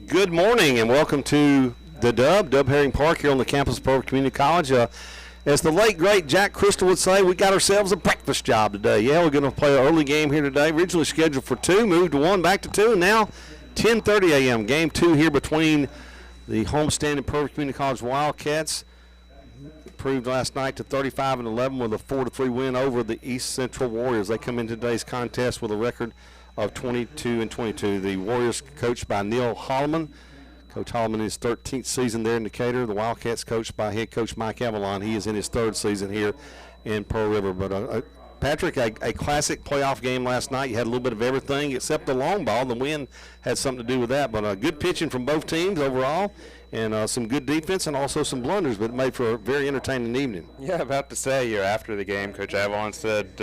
Good morning and welcome to the Dub Herring Park here on the campus of Poplarville Community College. As the late, great Jack Crystal would say, we got ourselves a breakfast job today. Yeah, we're going to play an early game here today. Originally scheduled for 2, moved to 1, back to 2, and now 10:30 a.m. Game 2 here between the homestanding Poplarville Community College Wildcats. Improved last night to 35-11 with a 4-3 win over the East Central Warriors. They come into today's contest with a record of 22-22. The Warriors coached by Neil Holloman. Coach Holloman in his 13th season there in Decatur. The Wildcats coached by head coach Mike Avalon. He is in his 3rd season here in Pearl River. But Patrick, a classic playoff game last night. You had a little bit of everything except the long ball. The wind had something to do with that. But good pitching from both teams overall, and some good defense and also some blunders, but it made for a very entertaining evening. Yeah, about to say, after the game, Coach Avalon said,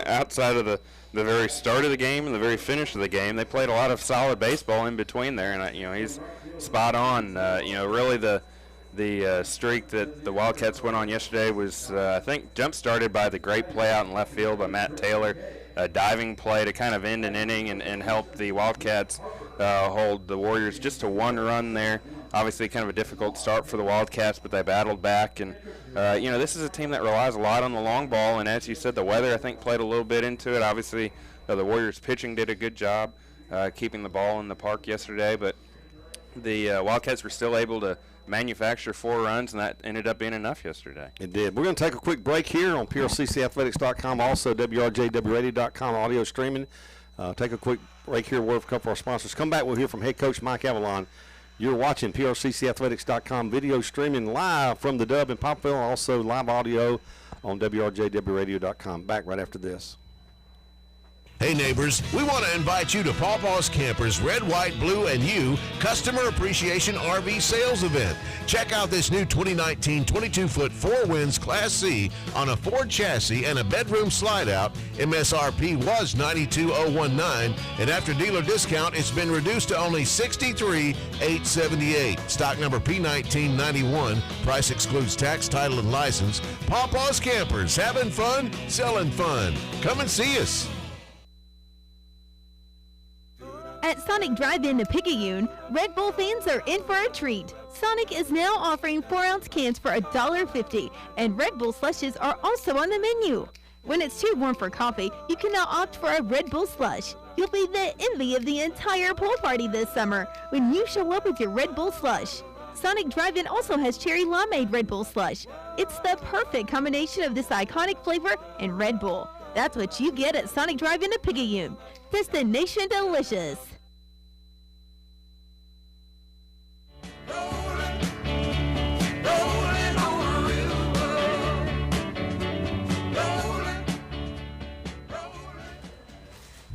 outside of the very start of the game and the very finish of the game, they played a lot of solid baseball in between there, and he's spot on. Really the streak that the Wildcats went on yesterday was, I think, jump-started by the great play out in left field by Matt Taylor, a diving play to kind of end an inning and help the Wildcats hold the Warriors just to 1 run there. Obviously kind of a difficult start for the Wildcats, but they battled back. And, this is a team that relies a lot on the long ball. And as you said, the weather, I think, played a little bit into it. Obviously, the Warriors pitching did a good job keeping the ball in the park yesterday. But the Wildcats were still able to manufacture 4 runs, and that ended up being enough yesterday. It did. We're going to take a quick break here on PRCCathletics.com, also WRJWradio.com audio streaming. Take a quick break here, word of a couple of our sponsors. Come back, we'll hear from head coach Mike Avalon. You're watching PRCCathletics.com video streaming live from the Dub in Poplarville, also live audio on WRJWradio.com. Back right after this. Hey neighbors, we want to invite you to Pawpaw's Campers Red, White, Blue, and You Customer Appreciation RV Sales Event. Check out this new 2019 22-foot 4 Winds Class C on a Ford chassis and a bedroom slide-out. MSRP was $92,019, and after dealer discount, it's been reduced to only $63,878. Stock number P1991. Price excludes tax, title, and license. Pawpaw's Campers, having fun, selling fun. Come and see us. At Sonic Drive-In to Picayune, Red Bull fans are in for a treat. Sonic is now offering 4-ounce cans for $1.50, and Red Bull slushes are also on the menu. When it's too warm for coffee, you can now opt for a Red Bull slush. You'll be the envy of the entire pool party this summer when you show up with your Red Bull slush. Sonic Drive-In also has cherry limeade Red Bull slush. It's the perfect combination of this iconic flavor and Red Bull. That's what you get at Sonic Drive-In to Picayune. Destination delicious.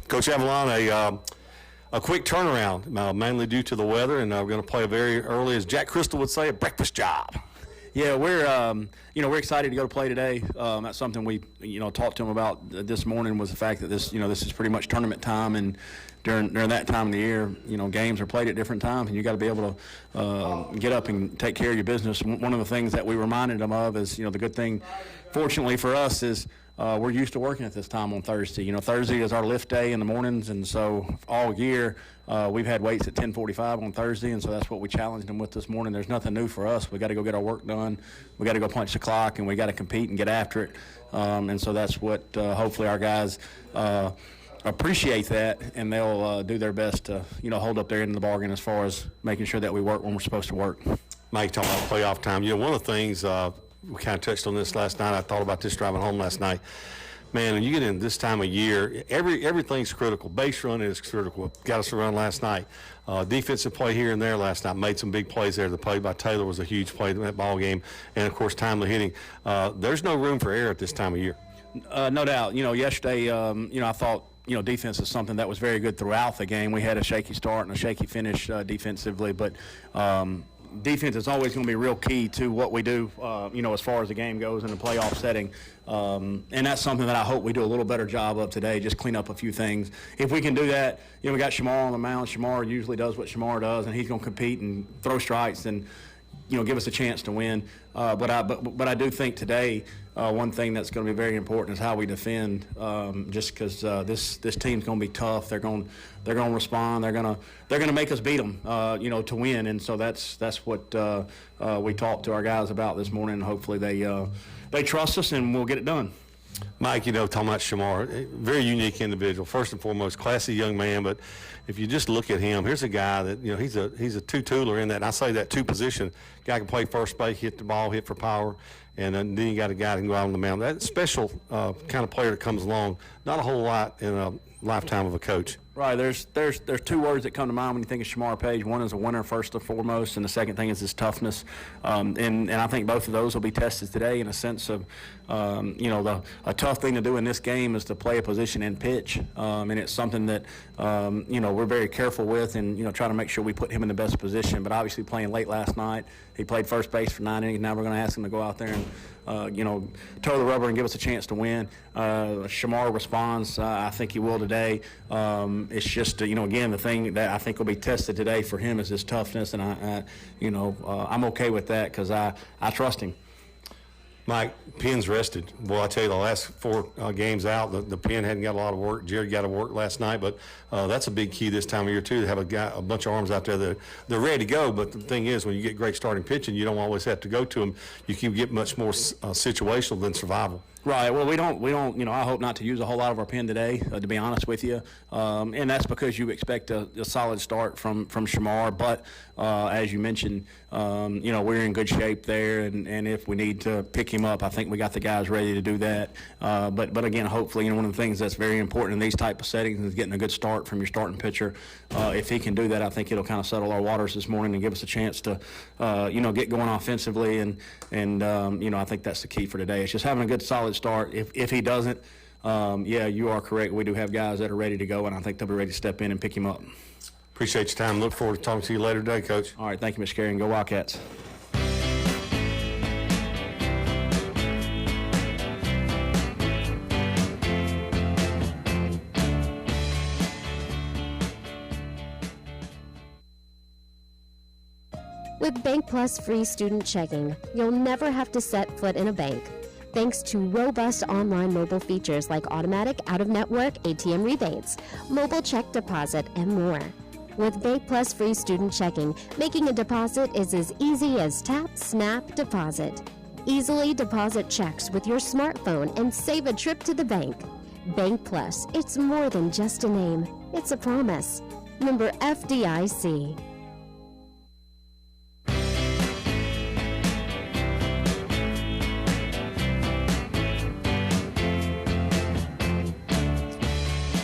Coach Avalon, a quick turnaround, mainly due to the weather, and we're going to play a very early, as Jack Crystal would say, a breakfast job. Yeah, we're excited to go to play today. That's something we talked to him about this morning, was the fact that this is pretty much tournament time, and during that time of the year, games are played at different times, and you got to be able to get up and take care of your business. One of the things that we reminded them of is, the good thing, fortunately for us, is we're used to working at this time on Thursday. Thursday is our lift day in the mornings, and so all year we've had weights at 10:45 on Thursday, and so that's what we challenged them with this morning. There's nothing new for us. We got to go get our work done. We got to go punch the clock, and we got to compete and get after it. And so that's what hopefully our guys appreciate that, and they'll do their best to hold up their end of the bargain as far as making sure that we work when we're supposed to work. Mike, talking about playoff time. One of the things we kind of touched on this last night. I thought about this driving home last night. Man, when you get in this time of year, everything's critical. Base run is critical. Got us a run last night. Defensive play here and there last night. Made some big plays there. The play by Taylor was a huge play in that ball game. And, of course, timely hitting. There's no room for error at this time of year. No doubt. Yesterday, I thought, defense is something that was very good throughout the game. We had a shaky start and a shaky finish defensively, but defense is always going to be real key to what we do, as far as the game goes in a playoff setting. And that's something that I hope we do a little better job of today, just clean up a few things. If we can do that, we got Shamar on the mound. Shamar usually does what Shamar does, and he's going to compete and throw strikes and, give us a chance to win. But I do think today one thing that's going to be very important is how we defend. Just because this team's going to be tough, they're going to respond. They're going to make us beat them, to win. And so that's what we talked to our guys about this morning. And hopefully they trust us and we'll get it done. Mike, talking about Shamar, very unique individual. First and foremost, classy young man. But if you just look at him, here's a guy that he's a two-tooler in that. And I say that two position. Guy can play first base, hit the ball, hit for power, and then you got a guy that can go out on the mound. That special kind of player that comes along. Not a whole lot in a lifetime of a coach. Right. There's two words that come to mind when you think of Shamar Page. One is a winner, first and foremost, and the second thing is his toughness. And I think both of those will be tested today in a sense of, a tough thing to do in this game is to play a position and pitch. And it's something that, we're very careful with and, try to make sure we put him in the best position. But obviously playing late last night, he played first base for 9 innings. Now we're going to ask him to go out there and, toe the rubber and give us a chance to win. Shamar responds. I think he will today. It's just, again, the thing that I think will be tested today for him is his toughness, and I'm okay with that because I trust him. Mike, Penn's rested. Boy, I tell you, the last 4 games out, the Penn hadn't got a lot of work. Jared got to work last night, but that's a big key this time of year, too, to have a bunch of arms out there that they're ready to go. But the thing is, when you get great starting pitching, you don't always have to go to them. You can get much more situational than survival. Right. Well, we don't. I hope not to use a whole lot of our pen today, to be honest with you. And that's because you expect a solid start from Shamar. But as you mentioned, we're in good shape there. And if we need to pick him up, I think we got the guys ready to do that. But again, hopefully, one of the things that's very important in these type of settings is getting a good start from your starting pitcher. If he can do that, I think it'll kind of settle our waters this morning and give us a chance to, get going offensively. And I think that's the key for today. It's just having a good solid start. If he doesn't, you are correct. We do have guys that are ready to go, and I think they'll be ready to step in and pick him up. Appreciate your time. Look forward to talking to you later today, Coach. All right. Thank you, Mr. Carey, and go Wildcats. With Bank Plus free student checking, you'll never have to set foot in a bank. Thanks to robust online mobile features like automatic out-of-network ATM rebates, mobile check deposit, and more. With Bank Plus free student checking, making a deposit is as easy as tap, snap, deposit. Easily deposit checks with your smartphone and save a trip to the bank. Bank Plus, it's more than just a name, it's a promise. Member FDIC.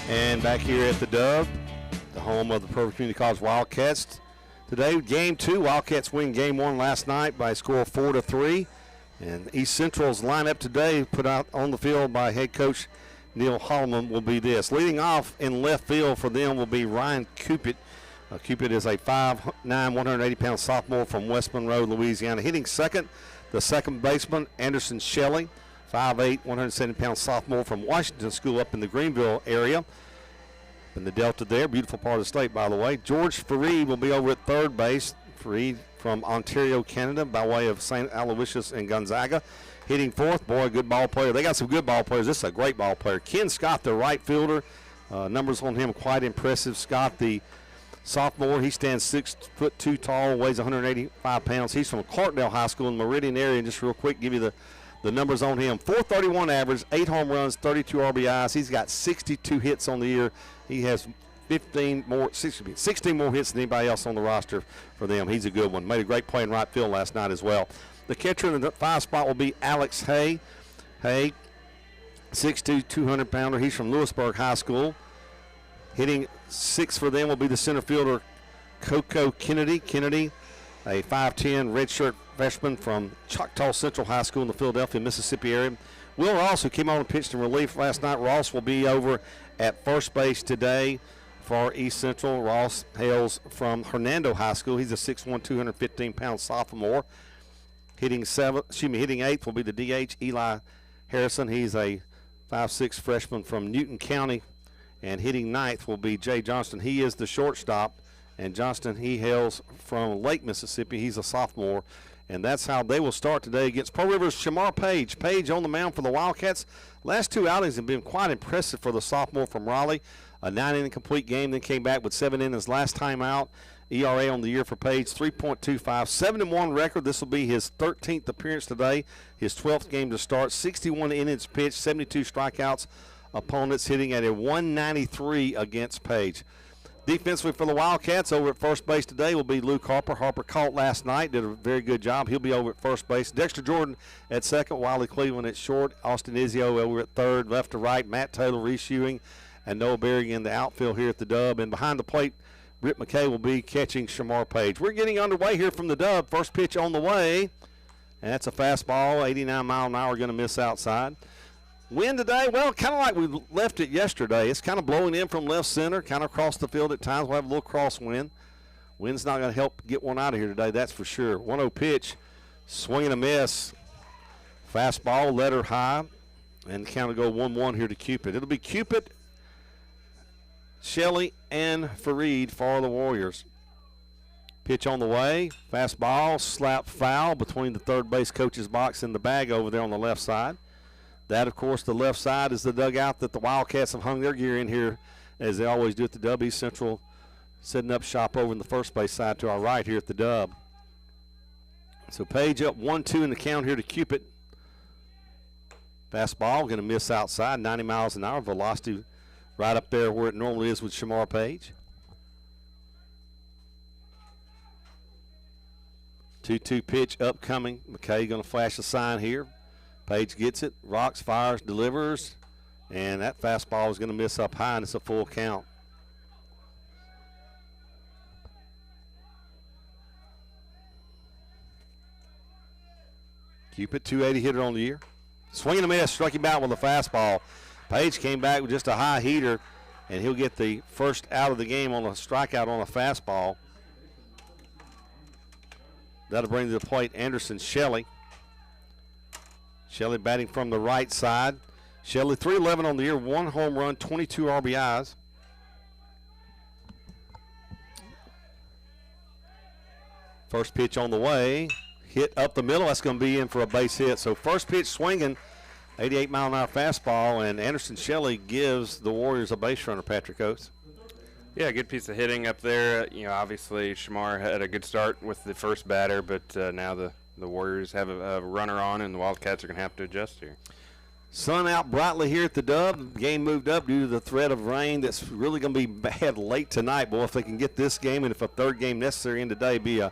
And back here at the Dub, the home of the Poplarville Community College Wildcats. Today, Game 2, Wildcats win Game 1 last night by a score of 4-3. And East Central's lineup today, put out on the field by head coach Neil Holloman, will be this. Leading off in left field for them will be Ryan Cupid. Cupid is a 5'9", 180-pound sophomore from West Monroe, Louisiana. Hitting second, the second baseman, Anderson Shelley, 5'8", 170-pound sophomore from Washington School up in the Greenville area. In the Delta there, beautiful part of the state, by the way. George Fareed will be over at third base. Fareed from Ontario, Canada, by way of St. Aloysius and Gonzaga. Hitting fourth, boy, good ball player. They got some good ball players. This is a great ball player. Ken Scott, the right fielder. Numbers on him quite impressive. Scott, the sophomore, he stands 6'2" tall, weighs 185 pounds. He's from Clarkdale High School in the Meridian area. And just real quick, give you the numbers on him. 431 average, 8 home runs, 32 RBIs. He's got 62 hits on the year. He has 16 more hits than anybody else on the roster for them. He's a good one. Made a great play in right field last night as well. The catcher in the 5 spot will be Alex Hay. Hay, 6'2", 200-pounder. He's from Lewisburg High School. Hitting 6 for them will be the center fielder Coco Kennedy. Kennedy, a 5'10", redshirt freshman from Choctaw Central High School in the Philadelphia, Mississippi area. Will Ross, who came on and pitched in relief last night. Ross will be over at first base today for East Central. Ross hails from Hernando High School. He's a 6'1", 215-pound sophomore. Hitting 8th will be the DH, Eli Harrison. He's a 5'6" freshman from Newton County. And hitting 9th will be Jay Johnston. He is the shortstop. And Johnston, he hails from Lake, Mississippi. He's a sophomore. And that's how they will start today against Pearl River's Shamar Page. Page on the mound for the Wildcats. Last 2 outings have bbeen quite impressive for the sophomore from Raleigh. A 9-inning complete game, then came back with 7 innings last time out. ERA on the year for Page, 3.25. 7-1 record. This will be his 13th appearance today, his 12th game to start. 61 innings pitched, 72 strikeouts. Opponents hitting at a 193 against Page. Defensively for the Wildcats, over at first base today will be Luke Harper. Harper caught last night, did a very good job. He'll be over at first base. Dexter Jordan at second, Wiley Cleveland at short, Austin Izio over at third, left to right, Matt Taylor, Reese Ewing, and Noah Berry in the outfield here at the Dub. And behind the plate, Britt McKay will be catching Shamar Page. We're getting underway here from the Dub. First pitch on the way, and that's a fastball, 89 mile an hour, going to miss outside. Wind today, well, kind of like we left it yesterday. It's kind of blowing in from left center, kind of across the field at times. We'll have a little crosswind. Wind's not going to help get one out of here today, that's for sure. 1-0 pitch, swing and a miss. Fastball, letter high, and count will go 1-1 here to Cupid. It'll be Cupid, Shelley, and Fareed for the Warriors. Pitch on the way, fastball, slap foul between the third base coach's box and the bag over there on the left side. That, of course, the left side is the dugout that the Wildcats have hung their gear in here, as they always do at the Dub. East Central setting up shop over in the first base side to our right here at the Dub. So Page up 1-2 in the count here to Cupid. Fastball going to miss outside, 90 miles an hour. Velocity right up there where it normally is with Shamar Page. 2-2 pitch upcoming. McKay going to flash a sign here. Page gets it, rocks, fires, delivers, and that fastball is going to miss up high, and it's a full count. Cupid, 280 hitter on the year. Swing and a miss, struck him out with a fastball. Page came back with just a high heater, and he'll get the first out of the game on a strikeout on a fastball. That'll bring to the plate Anderson Shelley. Shelley batting from the right side. Shelley 311 on the year, 1 home run, 22 RBIs. First pitch on the way, hit up the middle. That's going to be in for a base hit. So first pitch swinging, 88 mile an hour fastball, and Anderson Shelley gives the Warriors a base runner, Patrick Oates. Yeah, good piece of hitting up there. You know, obviously Shamar had a good start with the first batter, but now the Warriors have a runner on, and the Wildcats are going to have to adjust here. Sun out brightly here at the Dub. Game moved up due to the threat of rain that's really going to be bad late tonight. Boy, if they can get this game, and if a third game necessary in today, be a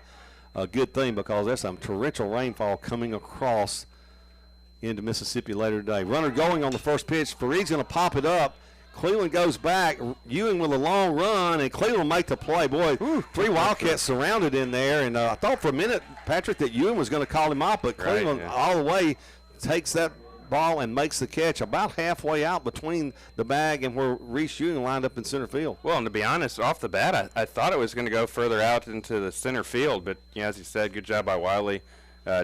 good thing, because there's some torrential rainfall coming across into Mississippi later today. Runner going on the first pitch. Fareed's going to pop it up. Cleveland goes back. Ewing with a long run, and Cleveland make the play. Boy, three Wildcats surrounded in there, and I thought for a minute, Patrick, that Ewing was going to call him out, but Cleveland all the way takes that ball and makes the catch about halfway out between the bag and where Reese Ewing lined up in center field. Well, and to be honest, off the bat, I thought it was going to go further out into the center field, but you know, as you said, good job by Wiley,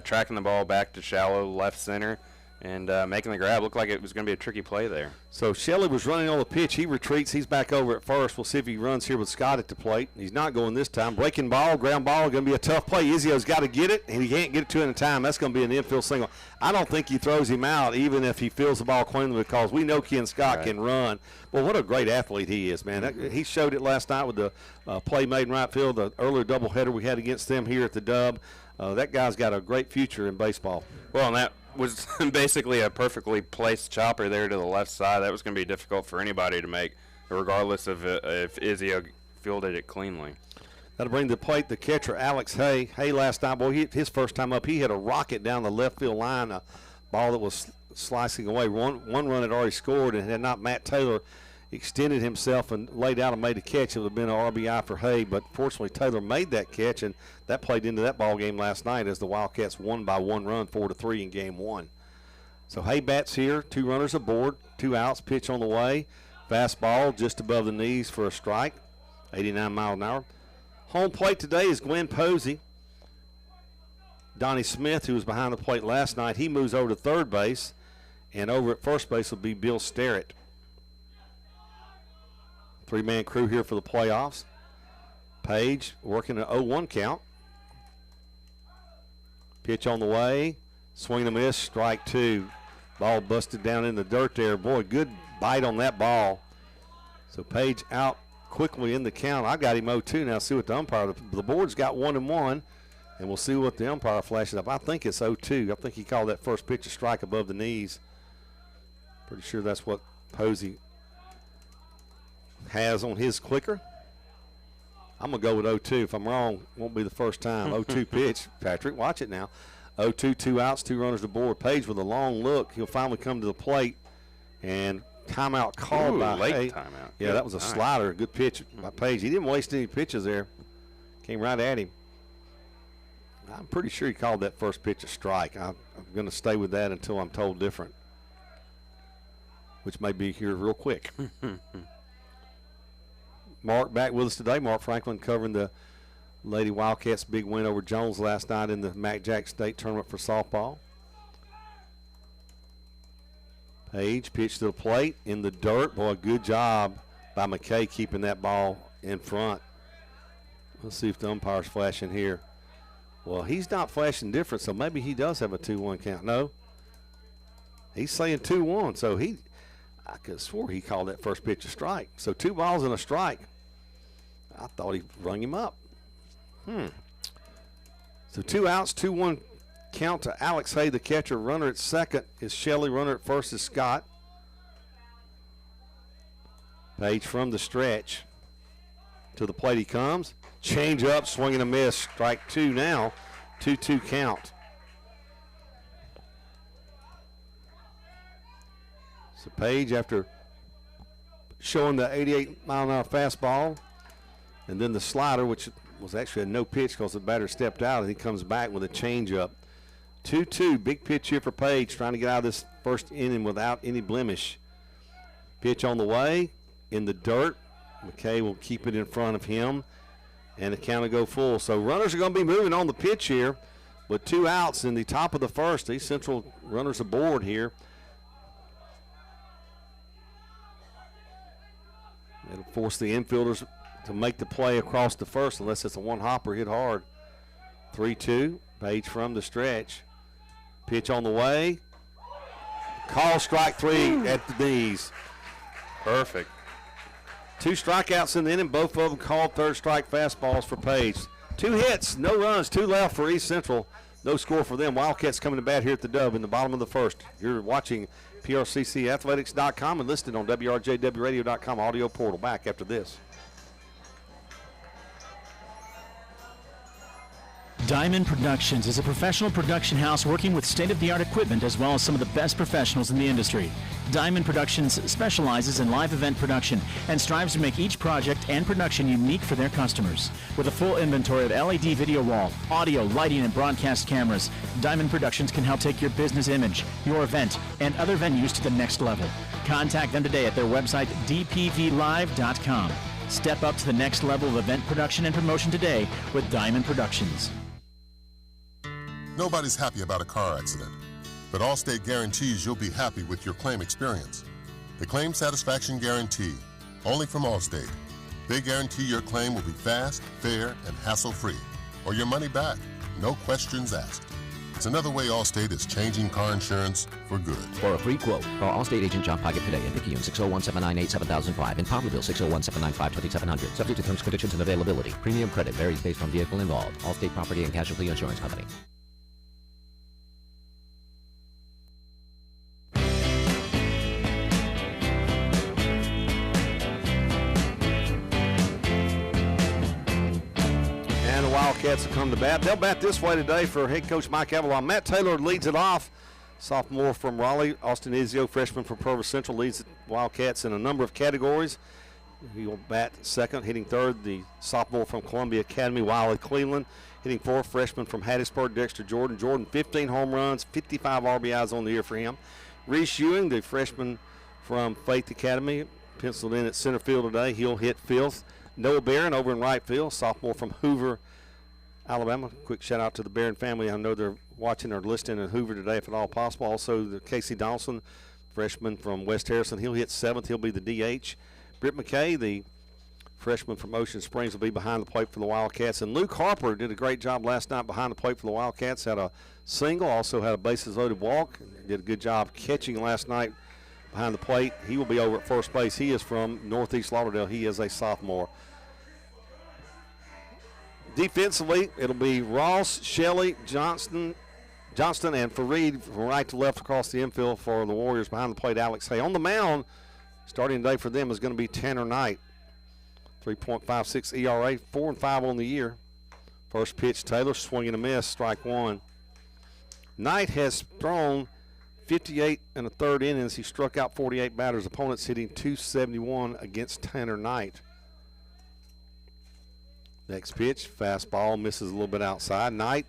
tracking the ball back to shallow left center and making the grab. Looked like it was going to be a tricky play there. So Shelley was running on the pitch. He retreats. He's back over at first. We'll see if he runs here with Scott at the plate. He's not going this time. Breaking ball, ground ball, going to be a tough play. Izio's got to get it, and he can't get it to it in time. That's going to be an infield single. I don't think he throws him out, even if he feels the ball cleanly, because we know Ken Scott can run. Well, what a great athlete he is, man. He showed it last night with the play made in right field, the earlier doubleheader we had against them here at the Dub. That guy's got a great future in baseball. Well, and that was basically a perfectly placed chopper there to the left side. That was going to be difficult for anybody to make, regardless of if Izio fielded it cleanly. That'll bring to the plate the catcher, Alex Hay. Hay last night, boy, his first time up, he hit a rocket down the left field line, a ball that was slicing away. One run had already scored, and had not Matt Taylor extended himself and laid out and made a catch, it would have been an RBI for Hay. But fortunately, Taylor made that catch, and that played into that ball game last night as the Wildcats won by 1 run, 4-3 in game 1. So Hay bats here, 2 runners aboard, 2 outs, pitch on the way. Fastball just above the knees for a strike, 89 mile an hour. Home plate today is Glenn Posey. Donnie Smith, who was behind the plate last night, he moves over to third base, and over at first base will be Bill Sterrett. 3-man crew here for the playoffs. Page working an 0-1 count. Pitch on the way. Swing and a miss. Strike 2. Ball busted down in the dirt there. Boy, good bite on that ball. So Page out quickly in the count. I got him 0-2. Now see what the umpire, the board's got 1-1, and we'll see what the umpire flashes up. I think it's 0-2. I think he called that first pitch a strike above the knees. Pretty sure that's what Posey has on his clicker. I'm going to go with 0-2. If I'm wrong, won't be the first time. 0-2 pitch. Patrick, watch it now. 0-2, 2 outs, 2 runners to board. Page with a long look. He'll finally come to the plate. And timeout called by late timeout. Yeah, that was a slider. Good pitch by Page. He didn't waste any pitches there. Came right at him. I'm pretty sure he called that first pitch a strike. I'm going to stay with that until I'm told different, which may be here real quick. Mark back with us today. Mark Franklin covering the Lady Wildcats' big win over Jones last night in the MacJack State Tournament for softball. Page pitched to the plate in the dirt. Boy, good job by McKay keeping that ball in front. Let's see if the umpire's flashing here. Well, he's not flashing different, so maybe he does have a 2-1 count. No. He's saying 2-1, so I could have swore he called that first pitch a strike. So 2 balls and a strike. I thought he rung him up. So 2 outs, 2-1 count to Alex Hay, the catcher. Runner at second is Shelley. Runner at first is Scott. Page from the stretch. To the plate he comes. Change up, swing and a miss. Strike 2 now. 2-2 count. So Page, after showing the 88-mile-an-hour fastball and then the slider, which was actually a no pitch because the batter stepped out, and he comes back with a changeup. 2-2, big pitch here for Page, trying to get out of this first inning without any blemish. Pitch on the way, in the dirt. McKay will keep it in front of him, and the count will go full. So runners are going to be moving on the pitch here with 2 outs in the top of the first. These Central runners aboard here. It'll force the infielders to make the play across the first unless it's a one-hopper hit hard. 3-2, Page from the stretch. Pitch on the way. Call strike 3 at the knees. Perfect. 2 strikeouts in the inning, both of them called third strike fastballs for Page. 2 hits, no runs, 2 left for East Central. No score for them. Wildcats coming to bat here at the Dub in the bottom of the first. You're watching PRCCathletics.com and listed on WRJWradio.com audio portal. Back after this. Diamond Productions is a professional production house working with state-of-the-art equipment as well as some of the best professionals in the industry. Diamond Productions specializes in live event production and strives to make each project and production unique for their customers. With a full inventory of LED video wall, audio, lighting, and broadcast cameras, Diamond Productions can help take your business image, your event, and other venues to the next level. Contact them today at their website, dpvlive.com. Step up to the next level of event production and promotion today with Diamond Productions. Nobody's happy about a car accident, but Allstate guarantees you'll be happy with your claim experience. The Claim Satisfaction Guarantee, only from Allstate. They guarantee your claim will be fast, fair, and hassle-free, or your money back, no questions asked. It's another way Allstate is changing car insurance for good. For a free quote, call Allstate agent John Pocket today in Picayune 601-798-7005 and Poplarville 601-795-2700. Subject to terms, conditions, and availability. Premium credit varies based on vehicle involved. Allstate Property and Casualty Insurance Company. Wildcats will come to bat. They'll bat this way today for head coach Mike Avalon. Matt Taylor leads it off. Sophomore from Raleigh. Austin Izio, freshman from Purvis Central, leads the Wildcats in a number of categories. He will bat second. Hitting third, the sophomore from Columbia Academy, Wiley Cleveland. Hitting fourth, freshman from Hattiesburg, Dexter Jordan. Jordan, 15 home runs, 55 RBIs on the year for him. Reese Ewing, the freshman from Faith Academy, penciled in at center field today. He'll hit fifth. Noah Barron over in right field, sophomore from Hoover, Alabama. Quick shout out to the Barron family. I know they're watching or listening in Hoover today if at all possible. Also the Casey Donaldson, freshman from West Harrison. He'll hit seventh. He'll be the DH. Britt McKay, the freshman from Ocean Springs, will be behind the plate for the Wildcats. And Luke Harper did a great job last night behind the plate for the Wildcats. Had a single, also had a bases-loaded walk. Did a good job catching last night behind the plate. He will be over at first base. He is from Northeast Lauderdale. He is a sophomore. Defensively, it'll be Ross, Shelley, Johnston, and Fareed from right to left across the infield for the Warriors. Behind the plate, Alex Hay. On the mound, starting today for them is going to be Tanner Knight. 3.56 ERA, 4-5 on the year. First pitch, Taylor, swing and a miss, strike one. Knight has thrown 58 and a third innings. He struck out 48 batters. Opponents hitting .271 against Tanner Knight. Next pitch, fastball, misses a little bit outside. Knight,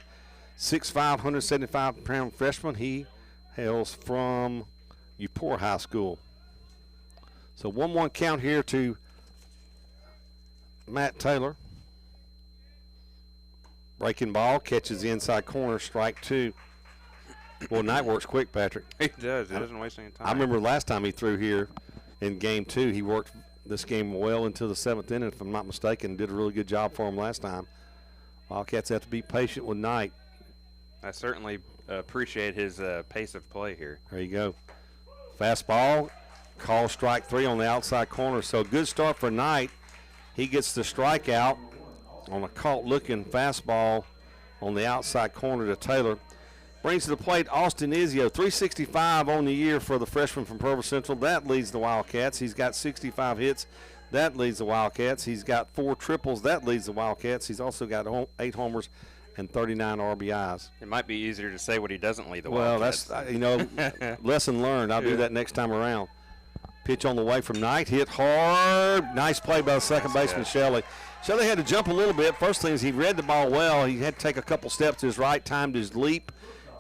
6'5", 175-pound freshman. He hails from Eupora High School. So 1-1 count here to Matt Taylor. Breaking ball, catches the inside corner, strike two. Well, Knight works quick, Patrick. He does. He doesn't waste any time. I remember last time he threw here in game two, he worked this game well into the 7th inning, if I'm not mistaken. Did a really good job for him last time. Wildcats have to be patient with Knight. I certainly appreciate his pace of play here. There you go. Fastball, call strike three on the outside corner. So good start for Knight. He gets the strikeout on a caught-looking fastball on the outside corner to Taylor. Brings to the plate Austin Izio, 365 on the year for the freshman from Provo Central. That leads the Wildcats. He's got 65 hits. That leads the Wildcats. He's got 4 triples. That leads the Wildcats. He's also got 8 homers and 39 RBIs. It might be easier to say what he doesn't lead the Well, Wildcats. that's, lesson learned. I'll do that next time around. Pitch on the way from Knight, hit hard. Nice play by the second baseman, Shelley. Shelley had to jump a little bit. First thing is he read the ball well. He had to take a couple steps to his right, timed his leap,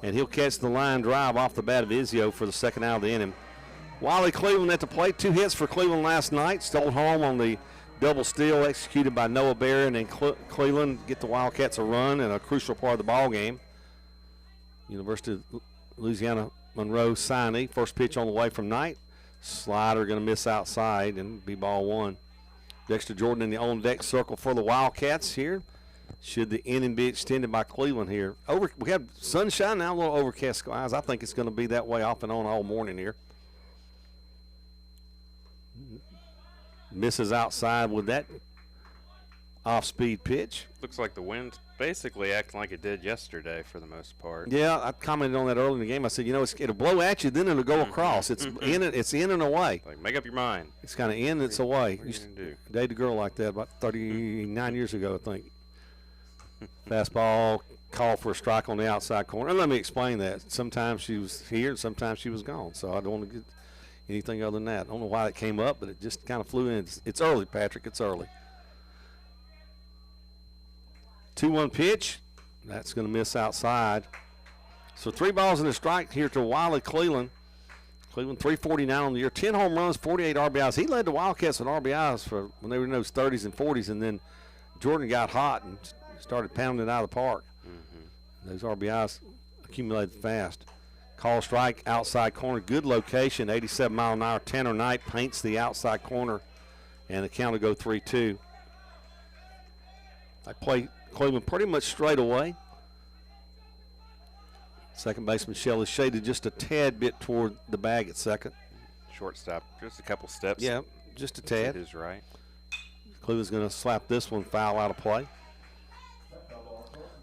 and he'll catch the line drive off the bat of Izio for the second out of the inning. Wiley Cleveland at the plate. 2 hits for Cleveland last night. Stole home on the double steal executed by Noah Barron, and Cleveland get the Wildcats a run and a crucial part of the ball game. University of Louisiana Monroe signee. First pitch on the way from Knight. Slider going to miss outside and be ball one. Dexter Jordan in the on-deck circle for the Wildcats here. Should the inning be extended by Cleveland here. We have sunshine now, a little overcast skies. I think it's going to be that way off and on all morning here. Misses outside with that off-speed pitch. Looks like the wind's basically acting like it did yesterday for the most part. Yeah, I commented on that early in the game. I said, it'll blow at you, then it'll go across. It's in and away. Like, make up your mind. It's kind of in, it's away. What are you going to do? Dated a girl like that about 39 years ago, I think. Fastball, call for a strike on the outside corner. And let me explain that. Sometimes she was here and sometimes she was gone. So I don't want to get anything other than that. I don't know why it came up, but it just kind of flew in. It's early, Patrick. It's early. 2-1 pitch. That's going to miss outside. So 3 balls and a strike here to Wiley Cleveland. Cleveland 349 on the year. 10 home runs, 48 RBIs. He led the Wildcats in RBIs for when they were in those 30s and 40s, and then Jordan got hot and started pounding it out of the park. Those RBIs accumulated fast. Call strike, outside corner, good location, 87-mile-an-hour. Tanner Knight paints the outside corner, and the count will go 3-2. They play Cleveland pretty much straight away. Second baseman Shelley shaded just a tad bit toward the bag at second. Shortstop, just a couple steps. Yeah, just a tad. To his right. Cleveland's going to slap this one foul out of play.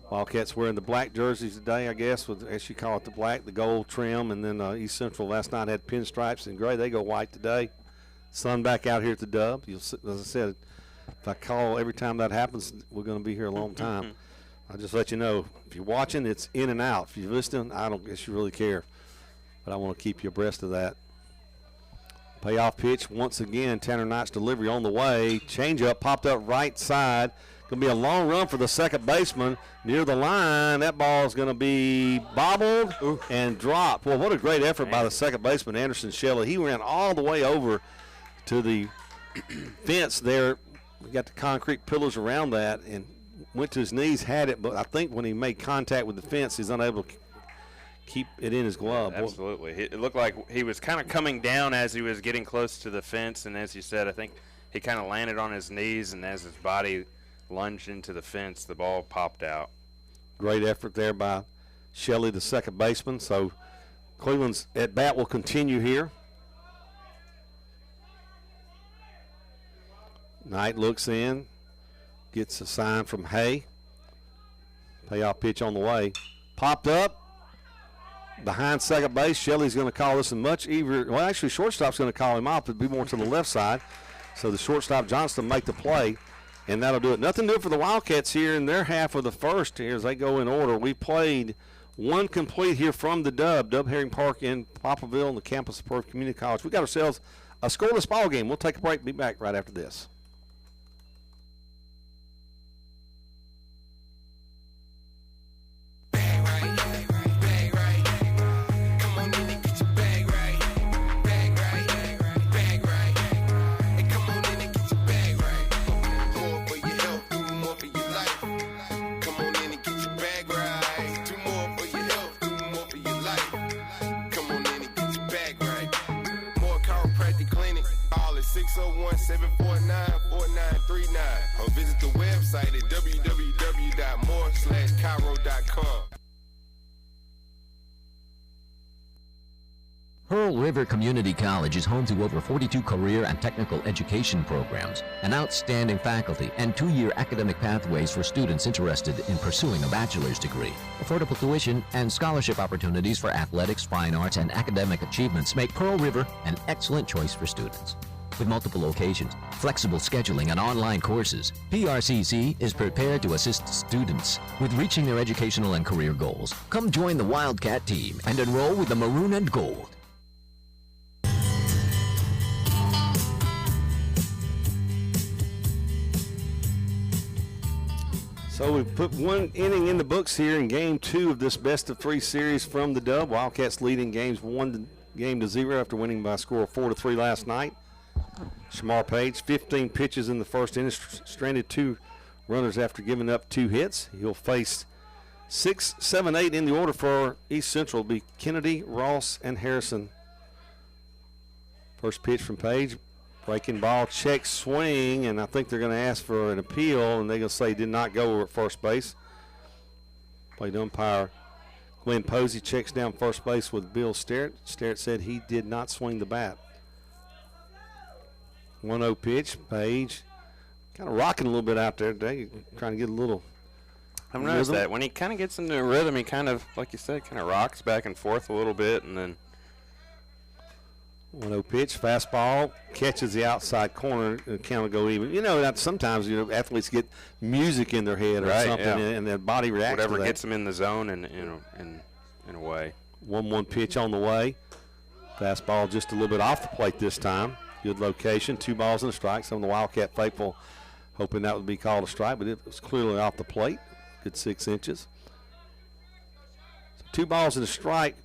Wildcats wearing the black jerseys today, I guess, with, as you call it, the black, the gold trim, and then East Central last night had pinstripes and gray. They go white today. Sun back out here at the Dub. As I said, if I call every time that happens, we're going to be here a long time. I'll just let you know, if you're watching, it's in and out. If you're listening, I don't guess you really care. But I want to keep you abreast of that. Payoff pitch once again. Tanner Knight's delivery on the way. Changeup popped up right side. Going to be a long run for the second baseman near the line. That ball is going to be bobbled and dropped. Well, what a great effort by the second baseman, Anderson Shelley. He ran all the way over to the fence there. We got the concrete pillars around that and went to his knees, had it, but I think when he made contact with the fence, he's unable to keep it in his glove. Yeah, absolutely. It looked like he was kind of coming down as he was getting close to the fence, and as you said, I think he kind of landed on his knees, and as his body lunged into the fence, the ball popped out. Great effort there by Shelley, the second baseman. So Cleveland's at bat will continue here. Knight looks in, gets a sign from Hay. Payoff pitch on the way. Popped up behind second base. Shelley's going to call this a much easier. Well, actually, shortstop's going to call him off. It'd be more to the left side. So the shortstop, Johnston, make the play, and that'll do it. Nothing to do for the Wildcats here in their half of the first here as they go in order. We played one complete here from the Dub Herring Park in Poplarville on the campus of Perth Community College. We got ourselves a scoreless ball game. We'll take a break. Be back right after this. at 601-749-4939 or visit the website at www.more/cairo.com. Pearl River Community College is home to over 42 career and technical education programs, an outstanding faculty, and 2-year academic pathways for students interested in pursuing a bachelor's degree. Affordable tuition and scholarship opportunities for athletics, fine arts, and academic achievements make Pearl River an excellent choice for students. With multiple locations, flexible scheduling, and online courses, PRCC is prepared to assist students with reaching their educational and career goals. Come join the Wildcat team and enroll with the Maroon and Gold. So we've put one inning in the books here in Game 2 of this best-of-3 series from the Dub. Wildcats leading games 1-0 after winning by a score of 4-3 last night. Shamar Page, 15 pitches in the first inning, stranded 2 runners after giving up 2 hits. He'll face 6, 7, 8 in the order for East Central. It'll be Kennedy, Ross, and Harrison. First pitch from Page. Breaking ball, check swing, and I think they're going to ask for an appeal, and they're going to say did not go over at first base. Played umpire Glenn Posey checks down first base with Bill Sterrett. Sterrett said he did not swing the bat. 1-0 pitch. Page kind of rocking a little bit out there today, trying to get a little I've noticed that. When he kind of gets into a rhythm, he kind of, like you said, kind of rocks back and forth a little bit, and then 1-0 pitch, fastball, catches the outside corner, and count will go even. You know, that sometimes athletes get music in their head or something, and their body reacts whatever to that. gets them in the zone, and in a way. 1-1 pitch on the way. Fastball just a little bit off the plate this time. Good location, 2 balls and a strike. Some of the Wildcat faithful hoping that would be called a strike, but it was clearly off the plate. Good 6 inches. So 2 balls and a strike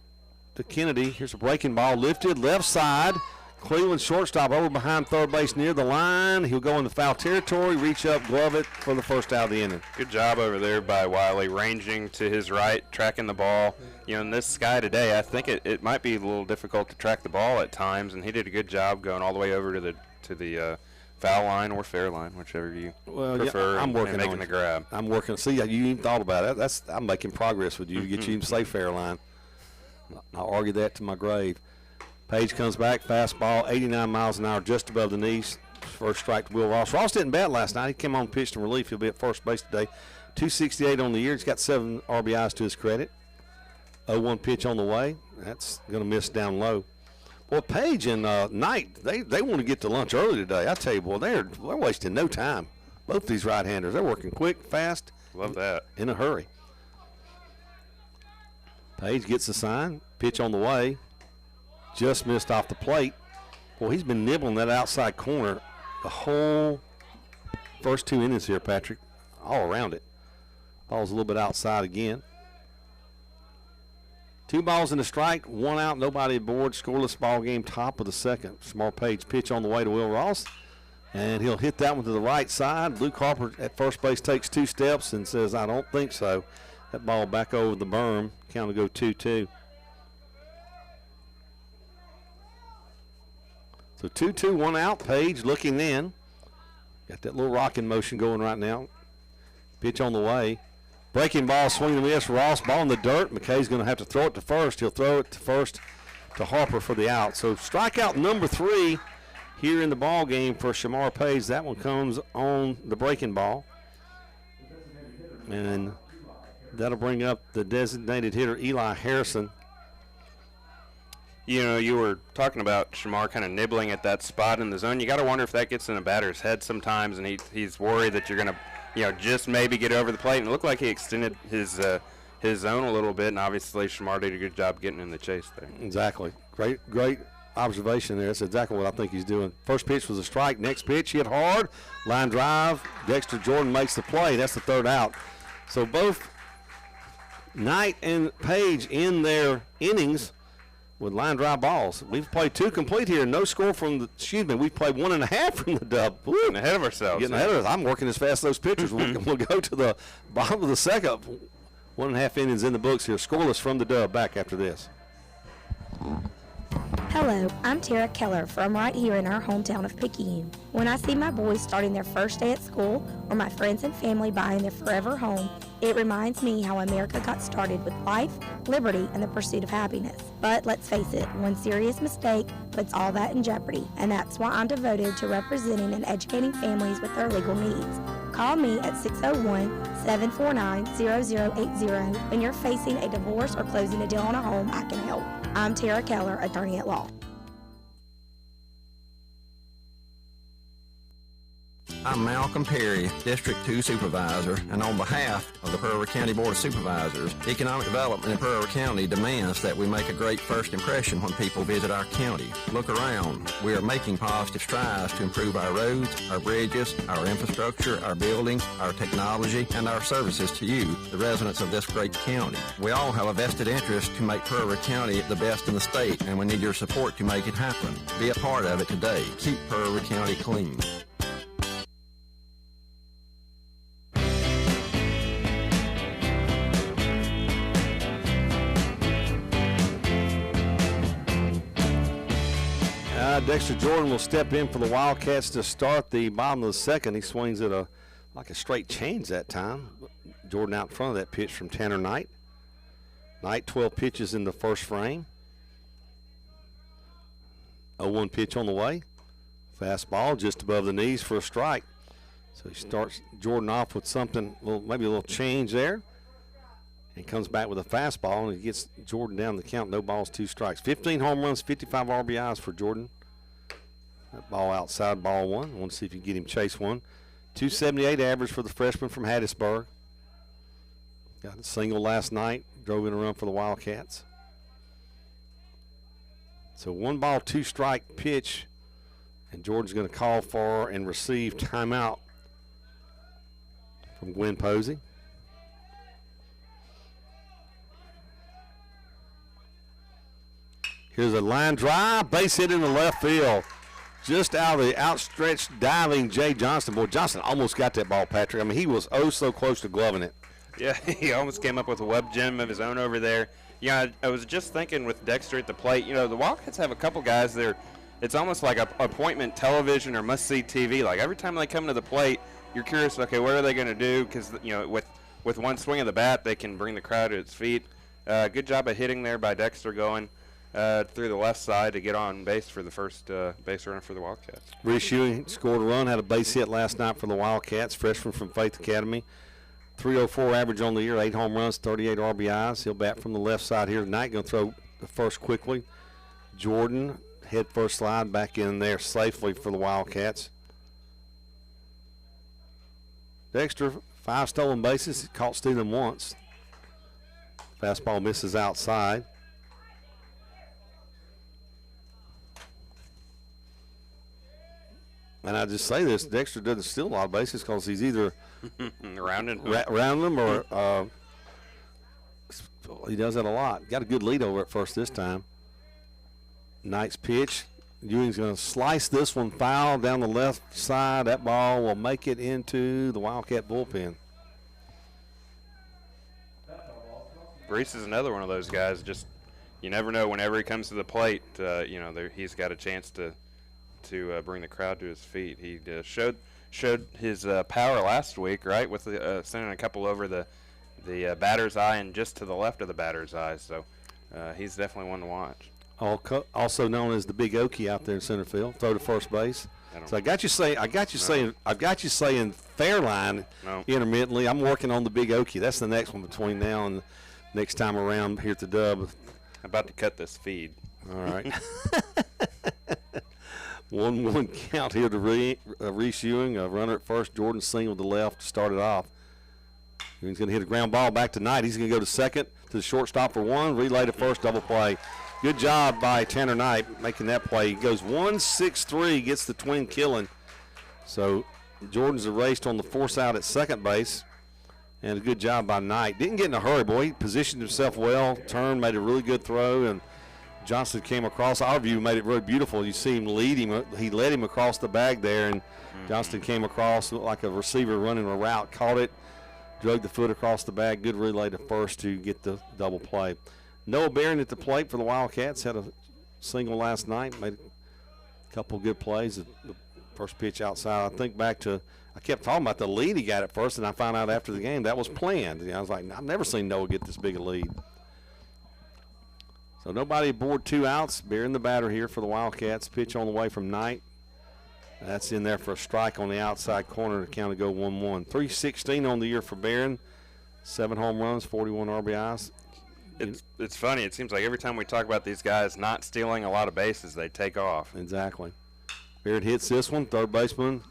to Kennedy. Here's a breaking ball, lifted left side. Cleveland shortstop over behind third base near the line. He'll go into foul territory, reach up, glove it for the first out of the inning. Good job over there by Wiley, ranging to his right, tracking the ball. You know, in this sky today, I think it might be a little difficult to track the ball at times, and he did a good job going all the way over to the foul line or fair line, whichever you prefer. Yeah, I'm working and making on the grab. I'm working. See, you even thought about it. I'm making progress with you to get you even say fair line. I'll argue that to my grave. Page comes back, fastball, 89 miles an hour, just above the knees. First strike to Will Ross. Ross didn't bat last night. He came on, pitched in relief. He'll be at first base today. 268 on the year. He's got 7 RBIs to his credit. 0-1 pitch on the way. That's going to miss down low. Well, Page and Knight, they want to get to lunch early today. I tell you, boy, they're wasting no time. Both these right-handers, they're working quick, fast. Love that. In a hurry. Page gets the sign. Pitch on the way. Just missed off the plate. Boy, he's been nibbling that outside corner the whole first 2 innings here, Patrick. All around it. Ball's a little bit outside again. 2 balls and a strike, 1 out, nobody aboard. Scoreless ball game, top of the second. Small Page pitch on the way to Will Ross. And he'll hit that one to the right side. Luke Harper at first base takes 2 steps and says, I don't think so. That ball back over the berm. Count will go 2-2. So 2-2, 1 out. Page looking in. Got that little rocking motion going right now. Pitch on the way. Breaking ball, swing and miss. Ross, ball in the dirt. McKay's going to have to throw it to first. He'll throw it to first to Harper for the out. So strikeout number 3 here in the ball game for Shamar Page. That one comes on the breaking ball. And that'll bring up the designated hitter, Eli Harrison. You know, you were talking about Shamar kind of nibbling at that spot in the zone. You got to wonder if that gets in a batter's head sometimes, and he's worried that you're going to, you know, just maybe get over the plate. And it looked like he extended his zone a little bit, and obviously Shamar did a good job getting in the chase there. Exactly. Great observation there. That's exactly what I think he's doing. First pitch was a strike. Next pitch hit hard. Line drive. Dexter Jordan makes the play. That's the third out. So both Knight and Page in their innings with line drive balls. We've played 2 complete here. No score from the, we've played 1.5 from the dub. Woo. Getting ahead of ourselves. Getting ahead of us. I'm working as fast as those pitchers. We'll go to the bottom of the second. 1.5 innings in the books here. Scoreless from the dub. Back after this. Hello, I'm Tara Keller from right here in our hometown of Picayune. When I see my boys starting their first day at school or my friends and family buying their forever home, it reminds me how America got started with life, liberty, and the pursuit of happiness. But let's face it, one serious mistake puts all that in jeopardy, and that's why I'm devoted to representing and educating families with their legal needs. Call me at 601-749-0080 when you're facing a divorce or closing a deal on a home. I can help. I'm Tara Keller, attorney at law. I'm Malcolm Perry, District 2 Supervisor, and on behalf of the Pearl River County Board of Supervisors, economic development in Pearl River County demands that we make a great first impression when people visit our county. Look around. We are making positive strides to improve our roads, our bridges, our infrastructure, our buildings, our technology, and our services to you, the residents of this great county. We all have a vested interest to make Pearl River County the best in the state, and we need your support to make it happen. Be a part of it today. Keep Pearl River County clean. Dexter Jordan will step in for the Wildcats to start the bottom of the second. He swings at like a straight change that time. Jordan out in front of that pitch from Tanner Knight. Knight 12 pitches in the first frame. 0-1 pitch on the way. Fastball just above the knees for a strike. So he starts Jordan off with something, maybe a little change there. And comes back with a fastball, and he gets Jordan down the count. No balls, 2 strikes. 15 home runs, 55 RBIs for Jordan. That ball outside, ball 1. I want to see if you can get him chase one. 278 average for the freshman from Hattiesburg. Got a single last night. Drove in a run for the Wildcats. So 1 ball, 2 strike pitch. And Jordan's going to call for and receive timeout from Gwen Posey. Here's a line drive, base hit in the left field. Just out of the outstretched diving Jay Johnston. Boy, Johnston almost got that ball, Patrick. I mean, he was so close to gloving it. Yeah, he almost came up with a web gem of his own over there. Yeah, I was just thinking with Dexter at the plate, you know, the Wildcats have a couple guys there. It's almost like a appointment television or must-see TV. Like every time they come to the plate, you're curious, okay, what are they going to do? Because, you know, with one swing of the bat, they can bring the crowd to its feet. Good job of hitting there by Dexter going through the left side to get on base for the first base runner for the Wildcats. Reese Ewing scored a run, had a base hit last night for the Wildcats, freshman from Faith Academy. 304 average on the year, 8 home runs, 38 RBIs. He'll bat from the left side here tonight. Going to throw the first quickly. Jordan, head first slide back in there safely for the Wildcats. Dexter, 5 stolen bases, caught stealing once. Fastball misses outside. And I just say this, Dexter doesn't steal a lot of bases because he's either around them or he does that a lot. Got a good lead over at first this time. Knight's pitch. Ewing's going to slice this one foul down the left side. That ball will make it into the Wildcat bullpen. Reese is another one of those guys. Just you never know. Whenever he comes to the plate, you know, he's got a chance to bring the crowd to his feet. He showed showed his power last week, right, with sending a couple over the batter's eye and just to the left of the batter's eye. So he's definitely one to watch. Also known as the Big Okie out there in center field, throw to first base. So I got you saying Fairline intermittently. I'm working on the Big Okie. That's the next one between now and next time around here at the Dub. I'm about to cut this feed. All right. 1-1 count here to Reese Ewing. A runner at first. Jordan single to left to start it off. He's going to hit a ground ball back to Knight. He's going to go to second to the shortstop for one. Relay to first, double play. Good job by Tanner Knight making that play. He goes 1-6-3, gets the twin killing. So Jordan's erased on the force out at second base. And a good job by Knight. Didn't get in a hurry, boy. He positioned himself well, turned, made a really good throw, and Johnston came across. Our view made it really beautiful. You see him lead him. He led him across the bag there, and Johnston came across, looked like a receiver running a route, caught it, drug the foot across the bag. Good relay to first to get the double play. Noah Barron at the plate for the Wildcats. Had a single last night. Made a couple good plays. The first pitch outside. I think back to, I kept talking about the lead he got at first, and I found out after the game that was planned. I was like, I've never seen Noah get this big a lead. So nobody aboard, 2 outs. Barron the batter here for the Wildcats. Pitch on the way from Knight. That's in there for a strike on the outside corner to count to go 1-1. 316 on the year for Barron. 7 home runs, 41 RBIs. It's funny. It seems like every time we talk about these guys not stealing a lot of bases, they take off. Exactly. Barrett hits this one. Third baseman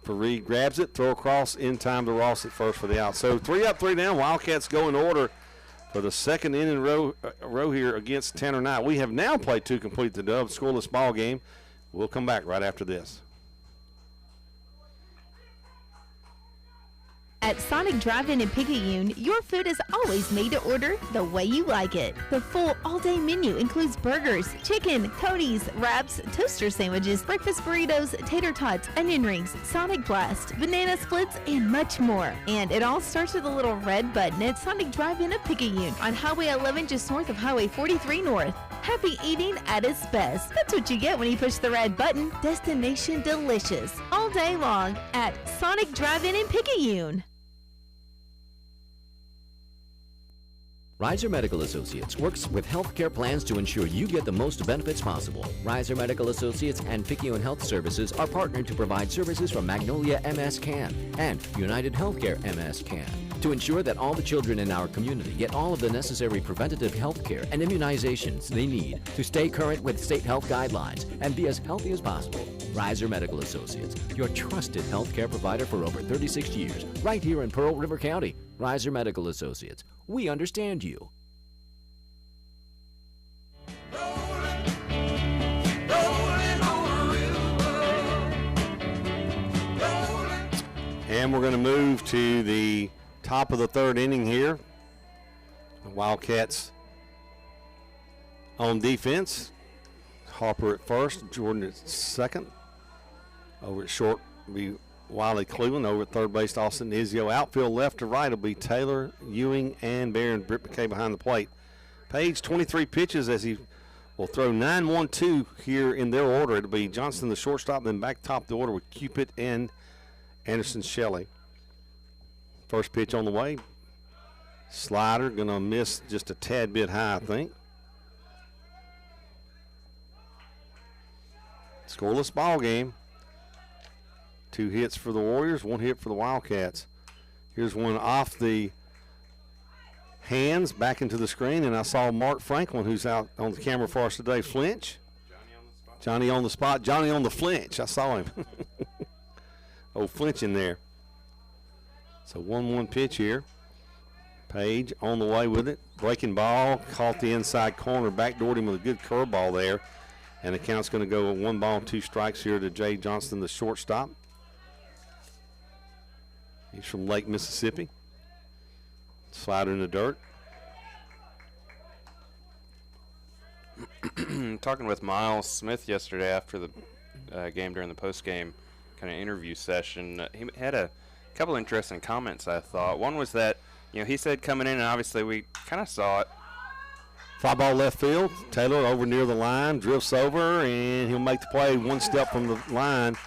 for Reed grabs it. Throw across in time to Ross at first for the out. So 3 up, 3 down. Wildcats go in order for the second inning row here against Tanner Knight. We have now played 2 complete the Dub scoreless ball game. We'll come back right after this. At Sonic Drive-In in Picayune, your food is always made to order the way you like it. The full all-day menu includes burgers, chicken, conies, wraps, toaster sandwiches, breakfast burritos, tater tots, onion rings, Sonic Blast, banana splits, and much more. And it all starts with a little red button at Sonic Drive-In of Picayune on Highway 11 just north of Highway 43 North. Happy eating at its best. That's what you get when you push the red button. Destination delicious. All day long at Sonic Drive-In in Picayune. Reiser Medical Associates works with healthcare plans to ensure you get the most benefits possible. Reiser Medical Associates and Picayune Health Services are partnered to provide services from Magnolia MS Can and United Healthcare MS Can to ensure that all the children in our community get all of the necessary preventative health care and immunizations they need to stay current with state health guidelines and be as healthy as possible. Reiser Medical Associates, your trusted healthcare provider for over 36 years, right here in Pearl River County. Reiser Medical Associates, we understand you. And we're going to move to the top of the third inning here. The Wildcats on defense. Harper at first, Jordan at second. Over at short will be Wiley Cleveland. Over at third base, Austin Izio. Outfield left to right will be Taylor, Ewing, and Barron. Britt McKay behind the plate. Page 23 pitches as he will throw 9-1-2 here in their order. It'll be Johnson, the shortstop, then back top the order with Cupid and Anderson Shelley. First pitch on the way. Slider going to miss just a tad bit high, I think. Scoreless ball game. 2 hits for the Warriors, 1 hit for the Wildcats. Here's one off the hands, back into the screen, and I saw Mark Franklin, who's out on the camera for us today, flinch. Johnny on the spot. Johnny on the flinch. I saw him. Oh, flinching there. So 1-1 pitch here. Page on the way with it. Breaking ball, caught the inside corner, backdoored him with a good curveball there. And the count's going to go 1 ball, 2 strikes here to Jay Johnston, the shortstop. He's from Lake Mississippi. Slider in the dirt. Talking with Miles Smith yesterday after the game during the post-game kind of interview session, he had a couple interesting comments, I thought. One was that, he said coming in, and obviously we kind of saw it. Fly ball left field. Taylor over near the line, drifts over, and he'll make the play 1 step from the line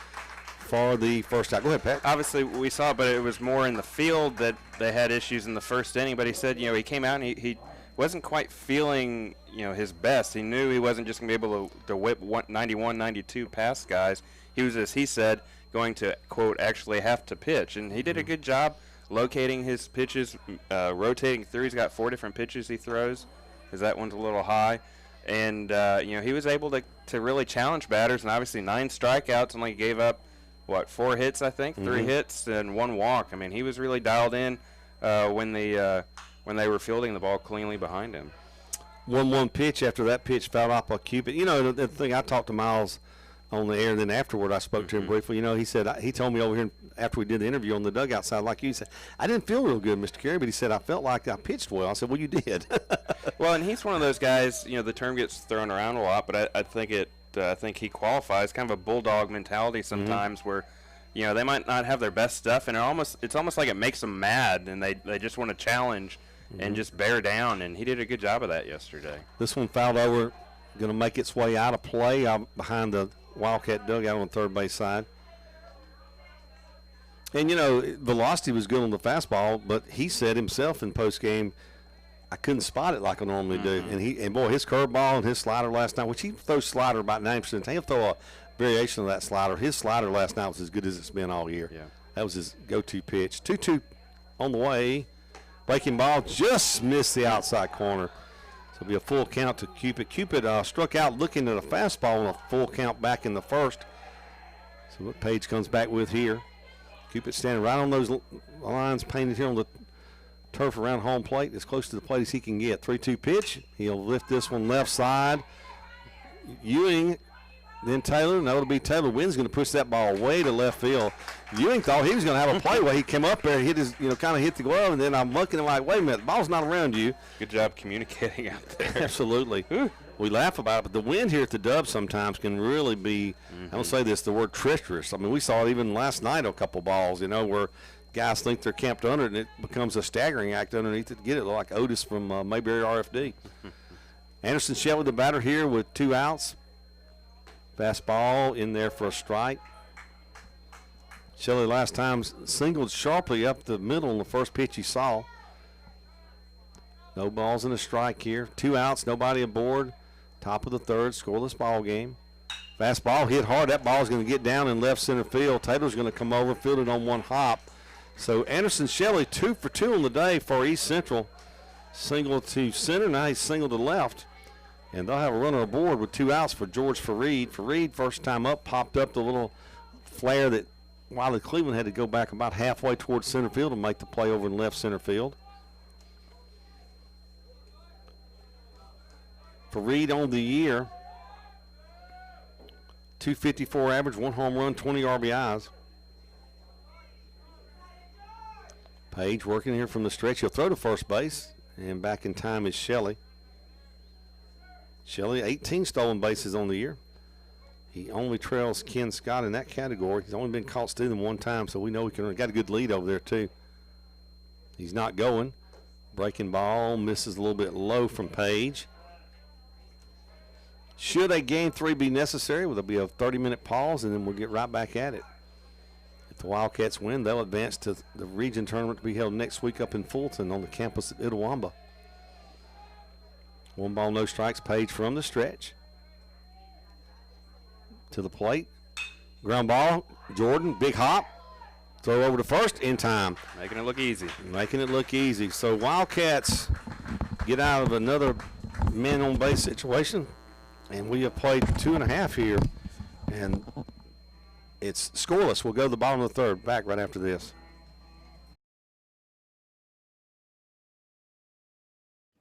for the first out. Go ahead, Pat. Obviously, we saw it, but it was more in the field that they had issues in the first inning. But he said, he came out and he wasn't quite feeling, his best. He knew he wasn't just going to be able to whip 91, 92 past guys. He was, as he said, going to, quote, actually have to pitch. And he did a good job locating his pitches, rotating through. He's got 4 different pitches he throws, because that one's a little high. And, he was able to really challenge batters, and obviously 9 strikeouts, only gave up, 4 hits, I think, 3 hits and 1 walk. I mean, he was really dialed in when they were fielding the ball cleanly behind him. 1-1 pitch after that pitch fouled off by Cupid. The thing, I talked to Miles on the air, and then afterward I spoke to him briefly. He said, he told me over here after we did the interview on the dugout side, like you said, I didn't feel real good, Mr. Carey, but he said, I felt like I pitched well. I said, well, you did. Well, and he's one of those guys, the term gets thrown around a lot, but I think he qualifies, kind of a bulldog mentality sometimes where, they might not have their best stuff, and it's almost like it makes them mad, and they just want to challenge and just bear down, and he did a good job of that yesterday. This one fouled over, going to make its way out of play out behind the Wildcat dugout on the third base side. And, velocity was good on the fastball, but he said himself in postgame, I couldn't spot it like I normally do. And boy, his curveball and his slider last night, which he throws slider about 90%. He'll throw a variation of that slider. His slider last night was as good as it's been all year. Yeah. That was his go-to pitch. 2-2 on the way. Breaking ball just missed the outside corner. So it'll be a full count to Cupid. Cupid struck out looking at a fastball on a full count back in the first. So what Page comes back with here. Cupid standing right on those lines painted here on the turf around home plate, as close to the plate as he can get. 3-2 pitch. He'll lift this one left side. Ewing, then Taylor. No, it'll be Taylor. Wynn's going to push that ball way to left field. Ewing thought he was going to have a play where he came up there and hit his, kind of hit the glove, and then I'm looking at him like, wait a minute, the ball's not around you. Good job communicating out there. Absolutely. We laugh about it, but the wind here at the Dub sometimes can really be, I don't say this, the word treacherous. I mean, we saw it even last night, a couple balls, where guys think they're camped under it, and it becomes a staggering act underneath it to get it, like Otis from Mayberry RFD. Anderson Shelley, the batter here with 2 outs. Fastball in there for a strike. Shelley last time singled sharply up the middle on the first pitch he saw. No balls and a strike here. 2 outs, nobody aboard. Top of the third, scoreless ball game. Fastball hit hard. That ball is going to get down in left center field. Taylor's going to come over, field it on 1 hop. So Anderson Shelley 2 for 2 on the day for East Central. Single to center, now he's single to left. And they'll have a runner aboard with 2 outs for George Fareed. Fareed, first time up, popped up the little flare that Wiley Cleveland had to go back about halfway towards center field to make the play over in left center field. Fareed on the year, 254 average, 1 home run, 20 RBIs. Page working here from the stretch. He'll throw to first base, and back in time is Shelley. Shelley, 18 stolen bases on the year. He only trails Ken Scott in that category. He's only been caught stealing 1 time, so we know he got a good lead over there too. He's not going. Breaking ball, misses a little bit low from Page. Should a game 3 be necessary, there'll be a 30-minute pause, and then we'll get right back at it. If the Wildcats win, they'll advance to the region tournament to be held next week up in Fulton on the campus of Itawamba. 1 ball, no strikes. Page from the stretch. To the plate. Ground ball. Jordan, big hop. Throw over to first in time. Making it look easy. Making it look easy. So Wildcats get out of another man on base situation. And we have played 2.5 here. And it's scoreless. We'll go to the bottom of the third. Back right after this.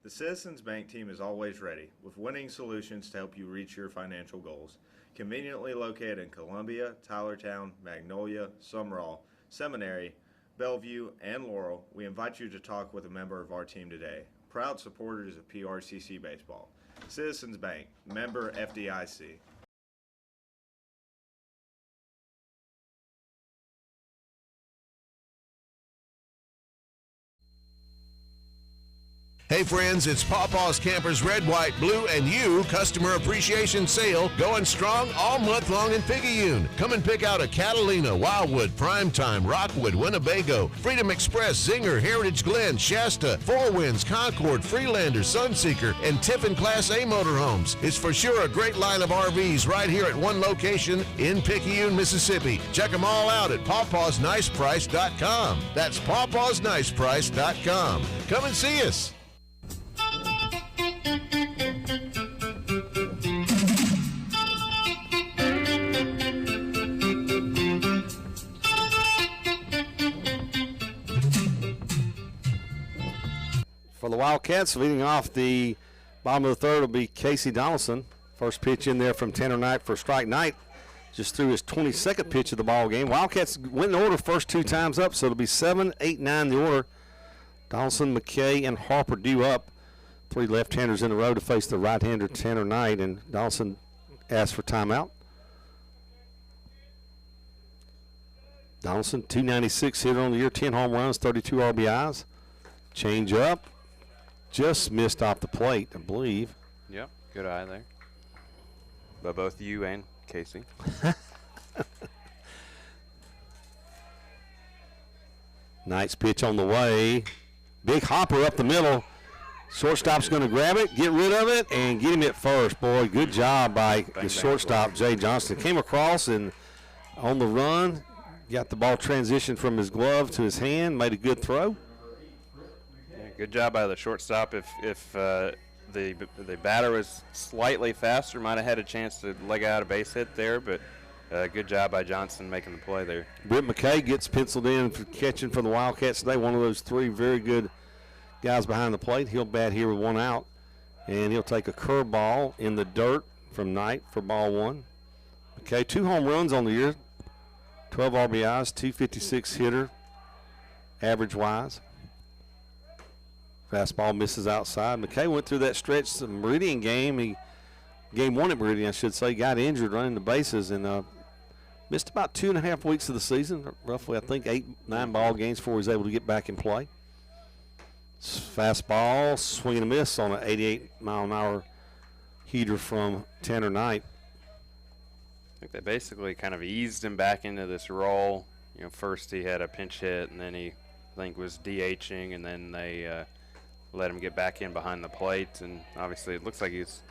The Citizens Bank team is always ready with winning solutions to help you reach your financial goals. Conveniently located in Columbia, Tylertown, Magnolia, Sumrall, Seminary, Bellevue, and Laurel, we invite you to talk with a member of our team today. Proud supporters of PRCC Baseball. Citizens Bank, member FDIC. Hey friends, it's Pawpaw's Campers Red, White, Blue, and You Customer Appreciation Sale going strong all month long in Picayune. Come and pick out a Catalina, Wildwood, Primetime, Rockwood, Winnebago, Freedom Express, Zinger, Heritage Glen, Shasta, Four Winds, Concord, Freelander, Sunseeker, and Tiffin Class A motorhomes. It's for sure a great line of RVs right here at one location in Picayune, Mississippi. Check them all out at pawpawsniceprice.com. That's pawpawsniceprice.com. Come and see us. For the Wildcats, leading off the bottom of the third will be Casey Donaldson. First pitch in there from Tanner Knight for strike. Knight just threw his 22nd pitch of the ball game. Wildcats went in order first two times up, so it'll be 7, 8, 9 the order. Donaldson, McKay, and Harper due up. Three left-handers in a row to face the right-hander Tanner Knight, and Donaldson asked for timeout. Donaldson, 296 hitter on the year, 10 home runs, 32 RBIs. Change up. Just missed off the plate, I believe. Yep, good eye there. By both you and Casey. Knight's pitch on the way. Big hopper up the middle. Shortstop's going to grab it, get rid of it, and get him at first. Boy, good job by the shortstop, Jay Johnston. Came across and on the run, got the ball transitioned from his glove to his hand, made a good throw. Good job by the shortstop. If the batter was slightly faster, might have had a chance to leg out a base hit there, but good job by Johnson making the play there. Britt McKay gets penciled in for catching for the Wildcats today. One of those three very good guys behind the plate. He'll bat here with one out, and he'll take a curveball in the dirt from Knight for ball one. McKay, 2 home runs on the year, 12 RBIs, 256 hitter, average-wise. Fastball misses outside. McKay went through that stretch, the Meridian game. Game 1 at Meridian, I should say, got injured running the bases and missed about 2.5 weeks of the season, roughly, I think, 8, 9 ball games before he was able to get back and play. Fastball, swing and a miss on an 88-mile-an-hour heater from Tanner Knight. I think they basically kind of eased him back into this role. You know, first he had a pinch hit, and then he, I think, was DHing, and then they let him get back in behind the plate, and obviously it looks like he's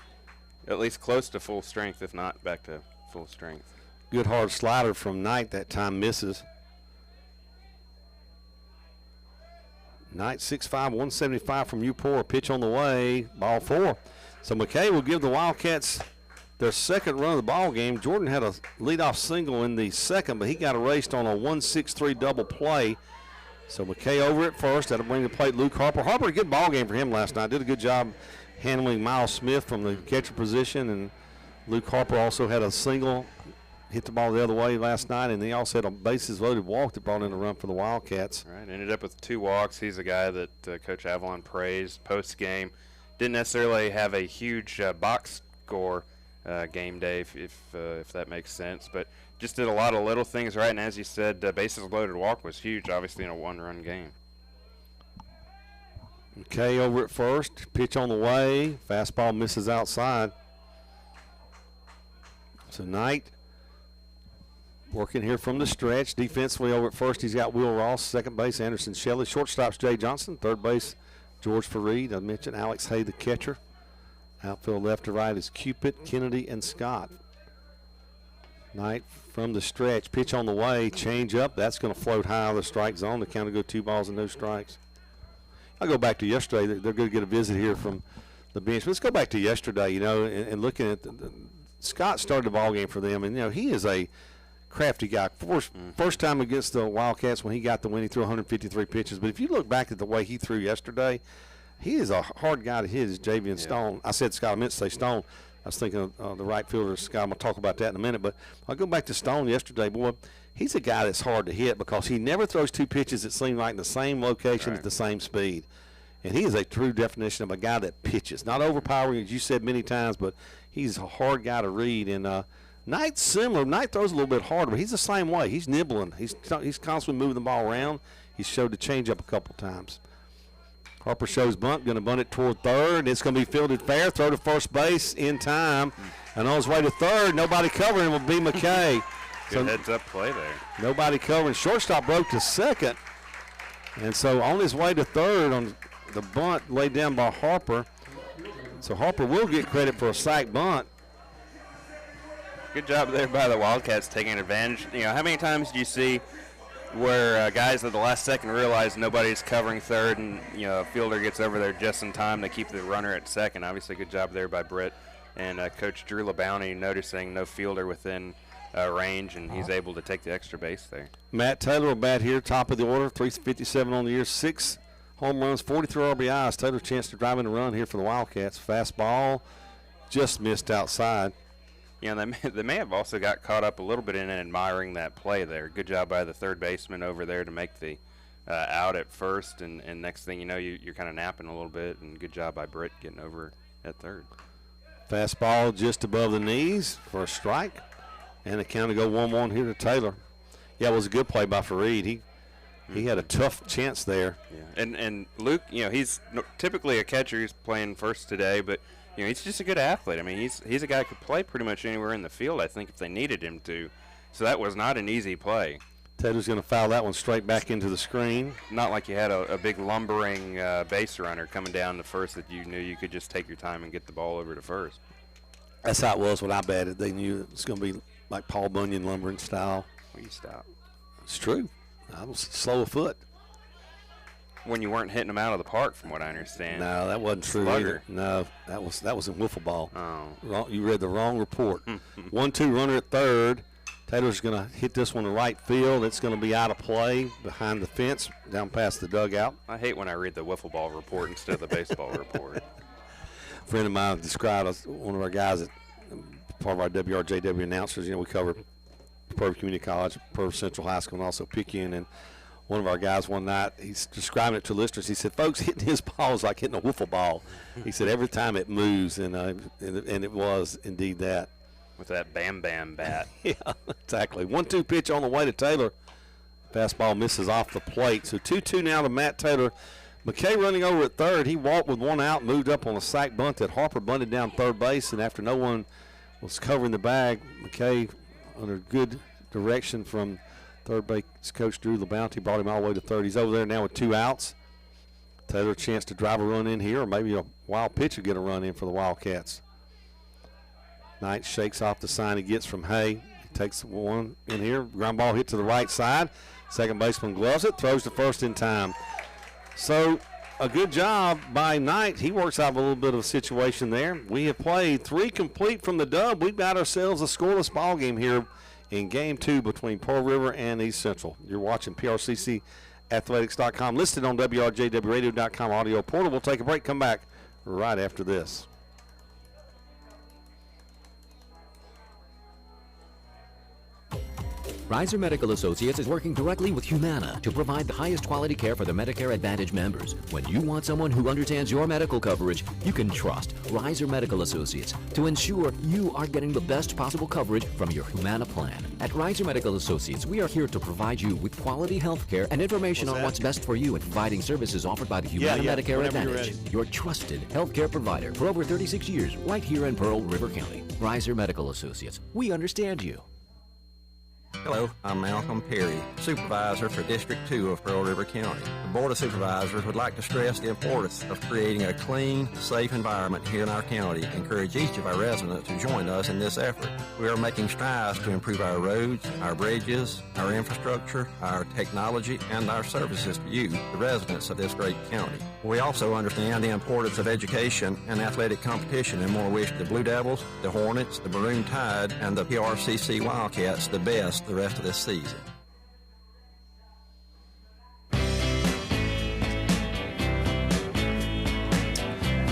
at least close to full strength, if not back to full strength. Good hard slider from Knight that time, misses. Knight 6'5", 175 from Upor. Pitch on the way, ball 4. So McKay will give the Wildcats their second run of the ball game. Jordan had a leadoff single in the second, but he got erased on a 1-6-3 double play. So McKay over at first. That'll bring the plate Luke Harper. Harper, a good ball game for him last night. Did a good job handling Miles Smith from the catcher position. And Luke Harper also had a single, hit the ball the other way last night. And he also had a bases loaded walk that brought in a run for the Wildcats. Right, ended up with 2 walks. He's a guy that Coach Avalon praised post-game. Didn't necessarily have a huge box score game day, if that makes sense. But just did a lot of little things right, and as you said, bases loaded walk was huge, obviously, in a 1-run game. McKay over at first. Pitch on the way. Fastball misses outside. So Knight working here from the stretch. Defensively over at first, he's got Will Ross. Second base, Anderson Shelley. Shortstop's Jay Johnson. Third base, George Fareed. I mentioned Alex Hay, the catcher. Outfield left to right is Cupid, Kennedy, and Scott. Knight from the stretch. Pitch on the way. Change up. That's going to float high out of the strike zone. The count will go 2 balls and no strikes. I'll go back to yesterday. They're going to get a visit here from the bench. Let's go back to yesterday, you know, and looking at Scott started the ball game for them. And, you know, he is a crafty guy. First time against the Wildcats when he got the win, he threw 153 pitches. But if you look back at the way he threw yesterday, he is a hard guy to hit, is Javian Stone. I said Scott. I meant to say Stone. I was thinking of the right fielder, Scott. I'm going to talk about that in a minute. But I'll go back to Stone yesterday. Boy, he's a guy that's hard to hit because he never throws 2 pitches that seem like in the same location at the same speed. And he is a true definition of a guy that pitches. Not overpowering, as you said many times, but he's a hard guy to read. And Knight's similar. Knight throws a little bit harder, but he's the same way. He's nibbling. He's constantly moving the ball around. He's showed the changeup a couple times. Harper shows bunt, going to bunt it toward third. It's going to be fielded fair. Throw to first base in time. And on his way to third, nobody covering will be McKay. Good heads-up play there. Nobody covering. Shortstop broke to second. And so on his way to third on the bunt laid down by Harper. So Harper will get credit for a sack bunt. Good job there by the Wildcats taking advantage. You know, how many times do you see where guys at the last second realize nobody's covering third and, you know, a fielder gets over there just in time to keep the runner at second? Obviously, good job there by Britt and Coach Drew LaBounty noticing no fielder within range, and he's able to take the extra base there. Matt Taylor will bat here, top of the order, 357 on the year, 6 home runs, 43 RBIs. Taylor chance to drive in a run here for the Wildcats. Fastball just missed outside. You know, they may have also got caught up a little bit in admiring that play there. Good job by the third baseman over there to make the out at first, and next thing you know, you're kind of napping a little bit, and good job by Britt getting over at third. Fastball just above the knees for a strike, and the count to go 1-1 here to Taylor. Yeah, it was a good play by Fareed. He had a tough chance there. Yeah, and Luke, you know, he's typically a catcher. He's playing first today, but you know, he's just a good athlete. I mean, he's a guy who could play pretty much anywhere in the field, I think, if they needed him to. So that was not an easy play. Taylor's going to foul that one straight back into the screen. Not like you had a big lumbering base runner coming down to first that you knew you could just take your time and get the ball over to first. That's how it was when I batted. They knew it was going to be like Paul Bunyan lumbering style. Will you stop? It's true. I was slow of foot. When you weren't hitting them out of the park, from what I understand. No, that wasn't true either. No, that was in wiffle ball. Oh. You read the wrong report. 1-2 runner at third. Taylor's going to hit this one to right field. It's going to be out of play behind the fence, down past the dugout. I hate when I read the wiffle ball report instead of the baseball report. A friend of mine described us, one of our guys at part of our WRJW announcers. You know, we cover Poplarville Community College, Poplarville Central High School, and also Picayune. And one of our guys one night, he's describing it to listeners. He said, "Folks, hitting his ball is like hitting a wiffle ball." He said, "Every time it moves," and it was indeed that. With that bam bat. Yeah, exactly. 1-2 pitch on the way to Taylor. Fastball misses off the plate. So 2-2 now to Matt Taylor. McKay running over at third. He walked with one out, moved up on a sack bunt that Harper bunted down third base, and after no one was covering the bag, McKay, under good direction from third base coach Drew LaBounty, brought him all the way to third. He's over there now with 2 outs. Taylor a chance to drive a run in here, or maybe a wild pitch will get a run in for the Wildcats. Knight shakes off the sign he gets from Hay. He takes one in here. Ground ball hit to the right side. Second baseman gloves it, throws to first in time. So a good job by Knight. He works out a little bit of a situation there. We have played 3 complete from the dub. We've got ourselves a scoreless ball game here in Game 2 between Pearl River and East Central. You're watching PRCCathletics.com, listed on WRJWRadio.com audio portal. We'll take a break, come back right after this. Riser Medical Associates is working directly with Humana to provide the highest quality care for their Medicare Advantage members. When you want someone who understands your medical coverage, you can trust Riser Medical Associates to ensure you are getting the best possible coverage from your Humana plan. At Riser Medical Associates, we are here to provide you with quality health care and information on what's best for you in providing services offered by the Humana Medicare Advantage. Your trusted healthcare provider for over 36 years, right here in Pearl River County. Riser Medical Associates. We understand you. Hello, I'm Malcolm Perry, Supervisor for District 2 of Pearl River County. The Board of Supervisors would like to stress the importance of creating a clean, safe environment here in our county and encourage each of our residents to join us in this effort. We are making strides to improve our roads, our bridges, our infrastructure, our technology, and our services to you, the residents of this great county. We also understand the importance of education and athletic competition and more wish the Blue Devils, the Hornets, the Maroon Tide, and the PRCC Wildcats the best the rest of this season.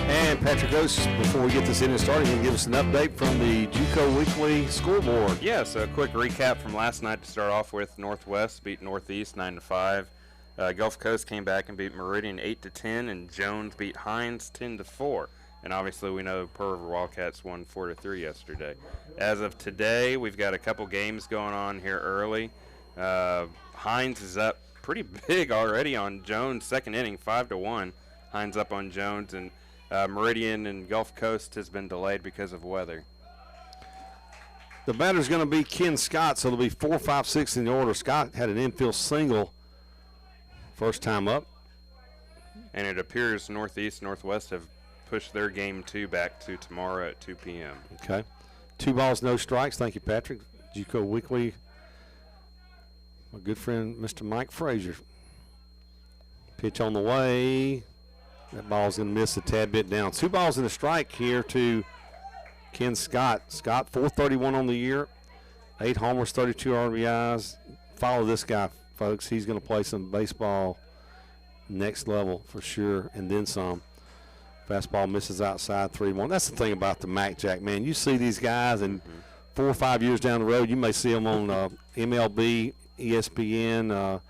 And Patrick Oates, before we get this inning started, can give us an update from the JUCO Weekly Scoreboard. Yeah, so a quick recap from last night to start off with. Northwest beat Northeast 9-5. Gulf Coast came back and beat Meridian 8-10, and Jones beat Hines 10-4. And obviously we know Pearl River Wildcats won 4-3 yesterday. As of today, we've got a couple games going on here early. Hines is up pretty big already on Jones, second inning, 5-1. Hines up on Jones, and Meridian and Gulf Coast has been delayed because of weather. The batter's going to be Ken Scott, so it'll be 4, 5, 6 in the order. Scott had an infield single first time up. And it appears Northeast, Northwest have pushed their game 2 back to tomorrow at 2 p.m. Okay. 2 balls, no strikes. Thank you, Patrick. JUCO Weekly. My good friend, Mr. Mike Frazier. Pitch on the way. That ball's going to miss a tad bit down. 2 balls and a strike here to Ken Scott. Scott, 431 on the year, 8 homers, 32 RBIs. Follow this guy, folks. He's going to play some baseball next level for sure, and then some. Fastball misses outside, 3-1. That's the thing about the Mac Jack, man. You see these guys, and 4 or 5 years down the road, you may see them on MLB, ESPN,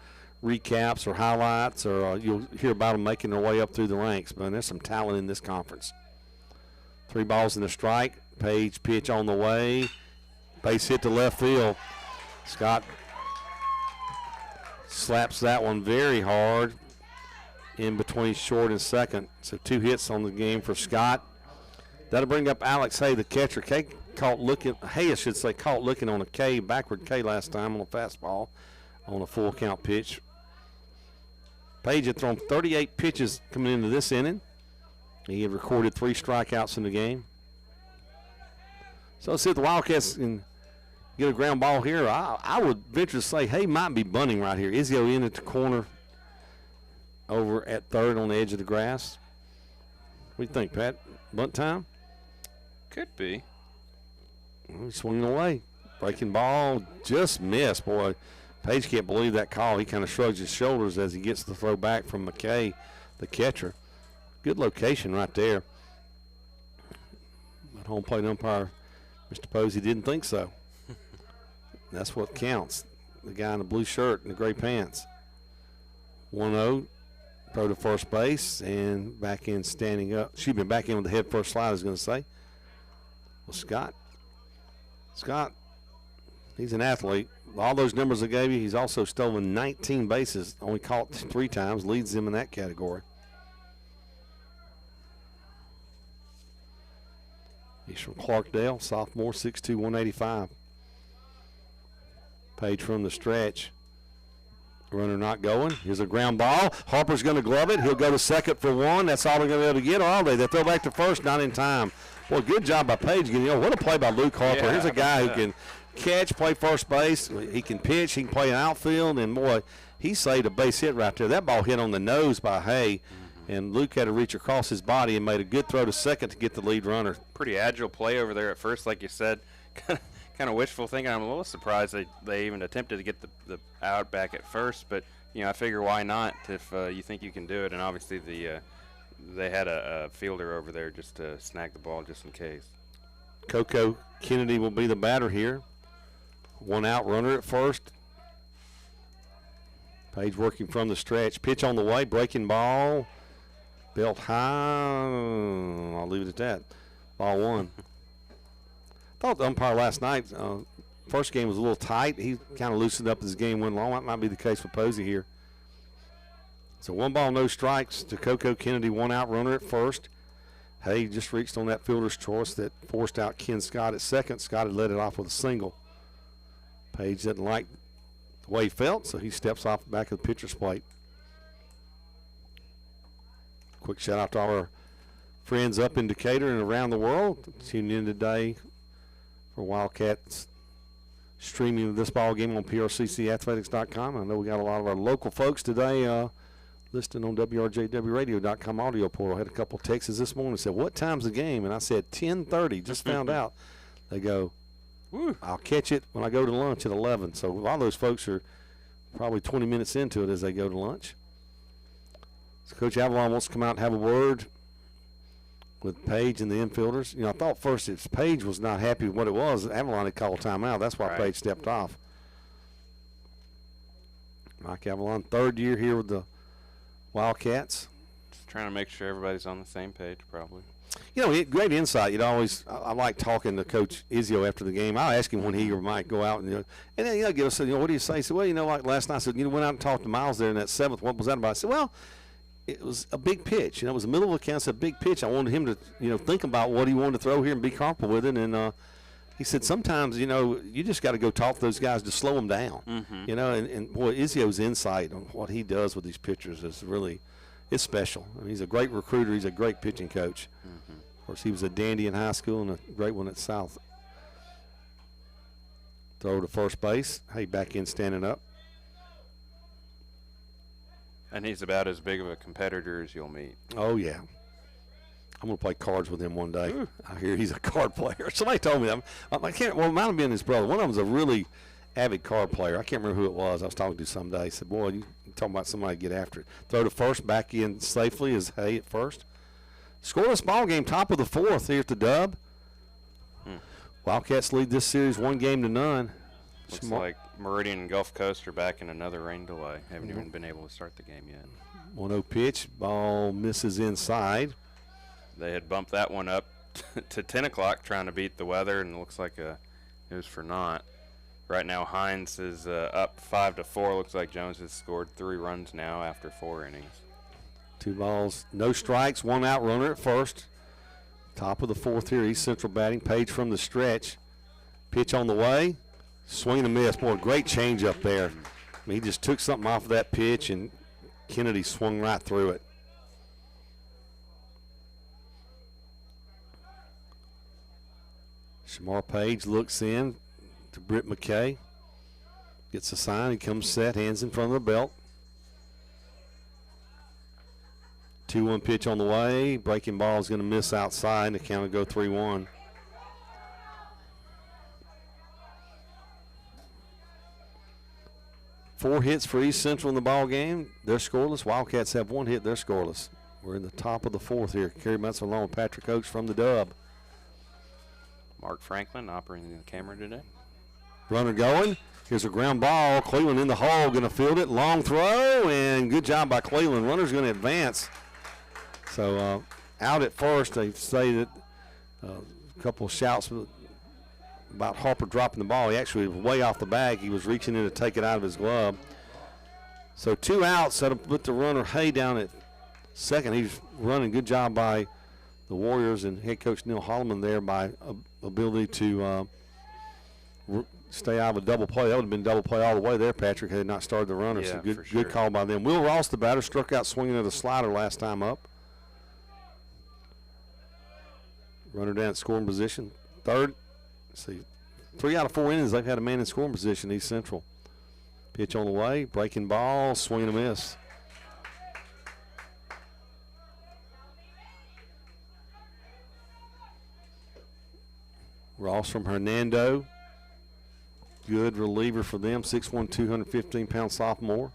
recaps or highlights, or you'll hear about them making their way up through the ranks. Man, there's some talent in this conference. 3 balls and a strike. Page pitch on the way. Base hit to left field. Scott slaps that one very hard in between short and second. So 2 hits on the game for Scott. That'll bring up Alex Hay, the catcher. Hay, caught looking on a K, backward K last time on a fastball on a full count pitch. Page had thrown 38 pitches coming into this inning. He had recorded 3 strikeouts in the game. So let's see if the Wildcats can get a ground ball here. I would venture to say Hay might be bunting right here. Izio in at the corner over at third on the edge of the grass. What do you think, Pat? Bunt time? Could be. He's swinging away. Breaking ball, just missed. Boy, Page can't believe that call. He kind of shrugs his shoulders as he gets the throw back from McKay, the catcher. Good location right there. But home plate umpire, Mr. Posey, didn't think so. That's what counts. The guy in the blue shirt and the gray pants. 1-0, throw to first base, and back in standing up. She'd been back in with the head first slide, I was going to say. Well, Scott, he's an athlete. All those numbers I gave you, he's also stolen 19 bases, only caught 3 times, leads them in that category. He's from Clarkdale, sophomore, 6'2", 185. Page from the stretch. Runner not going. Here's a ground ball. Harper's going to glove it. He'll go to second for 1. That's all they're going to be able to get, or are they? They throw back to first, not in time. Boy, good job by Page getting what a play by Luke Harper. Yeah, Here's a guy who can catch, play first base. He can pitch. He can play an outfield. And, boy, he saved a base hit right there. That ball hit on the nose by Hay. And Luke had to reach across his body and made a good throw to second to get the lead runner. Pretty agile play over there at first, like you said. Kind of wishful thinking. I'm a little surprised they even attempted to get the out back at first. But, I figure why not if you think you can do it. And obviously they had a fielder over there just to snag the ball just in case. Coco Kennedy will be the batter here. 1 out, runner at first. Page working from the stretch. Pitch on the way, breaking ball. Belt high. I'll leave it at that. Ball 1. Thought the umpire last night, first game was a little tight. He kind of loosened up as the game went along. That might be the case for Posey here. So 1 ball, no strikes to Coco Kennedy, 1 out, runner at first. Hay just reached on that fielder's choice that forced out Ken Scott at second. Scott had let it off with a single. Page didn't like the way he felt, so he steps off the back of the pitcher's plate. Quick shout out to all our friends up in Decatur and around the world tuning in today for Wildcats streaming of this ball game on PRCCathletics.com. I know we got a lot of our local folks today listening on WRJWradio.com audio portal. I had a couple of texts this morning that said, what time's the game? And I said 10:30. Just found out. They go, I'll catch it when I go to lunch at 11. So a lot of those folks are probably 20 minutes into it as they go to lunch. So Coach Avalon wants to come out and have a word with Page and the infielders. I thought first if Page was not happy with what it was, Avalon had called timeout. That's why Page stepped off. Mike Avalon, 3rd year here with the Wildcats. Just trying to make sure everybody's on the same page, probably. Great insight. I like talking to Coach Izio after the game. I'll ask him when he or Mike go out and then give us what do you say? He said, well, like last night I said, went out and talked to Miles there in that 7th. What was that about? I said, well, it was a big pitch. It was the middle of the count, a big pitch. I wanted him to, think about what he wanted to throw here and be comfortable with it. And he said sometimes, you just got to go talk to those guys to slow them down. Mm-hmm. And boy, Izio's insight on what he does with these pitchers is really, it's special. I mean, he's a great recruiter. He's a great pitching coach. Mm-hmm. Of course, he was a dandy in high school and a great one at South. Throw to first base. Hey, back in standing up. And he's about as big of a competitor as you'll meet. Oh, yeah. I'm going to play cards with him one day. Ooh. I hear he's a card player. Somebody told me that. It might have been his brother. One of them was a really avid card player. I can't remember who it was. I was talking to someday. He said, boy, you talking about somebody to get after it. Throw to first, back in safely is Hay at first. Scoreless ball game, top of the fourth here at the Dub. Wildcats lead this series 1-0. Looks like Meridian and Gulf Coast are back in another rain delay. Haven't even been able to start the game yet. 1-0 pitch. Ball misses inside. They had bumped that one up to 10 o'clock trying to beat the weather, and it looks like it was for naught. Right now, Hines is up 5-4. Looks like Jones has scored 3 runs now after 4 innings. 2 balls, no strikes, 1 out, runner at first. Top of the fourth here, East Central batting. Page from the stretch. Pitch on the way. Swing and a miss. Boy, great change up there. I mean, he just took something off of that pitch, and Kennedy swung right through it. Shamar Page looks in to Britt McKay. Gets a sign. He comes set, hands in front of the belt. 2-1 pitch on the way. Breaking ball is going to miss outside, and the count will go 3-1. Four hits for East Central in the ball game. They're scoreless. Wildcats have 1 hit. They're scoreless. We're in the top of the fourth here. Kerry Munson along with Patrick Oakes from the Dub. Mark Franklin operating the camera today. Runner going. Here's a ground ball. Cleveland in the hole, going to field it. Long throw, and good job by Cleveland. Runner's going to advance. So out at first, they say that a couple of shouts about Harper dropping the ball. He actually was way off the bag. He was reaching in to take it out of his glove. So 2 outs. That'll put the runner Hay down at second. He's running. Good job by the Warriors and head coach Neil Holloman there by ability to stay out of a double play. That would have been double play all the way there, Patrick, had he not started the runner. Yeah, so good, for sure. good call by them. Will Ross, the batter, struck out swinging at a slider last time up. Runner down at scoring position. Third. Let's see, 3 out of 4 innings they've had a man in scoring position, East Central. Pitch on the way, breaking ball, swing and a miss. Ross from Hernando. Good reliever for them, 6'1", 215-pound sophomore.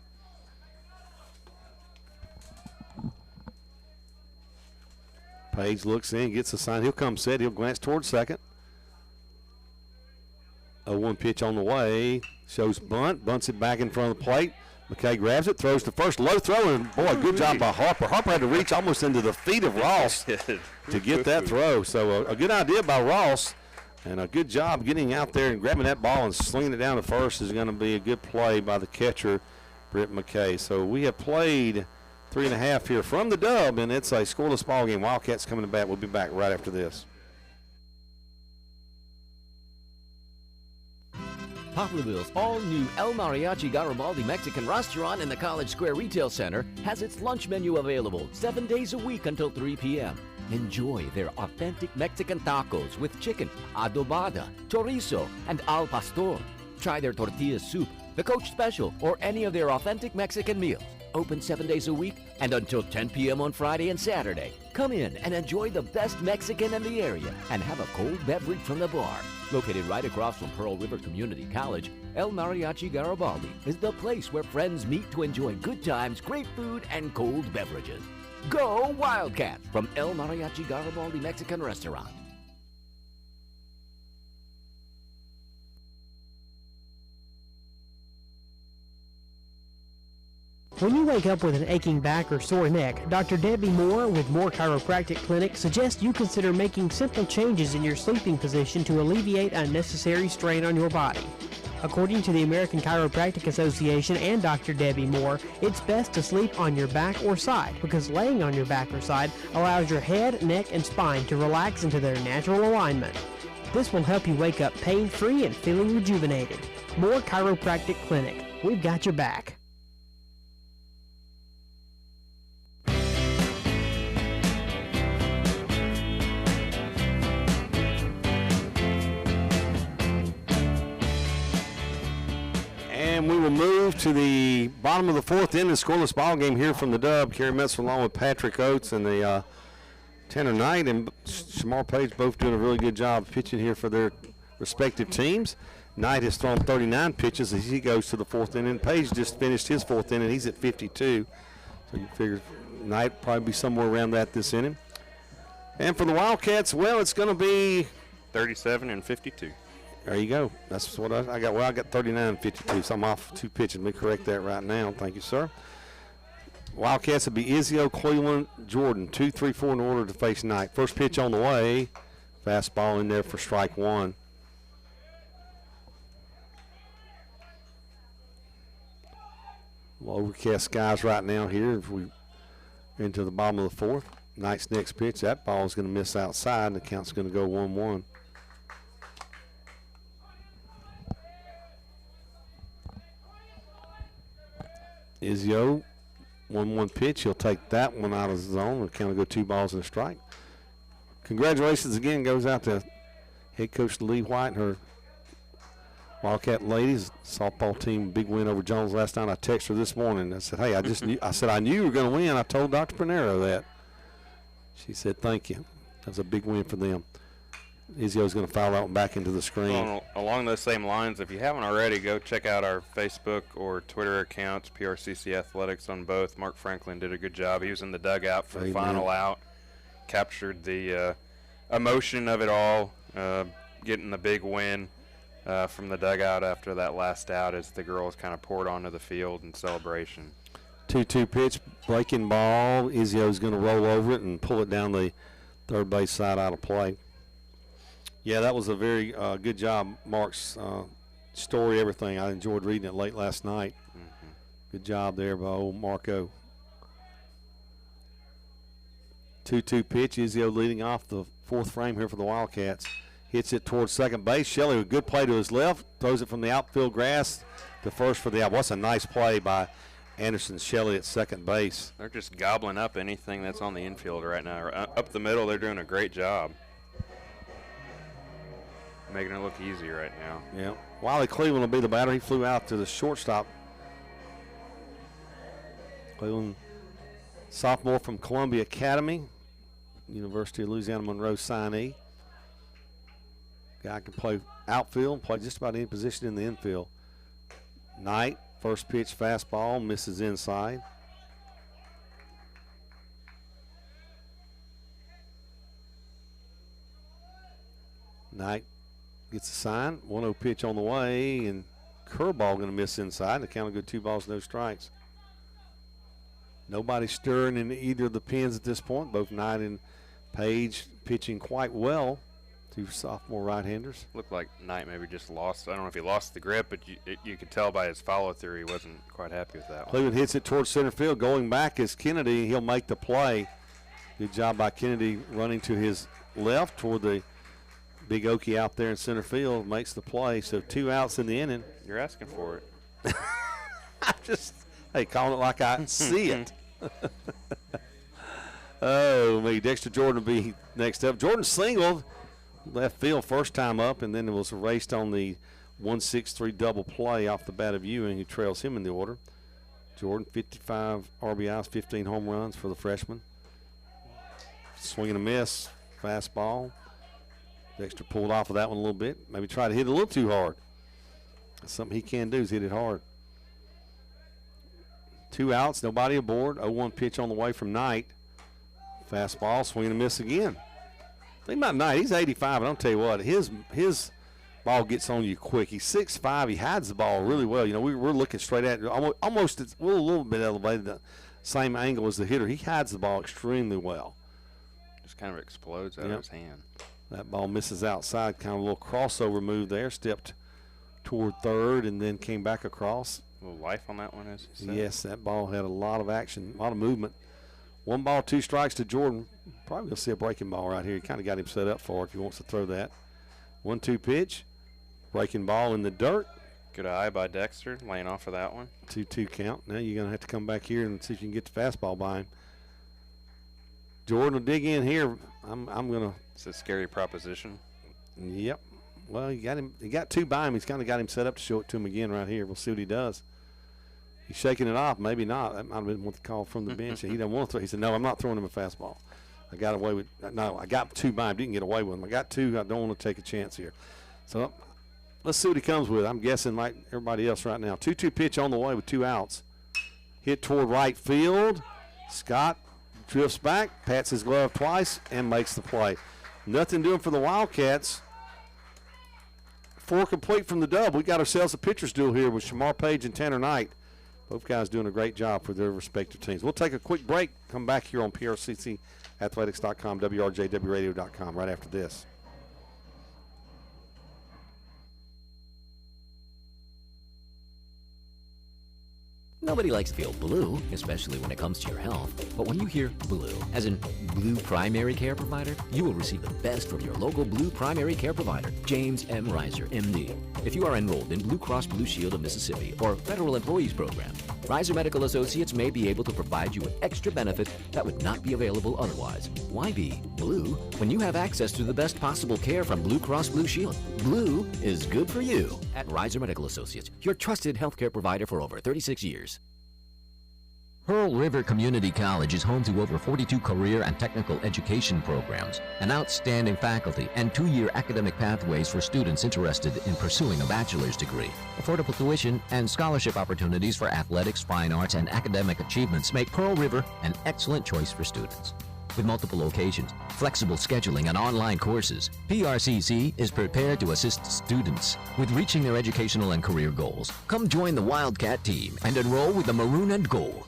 Page looks in, gets a sign. He'll come set. He'll glance towards second. 0-1 pitch on the way. Shows bunt. Bunts it back in front of the plate. McKay grabs it, throws to first. Low throw, and boy, good job by Harper. Harper had to reach almost into the feet of Ross to get that throw. So a good idea by Ross, and a good job getting out there and grabbing that ball and slinging it down to first is going to be a good play by the catcher, Britt McKay. So we have played 3.5 here from the Dub, and it's a scoreless ball game. Wildcats coming to bat. We'll be back right after this. Poplarville's all-new El Mariachi Garibaldi Mexican restaurant in the College Square Retail Center has its lunch menu available 7 days a week until 3 p.m. Enjoy their authentic Mexican tacos with chicken, adobada, chorizo, and al pastor. Try their tortilla soup, the Coach Special, or any of their authentic Mexican meals. Open 7 days a week and until 10 p.m. on Friday and Saturday. Come in and enjoy the best Mexican in the area and have a cold beverage from the bar. Located right across from Pearl River Community College, El Mariachi Garibaldi is the place where friends meet to enjoy good times, great food, and cold beverages. Go Wildcats from El Mariachi Garibaldi Mexican Restaurant. When you wake up with an aching back or sore neck, Dr. Debbie Moore with Moore Chiropractic Clinic suggests you consider making simple changes in your sleeping position to alleviate unnecessary strain on your body. According to the American Chiropractic Association and Dr. Debbie Moore, it's best to sleep on your back or side because laying on your back or side allows your head, neck, and spine to relax into their natural alignment. This will help you wake up pain-free and feeling rejuvenated. Moore Chiropractic Clinic. We've got your back. And we will move to the bottom of the fourth inning, scoreless ball game here from the Dub. Kerry Metzler along with Patrick Oates and the Tanner Knight and Shamar Page both doing a really good job pitching here for their respective teams. Knight has thrown 39 pitches as he goes to the fourth inning. Page just finished his fourth inning. He's at 52. So you figure Knight will probably be somewhere around that this inning. And for the Wildcats, well, it's going to be 37 and 52. There you go. That's what I got. Well, I got 39 and 52, so I'm off 2 pitches. Let me correct that right now. Thank you, sir. Wildcats will be Izio, Cleveland, Jordan, 2, 3, 4 in order to face Knight. First pitch on the way. Fastball in there for strike one. Well, overcast skies right now here as we into the bottom of the fourth. Knight's next pitch. That ball is going to miss outside, and the count's going to go 1-1. Izio, 1-1 pitch. He'll take that one out of the zone. The count will go 2 balls and a strike. Congratulations again goes out to head coach Lee White and her Wildcat ladies softball team. Big win over Jones last night. I texted her this morning. I said, hey, I knew you were going to win. I told Dr. Panero that. She said, thank you. That was a big win for them. Izio's going to foul that one back into the screen. Well, along those same lines, if you haven't already, go check out our Facebook or Twitter accounts, PRCC Athletics on both. Mark Franklin did a good job. He was in the dugout for the final out, captured the emotion of it all, getting the big win from the dugout after that last out as the girls kind of poured onto the field in celebration. 2-2 pitch, breaking ball. Izio's going to roll over it and pull it down the third base side out of play. Yeah, that was a very good job, Mark's story, everything. I enjoyed reading it late last night. Mm-hmm. Good job there by old Marco. 2-2 pitch. Izio leading off the fourth frame here for the Wildcats. Hits it towards second base. Shelley with a good play to his left. Throws it from the outfield grass to first for the out. What's a nice play by Anderson Shelley at second base. They're just gobbling up anything that's on the infield right now. Up the middle, they're doing a great job. Making it look easy right now. Yeah. Wiley Cleveland will be the batter. He flew out to the shortstop. Cleveland, sophomore from Columbia Academy, University of Louisiana Monroe signee. Guy can play outfield, play just about any position in the infield. Knight, first pitch fastball, misses inside. Knight gets a sign. 1-0 pitch on the way, and curveball going to miss inside. The count will go 2 balls, no strikes. Nobody stirring in either of the pins at this point. Both Knight and Page pitching quite well. 2 sophomore right-handers. Looked like Knight maybe just lost. I don't know if he lost the grip, but you could tell by his follow-through he wasn't quite happy with that one. Cleveland hits it towards center field. Going back is Kennedy. He'll make the play. Good job by Kennedy running to his left toward the Big Okie out there in center field. Makes the play. So 2 outs in the inning. You're asking for it. I'm just, hey, calling it like I see it. Oh, me. Dexter Jordan will be next up. Jordan singled left field first time up, and then it was raced on the 1-6-3 double play off the bat of Ewing, who trails him in the order. Jordan, 55 RBIs, 15 home runs for the freshman. Swing and a miss, fastball. Dexter pulled off of that one a little bit. Maybe tried to hit it a little too hard. That's something he can do is hit it hard. 2 outs, nobody aboard. 0-1 pitch on the way from Knight. Fastball, swing and a miss again. Think about Knight. He's 85, and I'll tell you what, his ball gets on you quick. He's 6'5". He hides the ball really well. You know, we're looking straight at it. Almost we're a little bit elevated, the same angle as the hitter. He hides the ball extremely well. Just kind of explodes out of his hand. That ball misses outside. Kind of a little crossover move there. Stepped toward third and then came back across. A little life on that one, as you said. Yes, that ball had a lot of action, a lot of movement. 1 ball, 2 strikes to Jordan. Probably going to see a breaking ball right here. He kind of got him set up for it if he wants to throw that. 1-2 pitch. Breaking ball in the dirt. Good eye by Dexter, laying off of that one. 2-2 count. Now you're going to have to come back here and see if you can get the fastball by him. Jordan will dig in here. I'm going to. It's a scary proposition. Yep. Well, he got him. He got 2 by him. He's kind of got him set up to show it to him again right here. We'll see what he does. He's shaking it off. Maybe not. That might have been what the call from the bench. He didn't want to throw. He said, "No, I'm not throwing him a fastball. I got away with. No, I got 2 by him. Didn't get away with him. I got 2. I don't want to take a chance here." So let's see what he comes with. I'm guessing like everybody else right now. 2-2 pitch on the way with 2 outs. Hit toward right field. Scott drifts back, pats his glove twice, and makes the play. Nothing doing for the Wildcats. 4 complete from the dub. We got ourselves a pitcher's duel here with Shamar Page and Tanner Knight. Both guys doing a great job for their respective teams. We'll take a quick break. Come back here on PRCCathletics.com, WRJWradio.com right after this. Nobody likes to feel blue, especially when it comes to your health. But when you hear blue, as in Blue Primary Care Provider, you will receive the best from your local Blue Primary Care Provider, James M. Reiser, MD. If you are enrolled in Blue Cross Blue Shield of Mississippi or Federal Employees Program, Reiser Medical Associates may be able to provide you with extra benefits that would not be available otherwise. Why be blue when you have access to the best possible care from Blue Cross Blue Shield? Blue is good for you at Reiser Medical Associates, your trusted healthcare provider for over 36 years. Pearl River Community College is home to over 42 career and technical education programs, an outstanding faculty, and 2-year academic pathways for students interested in pursuing a bachelor's degree. Affordable tuition and scholarship opportunities for athletics, fine arts, and academic achievements make Pearl River an excellent choice for students. With multiple locations, flexible scheduling, and online courses, PRCC is prepared to assist students with reaching their educational and career goals. Come join the Wildcat team and enroll with the Maroon and Gold.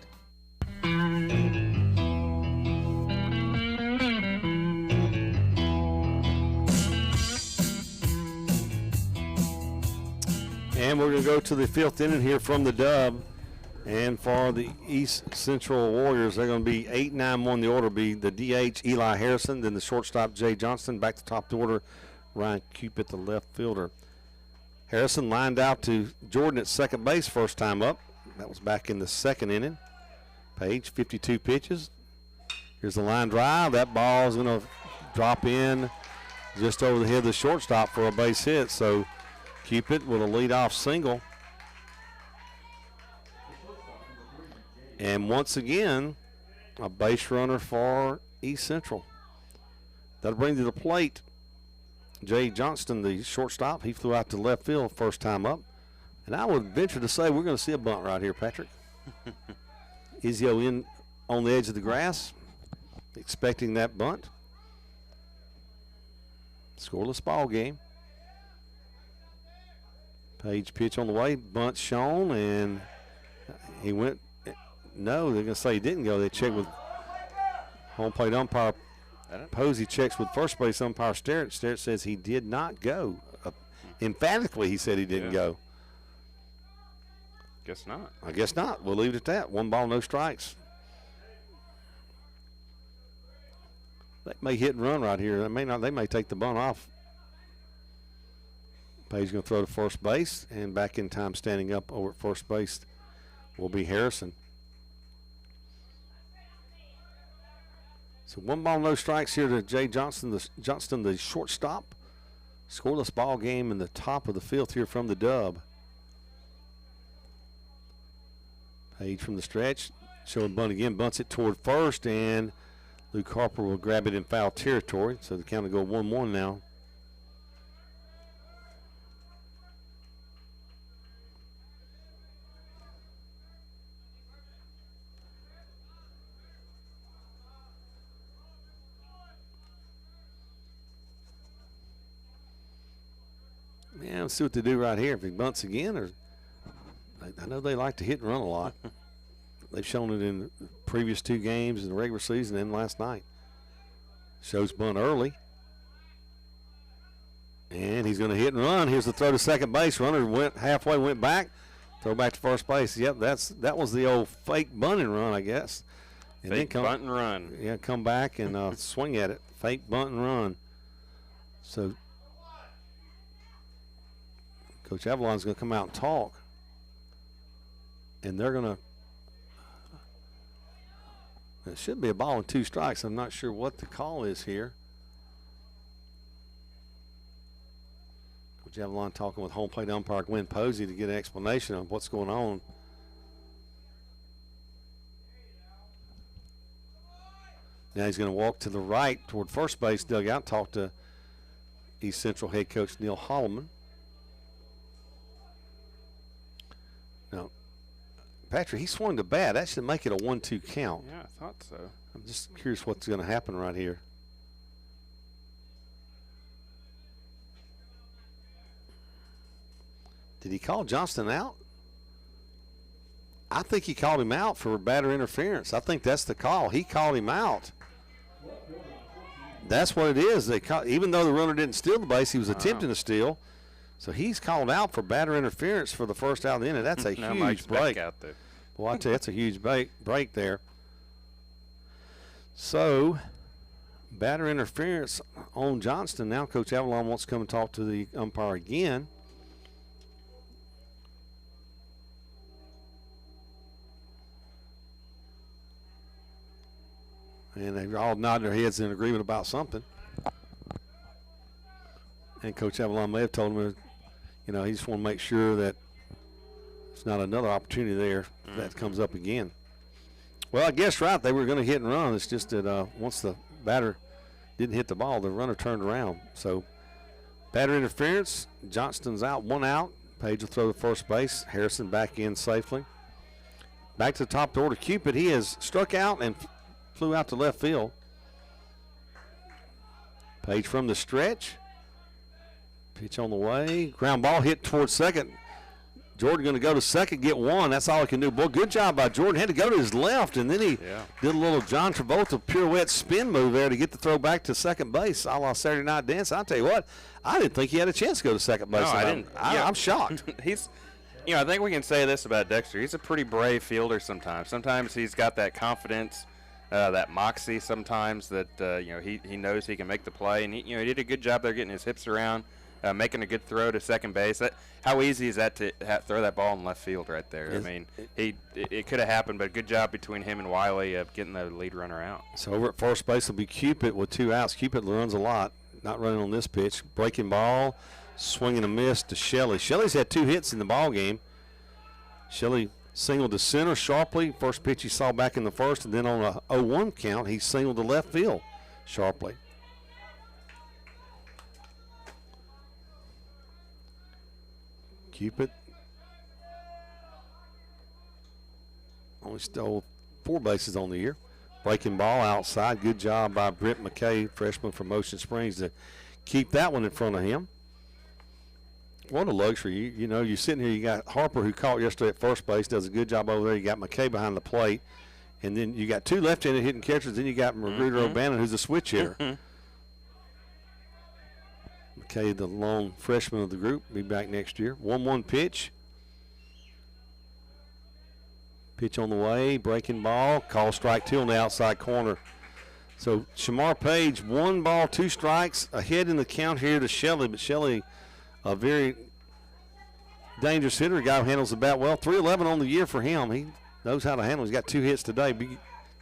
And we're going to go to the 5th inning here from the dub. And for the East Central Warriors, they're going to be 8-9-1. The order will be the DH, Eli Harrison, then the shortstop, Jay Johnston. Back to top of the order, Ryan Cupid, the left fielder. Harrison lined out to Jordan at second base first time up. That was back in the 2nd inning. Page, 52 pitches. Here's the line drive. That ball is going to drop in just over the head of the shortstop for a base hit. So Cupid with a leadoff single. And once again, a base runner for East Central. That'll bring to the plate Jay Johnston, the shortstop. He flew out to left field first time up. And I would venture to say we're going to see a bunt right here, Patrick. Izio in on the edge of the grass, expecting that bunt. Scoreless ball game. Page pitch on the way, bunt shown, and he went. No, they're going to say he didn't go. They checked with home plate umpire Posey, checks with first base umpire Sterrett. Sterrett says he did not go. Emphatically, he said he didn't go. Guess not. I guess not. We'll leave it at that. 1 ball, no strikes. They may hit and run right here. They may not. They may take the bunt off. Page going to throw to first base, and back in time, standing up over at first base will be Harrison. So 1 ball, no strikes here to Jay Johnston, the shortstop. Scoreless ball game in the top of the 5th here from the dub. Page from the stretch, showing bunt again, bunts it toward first, and Luke Harper will grab it in foul territory. So the count will go 1-1 now. Yeah, let's see what they do right here. If he bunts again, or I know they like to hit and run a lot. They've shown it in the previous 2 games in the regular season and last night. Shows bunt early. And he's going to hit and run. Here's the throw to second base. Runner went halfway, went back. Throw back to first base. Yep, that was the old fake bunting run, I guess. And fake bunt and run. Yeah, come back and swing at it. Fake bunt and run. So Coach Avalon's going to come out and talk. And they're going to – it should be a ball and 2 strikes. I'm not sure what the call is here. Coach Avalon talking with home plate umpire Gwen Posey to get an explanation of what's going on. Now he's going to walk to the right toward first base dugout, talk to East Central head coach Neil Holloman. Now, Patrick, he swung the bat. That should make it a 1-2 count. Yeah, I thought so. I'm just curious what's going to happen right here. Did he call Johnston out? I think he called him out for batter interference. I think that's the call. He called him out. That's what it is. They even though the runner didn't steal the base, he was attempting to steal. So he's called out for batter interference for the first out of the inning. That's a huge break. Out there. Well, I tell you, that's a huge break there. So, batter interference on Johnston. Now Coach Avalon wants to come and talk to the umpire again. And they all nod their heads in agreement about something. And Coach Avalon may have told him, you know, he just want to make sure that there's not another opportunity there if that comes up again. Well, I guess right. They were going to hit and run. It's just that once the batter didn't hit the ball, the runner turned around. So batter interference. Johnston's out, 1 out. Page will throw to first base. Harrison back in safely. Back to the top of the order. Cupid, he has struck out and flew out to left field. Page from the stretch. Pitch on the way. Ground ball hit towards second. Jordan going to go to second, get 1. That's all he can do. Boy, good job by Jordan. Had to go to his left, and then he did a little John Travolta pirouette spin move there to get the throw back to second base, a la Saturday Night Dance. I'll tell you what, I didn't think he had a chance to go to second base. No, I didn't. I'm shocked. He's, you know, I think we can say this about Dexter. He's a pretty brave fielder sometimes. Sometimes he's got that confidence, that moxie sometimes that, you know, he knows he can make the play. And, he did a good job there getting his hips around. Making a good throw to second base. How easy is that to throw that ball in left field right there? I mean, it could have happened, but good job between him and Wiley of getting the lead runner out. So over at first base will be Cupid with 2 outs. Cupid runs a lot, not running on this pitch. Breaking ball, swinging a miss to Shelley. Shelley's had 2 hits in the ball game. Shelley singled to center sharply. First pitch he saw back in the first, and then on a 0-1 count, he singled to left field sharply. Cupid only stole 4 bases on the year. Breaking ball outside. Good job by Brent McKay, freshman from Ocean Springs, to keep that one in front of him. What a luxury. You know, you're sitting here, you got Harper, who caught yesterday at first base, does a good job over there. You got McKay behind the plate. And then you got 2 left-handed hitting catchers. Then you got Magruder O'Bannon, who's a switch hitter. McKay, the lone freshman of the group, be back next year. 1-1 pitch. Pitch on the way, breaking ball, call strike 2 on the outside corner. So Shamar Page, 1 ball, 2 strikes, ahead in the count here to Shelley, but Shelley, a very dangerous hitter, a guy who handles the bat well. 311 on the year for him. He knows how to handle it. He's got 2 hits today.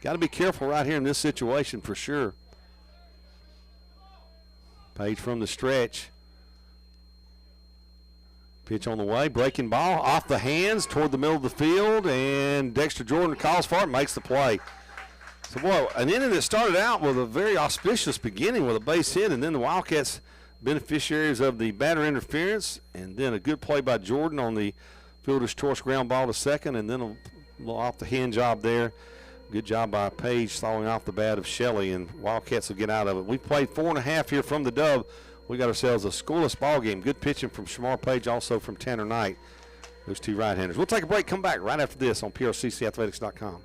Got to be careful right here in this situation for sure. Page from the stretch. Pitch on the way, breaking ball off the hands toward the middle of the field, and Dexter Jordan calls for it, makes the play. So, boy, an inning that started out with a very auspicious beginning with a base hit, and then the Wildcats beneficiaries of the batter interference, and then a good play by Jordan on the fielder's choice ground ball to second, and then a little off the hand job there. Good job by Page throwing off the bat of Shelley, and Wildcats will get out of it. We played 4.5 here from the Dub. We got ourselves a scoreless ball game. Good pitching from Shamar Page, also from Tanner Knight. Those 2 right-handers. We'll take a break, come back right after this on PRCCathletics.com.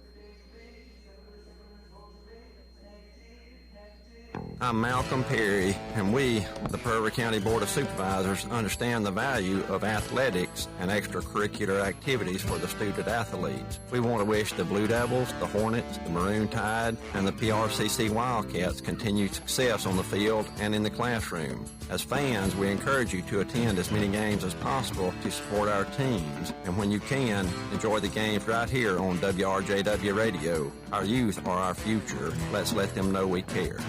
I'm Malcolm Perry, and we, the Prairie County Board of Supervisors, understand the value of athletics and extracurricular activities for the student athletes. We want to wish the Blue Devils, the Hornets, the Maroon Tide, and the PRCC Wildcats continued success on the field and in the classroom. As fans, we encourage you to attend as many games as possible to support our teams, and when you can, enjoy the games right here on WRJW Radio. Our youth are our future. Let's let them know we care.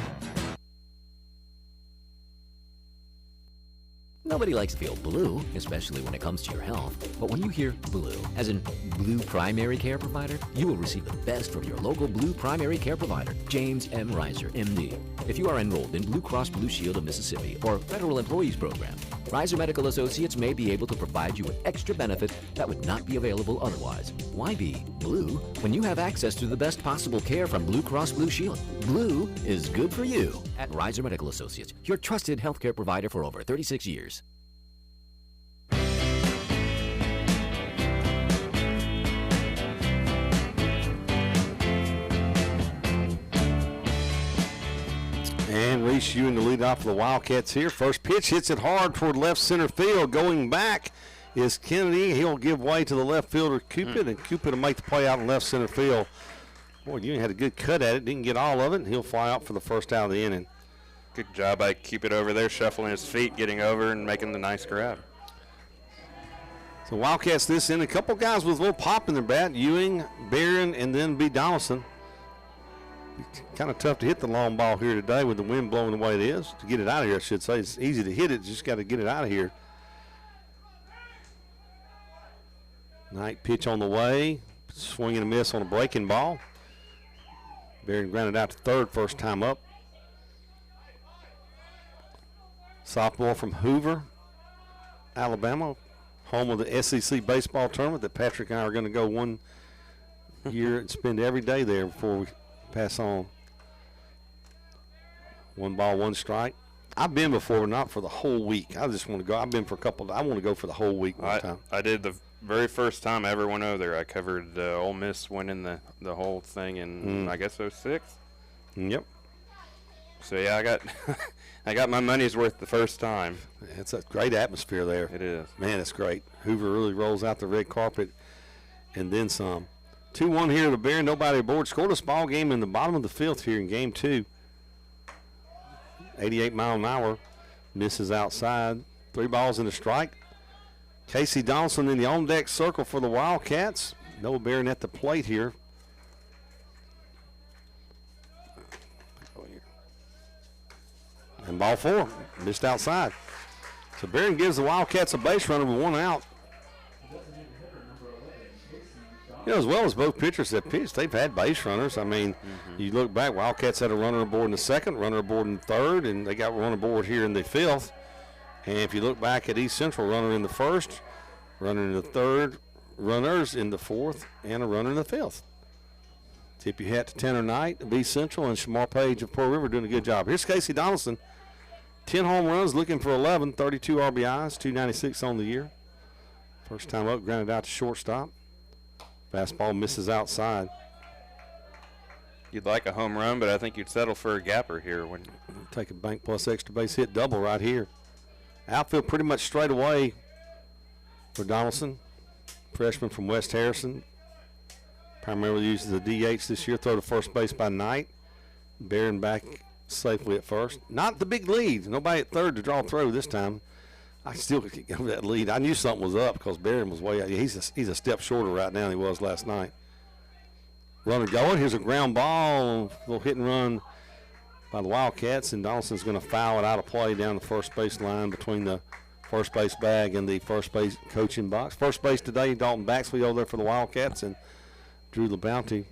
Nobody likes to feel blue, especially when it comes to your health. But when you hear blue, as in Blue Primary Care Provider, you will receive the best from your local Blue Primary Care Provider, James M. Reiser, MD. If you are enrolled in Blue Cross Blue Shield of Mississippi or Federal Employees Program, Reiser Medical Associates may be able to provide you with extra benefit that would not be available otherwise. Why be blue when you have access to the best possible care from Blue Cross Blue Shield? Blue is good for you. At Reiser Medical Associates, your trusted healthcare provider for over 36 years. And Reese Ewing to lead off for the Wildcats here. First pitch hits it hard toward left center field. Going back is Kennedy. He'll give way to the left fielder, Cupid, and Cupid will make the play out in left center field. Boy, Ewing had a good cut at it. Didn't get all of it. He'll fly out for the first out of the inning. Good job by Cupid over there, shuffling his feet, getting over, and making the nice grab. So Wildcats this inning. A couple guys with a little pop in their bat. Ewing, Barron, and then B. Donaldson. Kind of tough to hit the long ball here today with the wind blowing the way it is. To get it out of here, I should say. It's easy to hit it. Just got to get it out of here. Knight pitch on the way. Swing and a miss on a breaking ball. Barron grounded out to third first time up. Sophomore from Hoover, Alabama. Home of the SEC baseball tournament that Patrick and I are going to go one year and spend every day there before we pass on. 1 ball, 1 strike. I've been before, but not for the whole week. I just want to go. I've been for a couple. I want to go for the whole week one time. I did the very first time I ever went over there. I covered Ole Miss winning the whole thing in I guess 06. Yep. So yeah, I got my money's worth the first time. It's a great atmosphere there. It is. Man, it's great. Hoover really rolls out the red carpet and then some. 2-1 here to Barron. Nobody aboard. Scored a ball game in the bottom of the 5th here in game 2. 88 mile an hour. Misses outside. 3 balls and a strike. Casey Donaldson in the on-deck circle for the Wildcats. Noah Barron at the plate here. And ball 4. Missed outside. So Barron gives the Wildcats a base runner with 1 out. You know, as well as both pitchers that pitched, they've had base runners. I mean, you look back, Wildcats had a runner aboard in the 2nd, runner aboard in the 3rd, and they got one aboard here in the 5th. And if you look back at East Central, runner in the 1st, runner in the 3rd, runners in the 4th, and a runner in the 5th. Tip your hat to Tanner Knight of East Central and Shamar Page of Pearl River doing a good job. Here's Casey Donaldson. 10 home runs, looking for 11, 32 RBIs, 296 on the year. First time up, grounded out to shortstop. Fastball misses outside. You'd like a home run, but I think you'd settle for a gapper here. When take a bank plus extra base hit double right here. Outfield pretty much straight away for Donaldson. Freshman from West Harrison. Primarily uses the DH this year. Throw to first base by Knight. Barron back safely at first. Not the big lead. Nobody at third to draw a throw this time. I still could get over that lead. I knew something was up because Barron was way out. He's a step shorter right now than he was last night. Runner going. Here's a ground ball. A little hit and run by the Wildcats, and Donaldson's going to foul it out of play down the first base line between the first base bag and the first base coaching box. First base today, Dalton Baxley over there for the Wildcats, and Drew LeBounty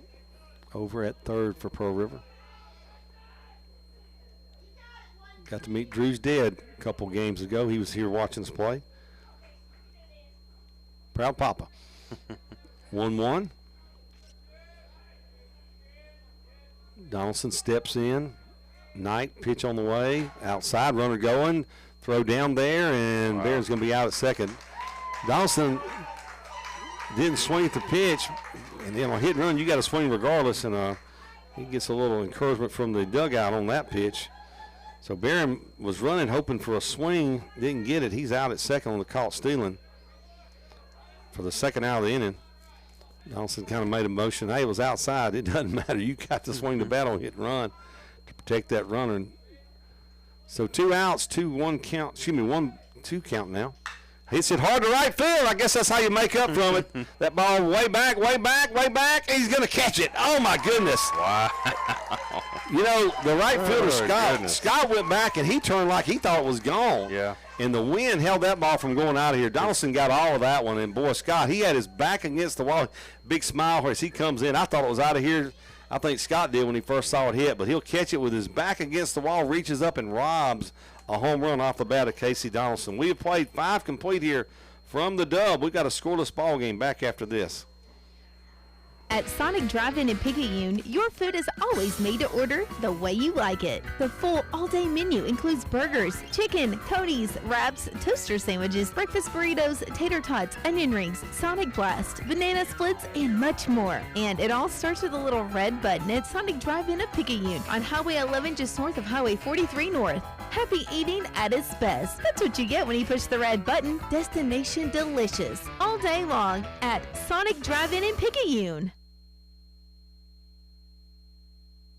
over at third for Pearl River. Got to meet Drew's dad a couple games ago. He was here watching us play. Proud Papa. 1-1. Donaldson steps in. Knight pitch on the way. Outside, runner going. Throw down there, and Barron's going to be out at second. Donaldson didn't swing at the pitch. And then on hit and run, you got to swing regardless. And he gets a little encouragement from the dugout on that pitch. So Barron was running, hoping for a swing. Didn't get it. He's out at second on the caught stealing for the second out of the inning. Donaldson kind of made a motion. Hey, it was outside. It doesn't matter. You got to swing the bat on hit and run to protect that runner. So 2 outs, 2-1 count. Excuse me, 1-2 count now. Hits it hard to right field. I guess that's how you make up from it. That ball way back, way back, way back. He's going to catch it. Oh, my goodness. Wow. You know, the right fielder, Scott went back, and he turned like he thought it was gone. Yeah. And the wind held that ball from going out of here. Donaldson got all of that one. And, boy, Scott, he had his back against the wall. Big smile as he comes in. I thought it was out of here. I think Scott did when he first saw it hit. But he'll catch it with his back against the wall, reaches up and robs a home run off the bat of Casey Donaldson. We have played 5 complete here from the Dub. We've got a scoreless ball game back after this. At Sonic Drive-In in Picayune, your food is always made to order the way you like it. The full all-day menu includes burgers, chicken, conies, wraps, toaster sandwiches, breakfast burritos, tater tots, onion rings, Sonic Blast, banana splits, and much more. And it all starts with a little red button at Sonic Drive-In of Picayune on Highway 11 just north of Highway 43 North. Happy eating at its best. That's what you get when you push the red button. Destination delicious. All day long at Sonic Drive-In in Picayune.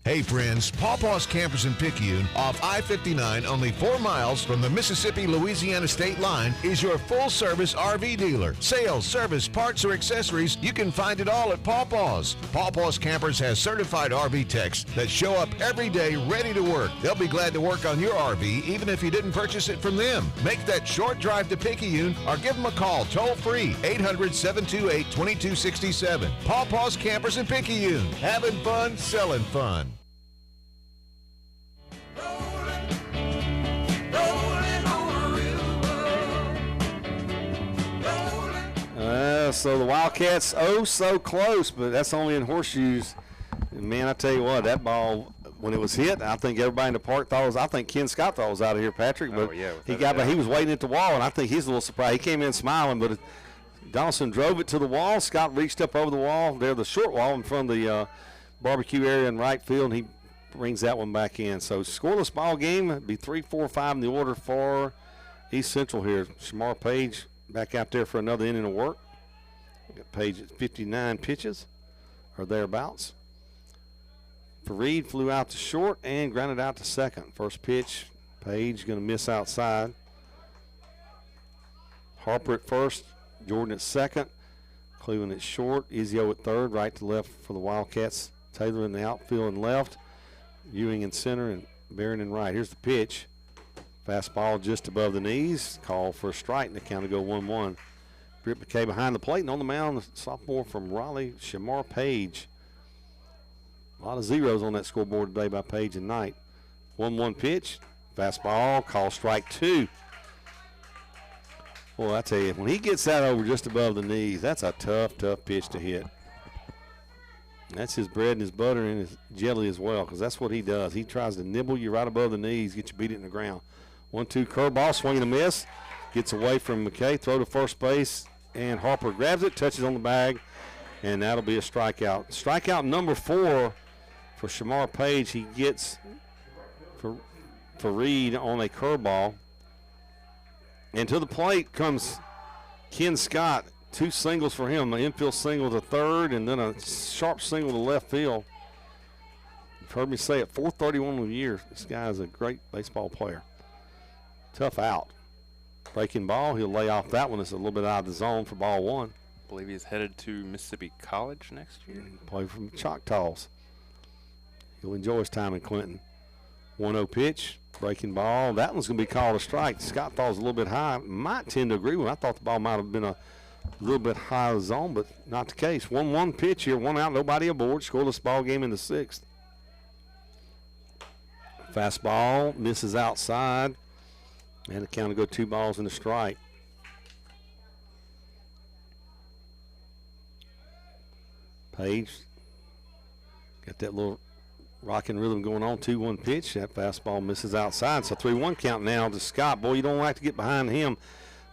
Hey friends, Pawpaw's Campers in Picayune off I-59, only 4 miles from the Mississippi-Louisiana state line, is your full-service RV dealer. Sales, service, parts, or accessories, you can find it all at Pawpaw's. Pawpaw's Campers has certified RV techs that show up every day ready to work. They'll be glad to work on your RV even if you didn't purchase it from them. Make that short drive to Picayune or give them a call toll-free, 800-728-2267. Pawpaw's Campers in Picayune. Having fun, selling fun. So the Wildcats, so close, but that's only in horseshoes. And man, I tell you what, that ball, when it was hit, I think everybody in the park thought it was, I think Ken Scott thought it was out of here, Patrick. But he was waiting at the wall, and I think he's a little surprised. He came in smiling, but Donaldson drove it to the wall. Scott reached up over the wall, there, the short wall in front of the barbecue area in right field, and he brings that one back in. So scoreless ball game. It'd be 3-4-5 in the order for East Central here. Shamar Page back out there for another inning of work. Got Page at 59 pitches or thereabouts. Fareed flew out to short and grounded out to second. First pitch, Page going to miss outside. Harper at first, Jordan at second, Cleveland at short, Izio at third, right to left for the Wildcats. Taylor in the outfield and left, Ewing in center, and Barron in right. Here's the pitch. Fastball just above the knees. Call for a strike, and the count to go 1-1. Britt McKay behind the plate, and on the mound, the sophomore from Raleigh, Shamar Page. A lot of zeros on that scoreboard today by Page and Knight. 1-1 pitch. Fastball, call strike 2. Well, I tell you, when he gets that over just above the knees, that's a tough pitch to hit. That's his bread and his butter and his jelly as well, because that's what he does. He tries to nibble you right above the knees, get you beat it in the ground. 1-2 curveball, swing and a miss. Gets away from McKay, throw to first base, and Harper grabs it, touches on the bag, and that'll be a strikeout. Strikeout number 4 for Shamar Page. He gets for Reed on a curveball. And to the plate comes Ken Scott. 2 singles for him, an infield single to third, and then a sharp single to left field. You've heard me say it, 431 of the year. This guy is a great baseball player. Tough out. Breaking ball, he'll lay off that one. It's a little bit out of the zone for ball 1. I believe he's headed to Mississippi College next year. Play from Choctaws. He'll enjoy his time in Clinton. 1-0 pitch, breaking ball. That one's going to be called a strike. Scott thought it was a little bit high. Might tend to agree with him. I thought the ball might have been a little bit high of the zone, but not the case. 1-1 pitch here, 1 out, nobody aboard. Scoreless ball game in the 6th. Fastball misses outside, and the count to go 2 balls and a strike. Page got that little rocking rhythm going on. 2-1 pitch. That fastball misses outside. So 3-1 count now to Scott. Boy, you don't like to get behind him.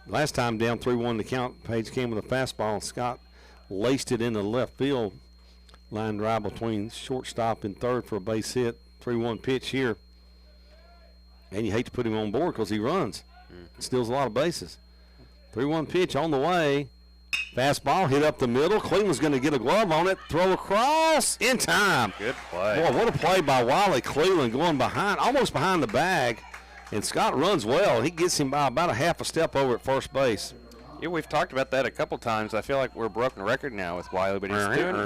Last time down 3-1 the count. Page came with a fastball, and Scott laced it into left field. Line drive between shortstop and third for a base hit. 3-1 pitch here. And you hate to put him on board because he runs. Steals a lot of bases. 3-1 pitch on the way. Fastball hit up the middle. Cleveland's going to get a glove on it. Throw across in time. Good play. Boy, what a play by Wiley Cleveland going behind, almost behind the bag. And Scott runs well. He gets him by about a half a step over at first base. Yeah, we've talked about that a couple times. I feel like we're a broken record now with Wiley, but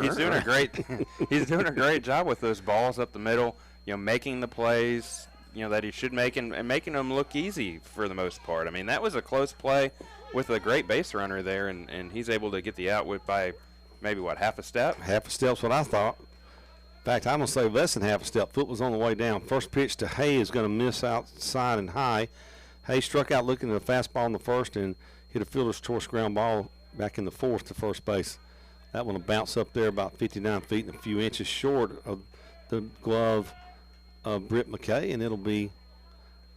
he's doing a great job with those balls up the middle. Making the plays that he should make and making them look easy for the most part. I mean, that was a close play with a great base runner there, and he's able to get the out by maybe half a step. Half a step's what I thought. In fact, I'm going to say less than half a step. Foot was on the way down. First pitch to Hay is going to miss outside and high. Hay struck out looking at a fastball in the first and hit a fielder's choice ground ball back in the fourth to first base. That one will bounce up there about 59 feet and a few inches short of the glove of Britt McKay, and it'll be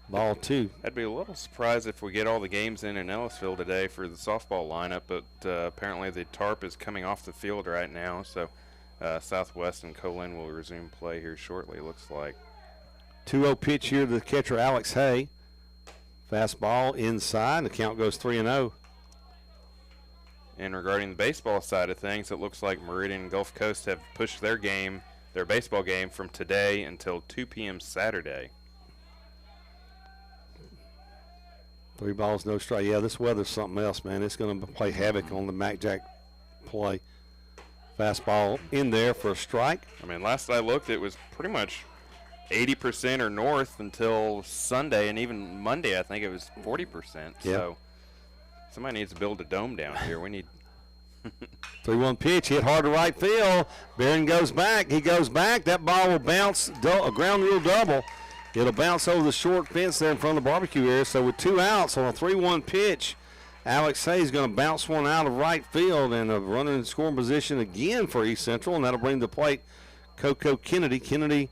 ball 2. I'd be a little surprised if we get all the games in Ellisville today for the softball lineup, but apparently the tarp is coming off the field right now, so Southwest and Colin will resume play here shortly, it looks like. 2-0 pitch here to the catcher, Alex Hay. Fastball inside, the count goes 3-0. And regarding the baseball side of things, it looks like Meridian and Gulf Coast have pushed their baseball game from today until 2 p.m. Saturday. 3 balls, no strike. Yeah, this weather's something else, man. It's going to play havoc on the Mac Jack play. Fastball in there for a strike. I mean, last I looked, it was pretty much 80% or north until Sunday, and even Monday, I think it was 40%. Yep. So somebody needs to build a dome down here. We need 3-1 pitch hit hard to right field. Barron goes back. He goes back. That ball will bounce, a ground rule double. It'll bounce over the short fence there in front of the barbecue area. So with 2 outs on a 3-1 pitch, Alex Hay is going to bounce one out of right field and a runner in scoring position again for East Central, and that'll bring to the plate Coco Kennedy. Kennedy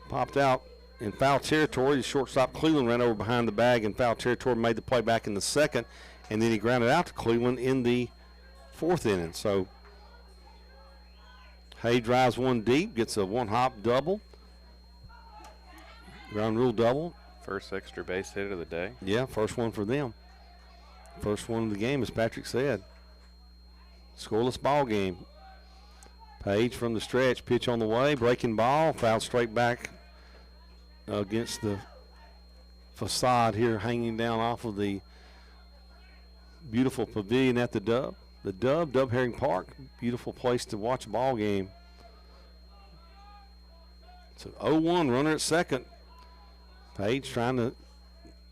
popped out in foul territory. The shortstop Cleveland ran over behind the bag in foul territory, made the play back in the second, and then he grounded out to Cleveland in the 4th inning. So Hay drives one deep, gets a one-hop double. Ground rule double. First extra base hit of the day. Yeah, first one for them. First one of the game, as Patrick said. Scoreless ball game. Page from the stretch, pitch on the way, breaking ball, fouled straight back against the facade here, hanging down off of the beautiful pavilion at the Dub. The Dub Herring Park, beautiful place to watch a ball game. So 0-1 runner at second. Page trying to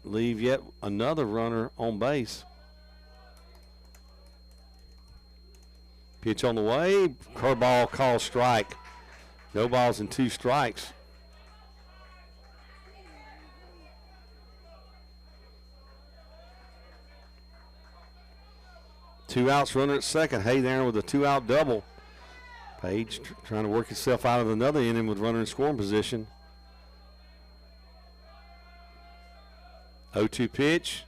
leave yet another runner on base. Pitch on the way, curveball called strike. No balls and 2 strikes. Two outs, runner at second. Hay there with a 2-out double. Page trying to work himself out of another inning with runner in scoring position. 0-2 pitch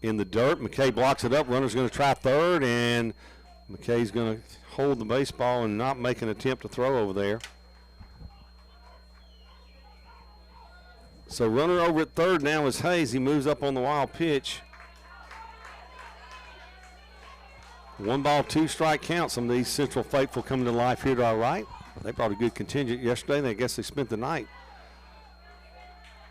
in the dirt. McKay blocks it up. Runner's going to try third, and McKay's going to hold the baseball and not make an attempt to throw over there. So runner over at third now is Hayes. He moves up on the wild pitch. 1 ball, 2 strike count. Some of these Central faithful coming to life here to our right. They brought a good contingent yesterday, and I guess they spent the night.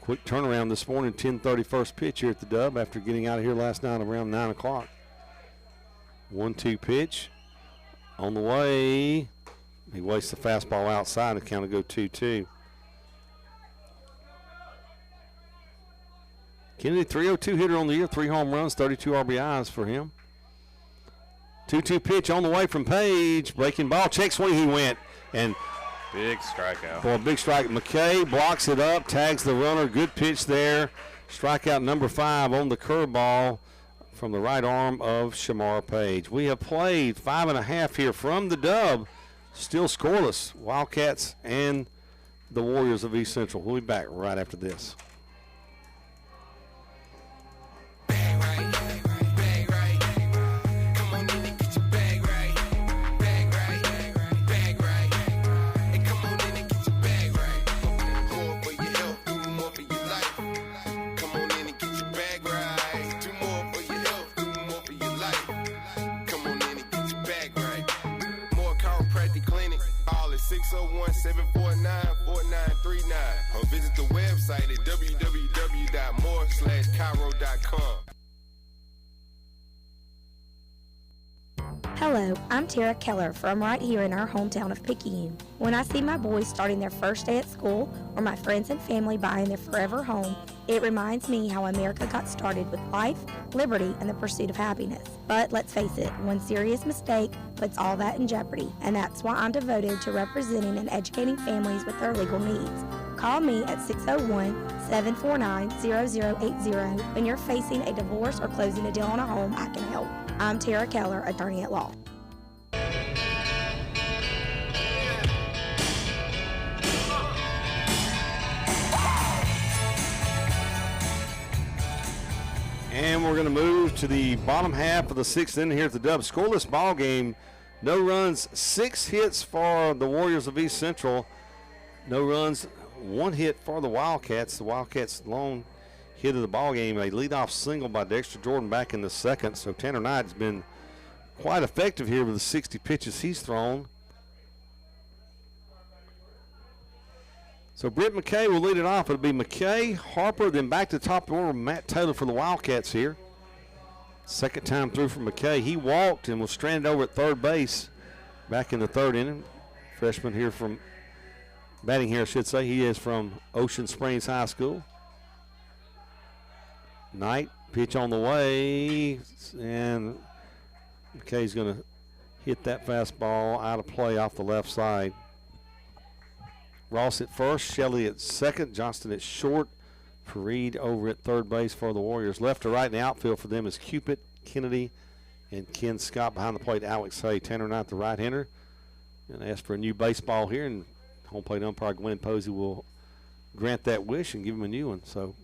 Quick turnaround this morning, 10:30 first pitch here at the Dub after getting out of here last night around 9 o'clock. 1-2 pitch on the way. He wastes the fastball outside, and the count will go 2-2. Kennedy, 302 hitter on the year, 3 home runs, 32 RBIs for him. 2-2 pitch on the way from Page. Breaking ball, check swing, he went. And big strikeout. Boy, big strike. McKay blocks it up, tags the runner. Good pitch there. Strikeout number 5 on the curveball from the right arm of Shamar Page. We have played 5.5 here from the Dub. Still scoreless. Wildcats and the Warriors of East Central. We'll be back right after this. 601-749-4939 or visit the website at www.more/Cairo.com. Hello, I'm Tara Keller from right here in our hometown of Picayune. When I see my boys starting their first day at school or my friends and family buying their forever home, it reminds me how America got started with life, liberty, and the pursuit of happiness. But let's face it, one serious mistake puts all that in jeopardy, and that's why I'm devoted to representing and educating families with their legal needs. Call me at 601-749-0080 when you're facing a divorce or closing a deal on a home. I can help. I'm Tara Keller, attorney at law. And we're going to move to the bottom half of the sixth inning here at the Dub. Scoreless ball game. No runs, 6 hits for the Warriors of East Central. No runs, 1 hit for the Wildcats. The Wildcats' lone hit of the ball game, a leadoff single by Dexter Jordan back in the second. So Tanner Knight's been quite effective here with the 60 pitches he's thrown. So Britt McKay will lead it off. It'll be McKay, Harper, then back to the top of the order, Matt Taylor for the Wildcats here. Second time through for McKay. He walked and was stranded over at third base back in the third inning. Freshman here from, batting here I should say, he is from Ocean Springs High School. Knight, pitch on the way, and McKay's going to hit that fastball out of play off the left side. Ross at first, Shelley at second, Johnston at short, Fareed over at third base for the Warriors. Left to right in the outfield for them is Cupid, Kennedy, and Ken Scott. Behind the plate, Alex Hay. Tanner Knight, the right-hander. And ask for a new baseball here, and home plate umpire Glenn Posey will grant that wish and give him a new one. So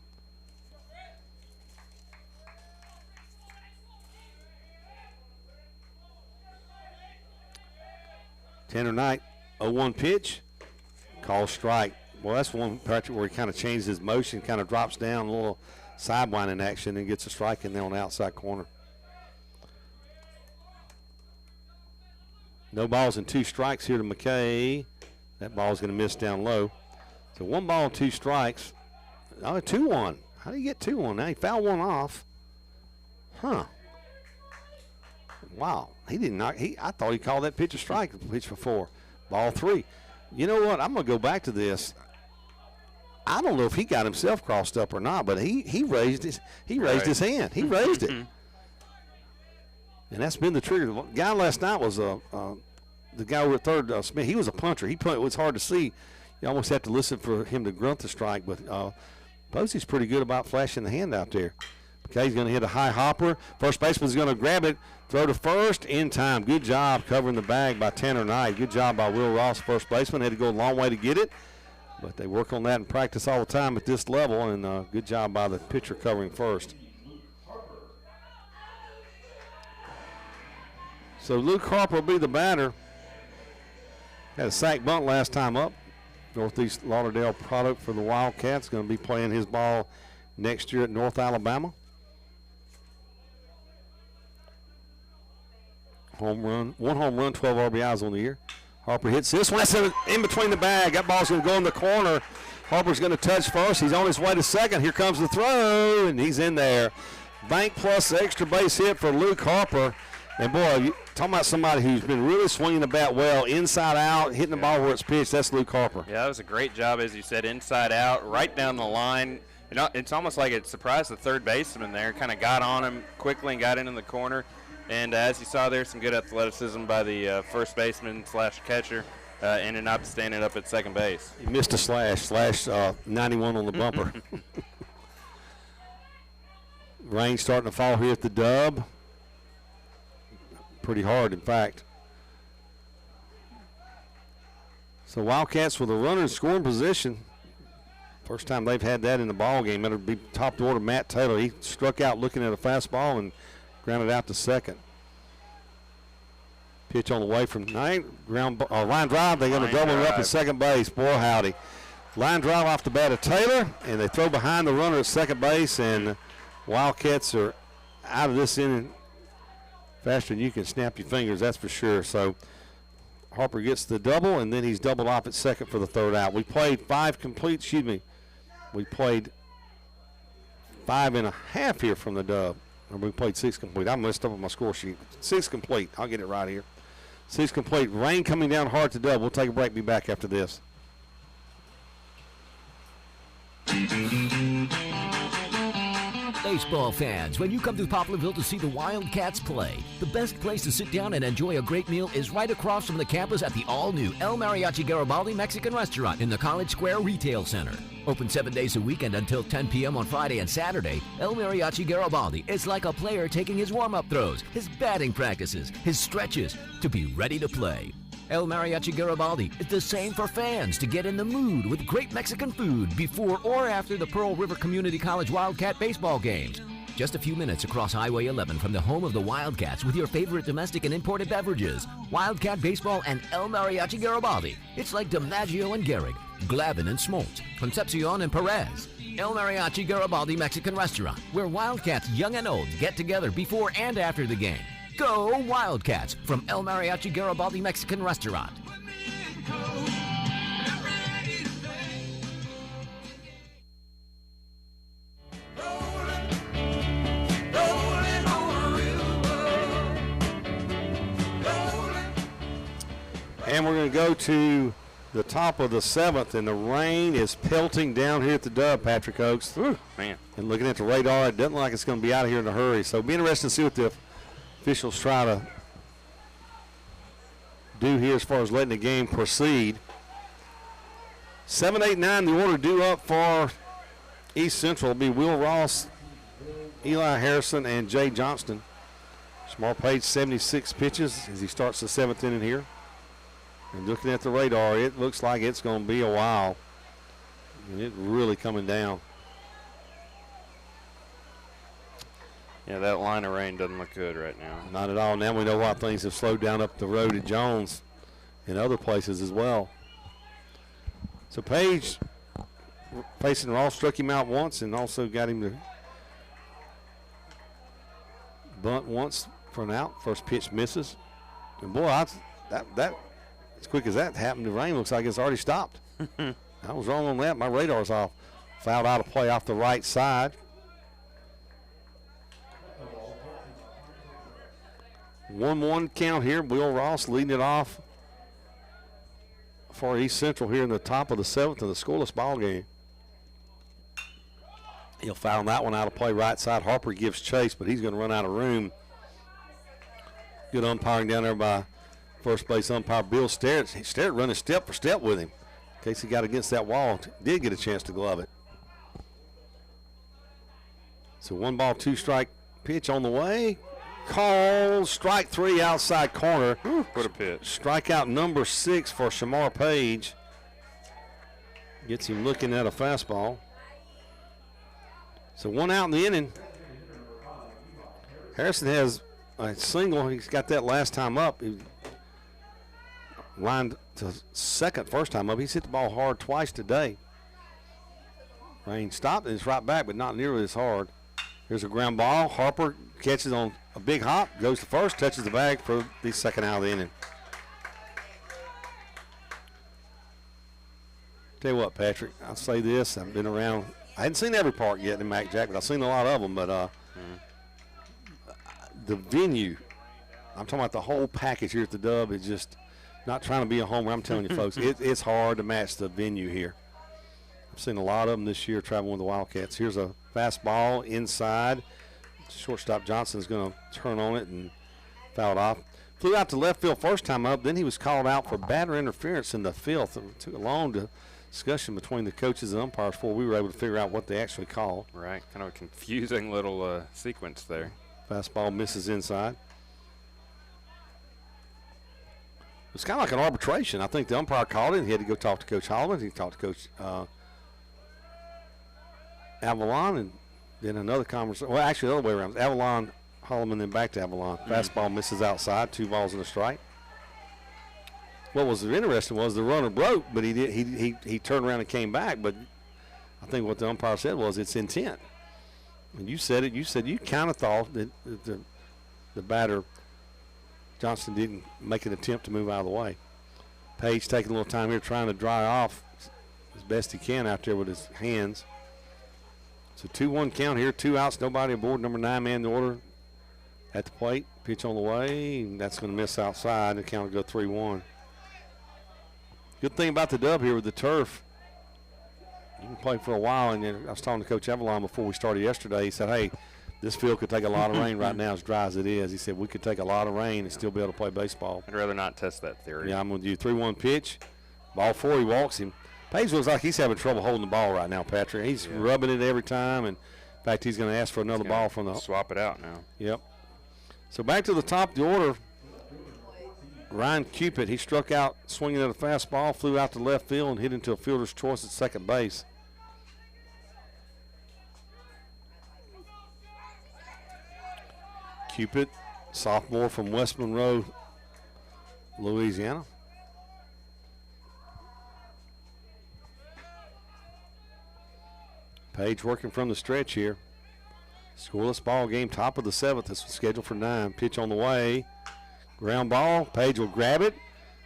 Tanner Knight, 0-1 pitch, call strike. Well, that's one part where he kind of changes his motion, kind of drops down, a little sidewinding action, and gets a strike in there on the outside corner. No balls and 2 strikes here to McKay. That ball's going to miss down low. So 1 ball and 2 strikes. Oh, 2-1. How do you get 2-1? Now he fouled one off. Huh. Wow. He didn't knock. I thought he called that pitch a strike the pitch before. Ball 3. You know what? I'm going to go back to this. I don't know if he got himself crossed up or not, but he raised his his hand. He raised it. And that's been the trigger. The guy last night was the guy over at third, Smith. He was a puncher. It was hard to see. You almost have to listen for him to grunt the strike, but Posey's pretty good about flashing the hand out there. Okay, he's going to hit a high hopper. First baseman's going to grab it, throw to first in time. Good job covering the bag by Tanner Knight. Good job by Will Ross, first baseman. Had to go a long way to get it, but they work on that in practice all the time at this level, and good job by the pitcher covering first. So Luke Harper will be the batter. Had a sack bunt last time up. Northeast Lauderdale product for the Wildcats. Going to be playing his ball next year at North Alabama. Home run, 1 home run, 12 RBIs on the year. Harper hits this one. That's in between the bag. That ball's going to go in the corner. Harper's going to touch first. He's on his way to second. Here comes the throw, and he's in there. Bank plus the extra base hit for Luke Harper. And, boy, talking about somebody who's been really swinging the bat well, inside out, hitting the ball where it's pitched. That's Luke Harper. Yeah, that was a great job, as you said, inside out, right down the line. You know, it's almost like it surprised the third baseman there. Kind of got on him quickly and got into the corner. And as you saw there, some good athleticism by the first baseman / catcher. Ended up standing up at second base. He missed a slash 91 on the bumper. Rain starting to fall here at the Dub. Pretty hard, in fact. So Wildcats with a runner in scoring position. First time they've had that in the ball game. It'll be top of the order, Matt Taylor. He struck out looking at a fastball and grounded out to second. Pitch on the way from Knight. Line drive. They're going to double it up at second base. Boy, howdy. Line drive off the bat of Taylor, and they throw behind the runner at second base, and Wildcats are out of this inning faster than you can snap your fingers, that's for sure. So Harper gets the double, and then he's doubled off at second for the third out. We played we played 5.5 here from the dub. Or we played 6 complete. I messed up on my score sheet. 6 complete. I'll get it right here. 6 complete. Rain coming down hard to dub. We'll take a break. Be back after this. Baseball fans, when you come to Poplarville to see the Wildcats play, the best place to sit down and enjoy a great meal is right across from the campus at the all-new El Mariachi Garibaldi Mexican Restaurant in the College Square Retail Center. Open 7 days a week and until 10 p.m. on Friday and Saturday, El Mariachi Garibaldi is like a player taking his warm-up throws, his batting practices, his stretches, to be ready to play. El Mariachi Garibaldi is the same for fans to get in the mood with great Mexican food before or after the Pearl River Community College Wildcat baseball games. Just a few minutes across Highway 11 from the home of the Wildcats with your favorite domestic and imported beverages. Wildcat Baseball and El Mariachi Garibaldi. It's like DiMaggio and Gehrig, Glavin and Smoltz, Concepcion and Perez. El Mariachi Garibaldi Mexican Restaurant, where Wildcats young and old get together before and after the game. Go Wildcats from El Mariachi Garibaldi Mexican Restaurant. And we're going to go to the top of the 7th, and the rain is pelting down here at the dub, Patrick Oaks. Whew, man. And looking at the radar, it doesn't look like it's going to be out of here in a hurry. So it'll be interesting to see what the officials try to do here as far as letting the game proceed. 7, 8, 9, the order due up for East Central will be Will Ross, Eli Harrison, and Jay Johnston. Shamar Page, 76 pitches as he starts the 7th inning here. And looking at the radar, it looks like it's going to be a while. And it's really coming down. Yeah, that line of rain doesn't look good right now. Not at all. Now we know why things have slowed down up the road at Jones and other places as well. So Page, facing Ross, struck him out once and also got him to bunt once for an out. First pitch misses. And boy, that as quick as that happened, the rain looks like it's already stopped. I was wrong on that. My radar's off. Fouled out of play off the right side. 1-1 count here. Will Ross leading it off for East Central here in the top of the 7th in the scoreless ball game. He'll foul that one out of play right side. Harper gives chase, but he's going to run out of room. Good umpiring down there by first base umpire Bill Sterrett. Sterrett running step for step with him in case he got against that wall. Did get a chance to glove it. So 1-2 pitch on the way. Call strike 3 outside corner. What a pitch. Strikeout number 6 for Shamar Page. Gets him looking at a fastball. So 1 out in the inning. Harrison has a single. He's got that last time up. He lined to second first time up. He's hit the ball hard twice today. Rain stopped and it's right back, but not nearly as hard. Here's a ground ball. Harper catches on a big hop, goes to first, touches the bag for the second out of the inning. Tell you what, Patrick, I'll say this. I've been around. I hadn't seen every park yet in Mac Jack, but I've seen a lot of them. But the venue, I'm talking about the whole package here at the Dub, is just not trying to be a homer. I'm telling you, folks, it's hard to match the venue here. I've seen a lot of them this year traveling with the Wildcats. Here's a fastball inside. Shortstop Johnson's going to turn on it and foul it off. Flew out to left field first time up. Then he was called out for batter interference in the 5th. It took a long discussion between the coaches and umpires before we were able to figure out what they actually called. Right, kind of a confusing little sequence there. Fastball misses inside. It's kind of like an arbitration. I think the umpire called it. He had to go talk to Coach Holloman. He talked to Coach Avalon, and then another conversation. Well, actually, the other way around. Avalon, Holloman, then back to Avalon. Fastball misses outside. 2 balls and a strike. What was interesting was the runner broke, but he turned around and came back. But I think what the umpire said was it's intent. And you said it. You said you kind of thought that the batter Johnston didn't make an attempt to move out of the way. Page taking a little time here trying to dry off as best he can out there with his hands. So 2-1 count here, 2 outs, nobody aboard. Number 9 man in the order at the plate. Pitch on the way, and that's going to miss outside. The count will go 3-1. Good thing about the dub here with the turf, you can play for a while. And I was talking to Coach Avalon before we started yesterday. He said, hey, this field could take a lot of rain right now as dry as it is. He said we could take a lot of rain and still be able to play baseball. I'd rather not test that theory. Yeah, I'm with you. 3-1 pitch. Ball 4, he walks him. Page looks like he's having trouble holding the ball right now, Patrick. He's rubbing it every time, and in fact, he's going to ask for another ball from the – swap it out now. Yep. So back to the top of the order. Ryan Cupid, he struck out swinging at a fastball, flew out to left field, and hit into a fielder's choice at second base. Cupid, sophomore from West Monroe, Louisiana. Page working from the stretch here. Scoreless ball game, top of the 7th. This was scheduled for 9. Pitch on the way. Ground ball. Page will grab it.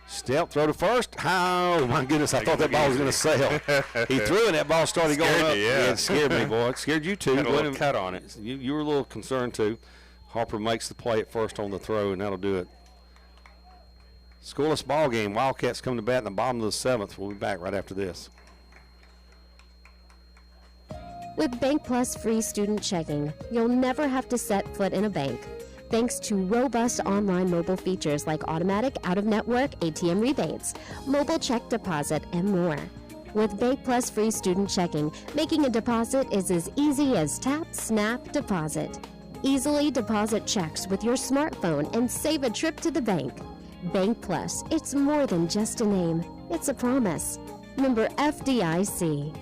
Step, throw to first. Oh, my goodness. I thought that ball was going to sail. He threw it. That ball started going up. Yeah. It scared me, boy. It scared you, too. Had a little cut on it. You were a little concerned, too. Harper makes the play at first on the throw, and that'll do it. Scoreless ball game. Wildcats come to bat in the bottom of the 7th. We'll be back right after this. With Bank Plus free student checking, you'll never have to set foot in a bank. Thanks to robust online mobile features like automatic out-of-network ATM rebates, mobile check deposit, and more. With Bank Plus free student checking, making a deposit is as easy as tap, snap, deposit. Easily deposit checks with your smartphone and save a trip to the bank. Bank Plus, it's more than just a name. It's a promise. Member FDIC.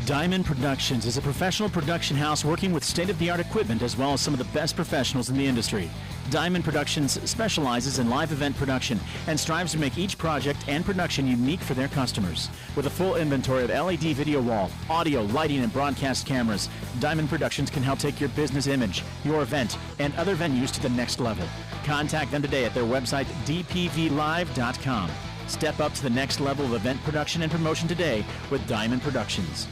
Diamond Productions is a professional production house working with state-of-the-art equipment as well as some of the best professionals in the industry. Diamond Productions specializes in live event production and strives to make each project and production unique for their customers. With a full inventory of LED video wall, audio, lighting, and broadcast cameras, Diamond Productions can help take your business image, your event, and other venues to the next level. Contact them today at their website, dpvlive.com. Step up to the next level of event production and promotion today with Diamond Productions.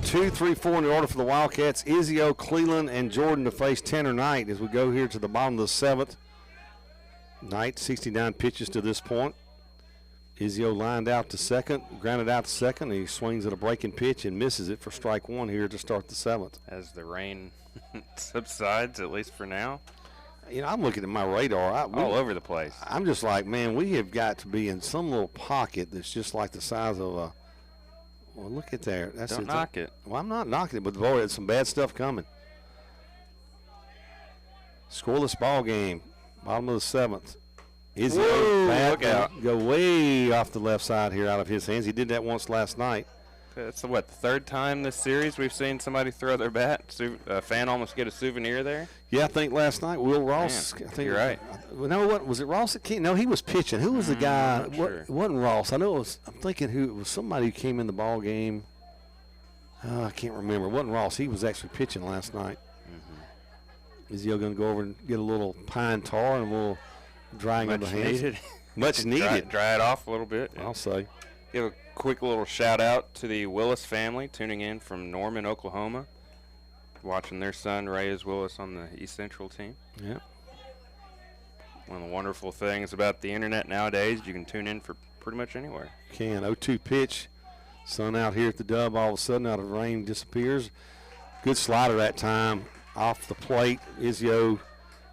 Two, three, four in the order for the Wildcats. Izio, Cleland, and Jordan to face Tanner Knight as we go here to the bottom of the 7th. Knight, 69 pitches to this point. Izio lined out to second, grounded out to second. He swings at a breaking pitch and misses it for strike 1 here to start the 7th. As the rain subsides, at least for now. You know, I'm looking at my radar. All over the place. I'm just like, man, we have got to be in some little pocket that's just like the size of a. Well, look at there. Don't knock it. Well, I'm not knocking it, but boy, there's some bad stuff coming. Scoreless ball game, bottom of the 7th. Izio, look out. Go way off the left side here out of his hands. He did that once last night. That's the third time this series we've seen somebody throw their bat. A fan almost get a souvenir there. Yeah, I think last night Will Ross. Man, I think you're right. No, what was it? Ross that came? No, he was pitching. Who was the guy? Sure. It wasn't Ross. I know it was. I'm thinking who it was. Somebody who came in the ball game. I can't remember. It wasn't Ross. He was actually pitching last night. Is he going to go over and get a little pine tar and a little drying of the hands? Needed. Much needed. Dry it off a little bit. I'll say. Give a quick little shout out to the Willis family tuning in from Norman, Oklahoma, watching their son Reyes Willis on the East Central team. Yeah. One of the wonderful things about the internet nowadays, you can tune in for pretty much anywhere. You can. 0-2 pitch. Sun out here at the dub. All of a sudden, out of rain, disappears. Good slider that time. Off the plate. Izio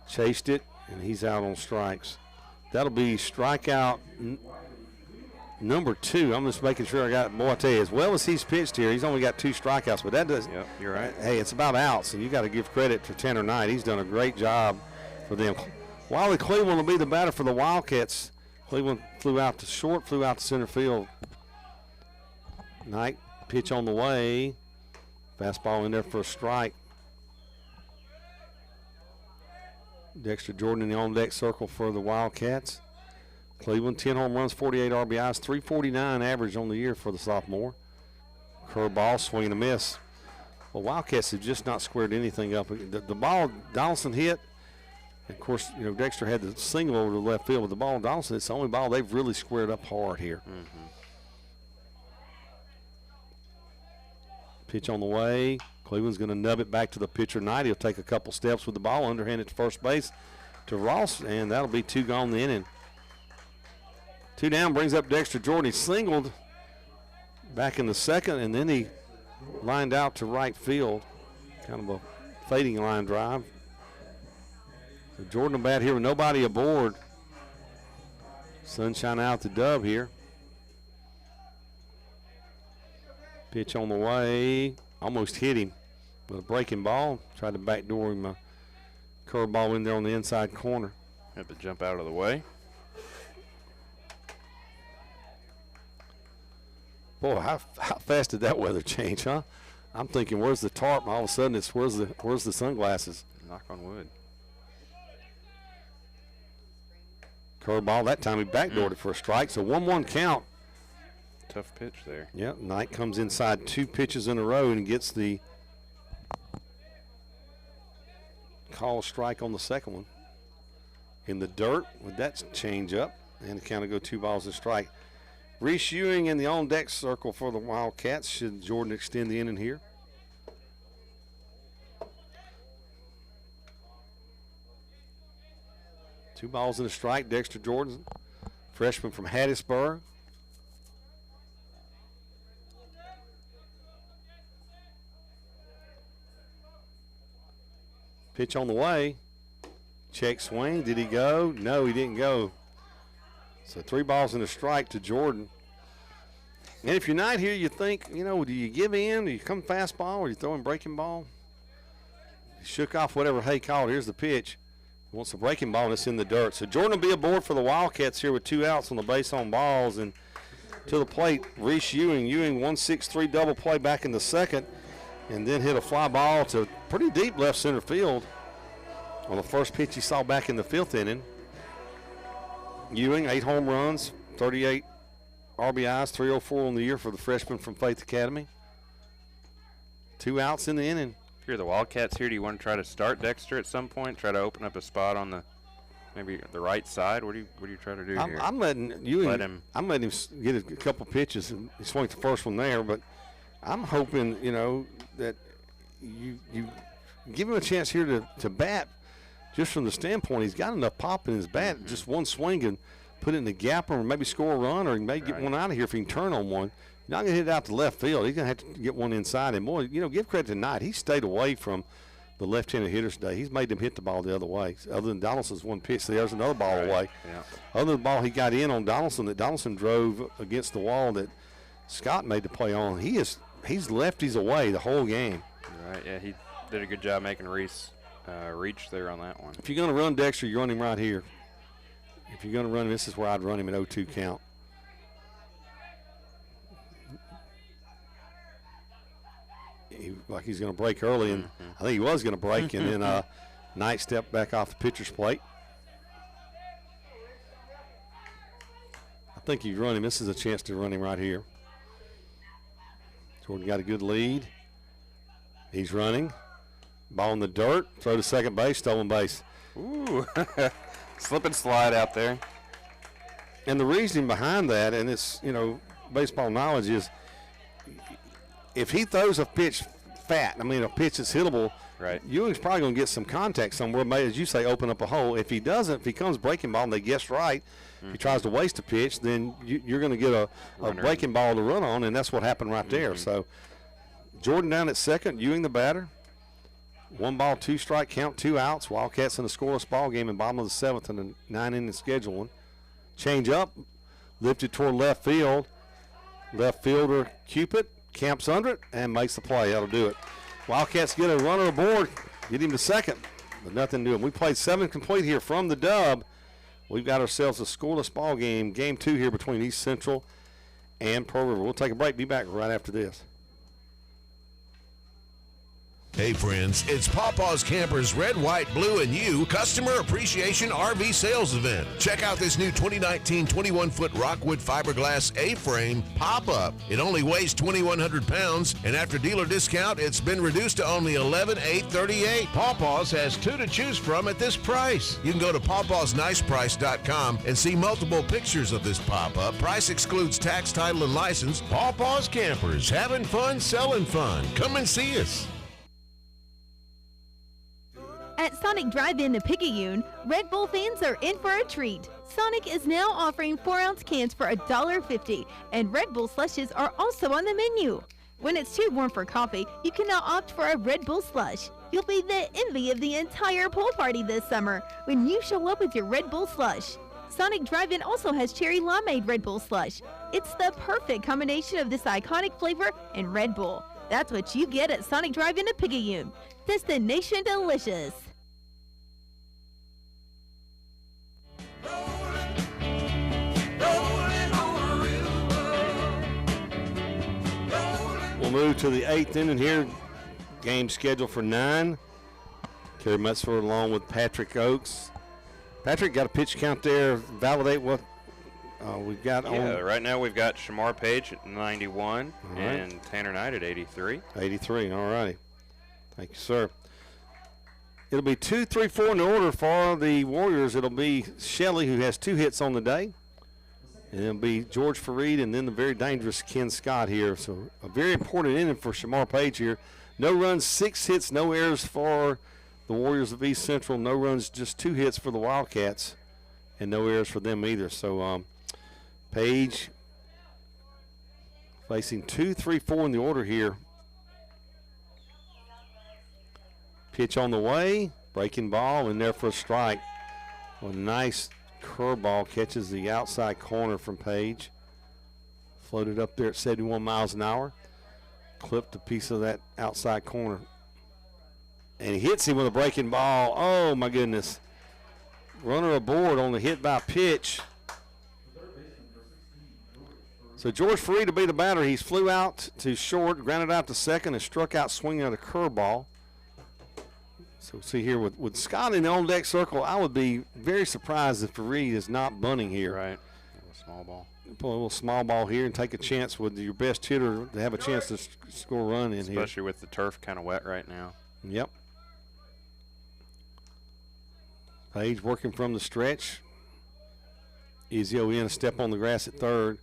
chased it, and he's out on strikes. That'll be strikeout number 2. I'm just making sure I got it. Boy, I tell you, as well as he's pitched here, he's only got 2 strikeouts, but that doesn't. Yep, you're right. Hey, it's about outs, and you got to give credit to Tanner Knight. He's done a great job for them. Wiley Cleveland will be the batter for the Wildcats. Cleveland flew out to short, flew out to center field. Knight, pitch on the way. Fastball in there for a strike. Dexter Jordan in the on-deck circle for the Wildcats. Cleveland, 10 home runs, 48 RBIs, 349 average on the year for the sophomore. Curveball, swing and a miss. Well, Wildcats have just not squared anything up. The ball Donaldson hit, of course, you know, Dexter had the single over the left field with the ball. Donaldson, it's the only ball they've really squared up hard here. Pitch on the way. Cleveland's going to nub it back to the pitcher Knight. He'll take a couple steps with the ball, underhand at first base to Ross, and that'll be 2 gone in the inning. 2 down brings up Dexter Jordan. He singled back in the second, and then he lined out to right field. Kind of a fading line drive. So Jordan will bat here with nobody aboard. Sunshine out the dub here. Pitch on the way. Almost hit him with a breaking ball. Tried to backdoor him a curveball in there on the inside corner. Had to jump out of the way. Boy, how fast did that weather change, huh? I'm thinking, where's the tarp? And all of a sudden, it's where's the sunglasses? Knock on wood. Curveball. That time he backdoored it for a strike. So 1-1 count. Tough pitch there. Yeah, Knight comes inside 2 pitches in a row and gets the call a strike on the second one. In the dirt with that change up, and the count will go 2 balls and strike. Reese Ewing in the on-deck circle for the Wildcats. Should Jordan extend the inning here? Two balls and a strike. Dexter Jordan, freshman from Hattiesburg. Pitch on the way. Check swing. Did he go? No, he didn't go. So 3 balls and a strike to Jordan. And if you're not here, you think, you know, do you give in? Do you come fastball? Or you throwing breaking ball? He shook off whatever Hay called. Here's the pitch. He wants a breaking ball, and it's in the dirt. So Jordan will be aboard for the Wildcats here with 2 outs on the base on balls. And to the plate, Reese Ewing. Ewing 1-6-3 double play back in the second, and then hit a fly ball to pretty deep left center field on the first pitch he saw back in the 5th inning. Ewing, 8 home runs, 38 RBIs, 304 on the year for the freshman from Faith Academy. 2 outs in the inning. If you're the Wildcats here, do you want to try to start Dexter at some point? Try to open up a spot on the maybe the right side? What do you try to do here? I'm letting Ewing. I'm letting him get a couple pitches, and he swung the first one there. But I'm hoping, you know, that you give him a chance here to bat. Just from the standpoint, he's got enough pop in his bat. Just one swing and put it in the gap, or maybe score a run, or he may get one out of here if he can turn on one. You're not going to hit it out to left field. He's going to have to get one inside. And, boy, you know, give credit to Knight. He stayed away from the left-handed hitters today. He's made them hit the ball the other way. Other than Donaldson's one pitch, there's another ball away. Yeah. Other than the ball he got in on Donaldson that Donaldson drove against the wall that Scott made the play on, he's lefties away the whole game. Right, yeah, he did a good job making Reese reach there on that one. If you're going to run Dexter, you run him right here. If you're going to run him, this is where I'd run him at 0-2 count. Like he's going to break early, and I think he was going to break, and then Knight stepped back off the pitcher's plate. I think you run him. This is a chance to run him right here. Jordan got a good lead. He's running. Ball in the dirt. Throw to second base. Stolen base. Ooh. Slip and slide out there. And the reasoning behind that, and it's, you know, baseball knowledge, is if he throws a pitch fat, I mean a pitch that's hittable, right, Ewing's probably going to get some contact somewhere, may, as you say, open up a hole. If he doesn't, if he comes breaking ball and they guess right, if he tries to waste a pitch, then you're going to get a breaking ball to run on, and that's what happened right there. So Jordan down at second, Ewing the batter. 1 ball, 2 strike count, 2 outs. Wildcats in a scoreless ball game in bottom of the 7th and a 9-inning schedule one. Change up, lifted toward left field. Left fielder Cupid camps under it and makes the play. That'll do it. Wildcats get a runner aboard, get him to second, but nothing new. We played 7 complete here from the dub. We've got ourselves a scoreless ball game, game 2 here between East Central and Pearl River. We'll take a break, be back right after this. Hey friends, it's Pawpaw's Campers Red, White, Blue, and You Customer Appreciation RV Sales Event. Check out this new 2019 21-foot Rockwood fiberglass A-frame pop-up. It only weighs 2,100 pounds, and after dealer discount, it's been reduced to only $11,838. Pawpaw's has two to choose from at this price. You can go to pawpawsniceprice.com and see multiple pictures of this pop-up. Price excludes tax, title, and license. Pawpaw's Campers, having fun, selling fun. Come and see us. At Sonic Drive-In the Picayune, Red Bull fans are in for a treat. Sonic is now offering 4-ounce cans for $1.50, and Red Bull slushes are also on the menu. When it's too warm for coffee, you can now opt for a Red Bull slush. You'll be the envy of the entire pool party this summer when you show up with your Red Bull slush. Sonic Drive-In also has cherry limeade Red Bull slush. It's the perfect combination of this iconic flavor and Red Bull. That's what you get at Sonic Drive-In the Picayune. Destination delicious. We'll move to the 8th inning here. Game scheduled for 9. Kerry Metzler along with Patrick Oakes. Patrick, got a pitch count there. Validate what we've got on. Yeah, right now we've got Shamar Page at 91 right. and Tanner Knight at 83. 83, all righty. Thank you, sir. It'll be 2, 3, 4 in the order for the Warriors. It'll be Shelley, who has 2 hits on the day. And it'll be George Fareed and then the very dangerous Ken Scott here. So a very important inning for Shamar Page here. No runs, 6 hits, no errors for the Warriors of East Central. No runs, just 2 hits for the Wildcats, and no errors for them either. So Page facing 2, 3, 4 in the order here. Pitch on the way, breaking ball, in there for a strike. A nice curveball catches the outside corner from Page. Floated up there at 71 miles an hour. Clipped a piece of that outside corner. And he hits him with a breaking ball. Oh, my goodness. Runner aboard on the hit by pitch. So George Fareed to be the batter. He's flew out to short, grounded out to second, and struck out swinging at a curveball. So see here with Scott in the on-deck circle, I would be very surprised if Fareed is not bunting here. Right. A little small ball. Pull a little small ball here and take a chance with your best hitter to have a chance to score a run in here. Especially with the turf kind of wet right now. Yep. Page working from the stretch. Ezio in, a step on the grass at third.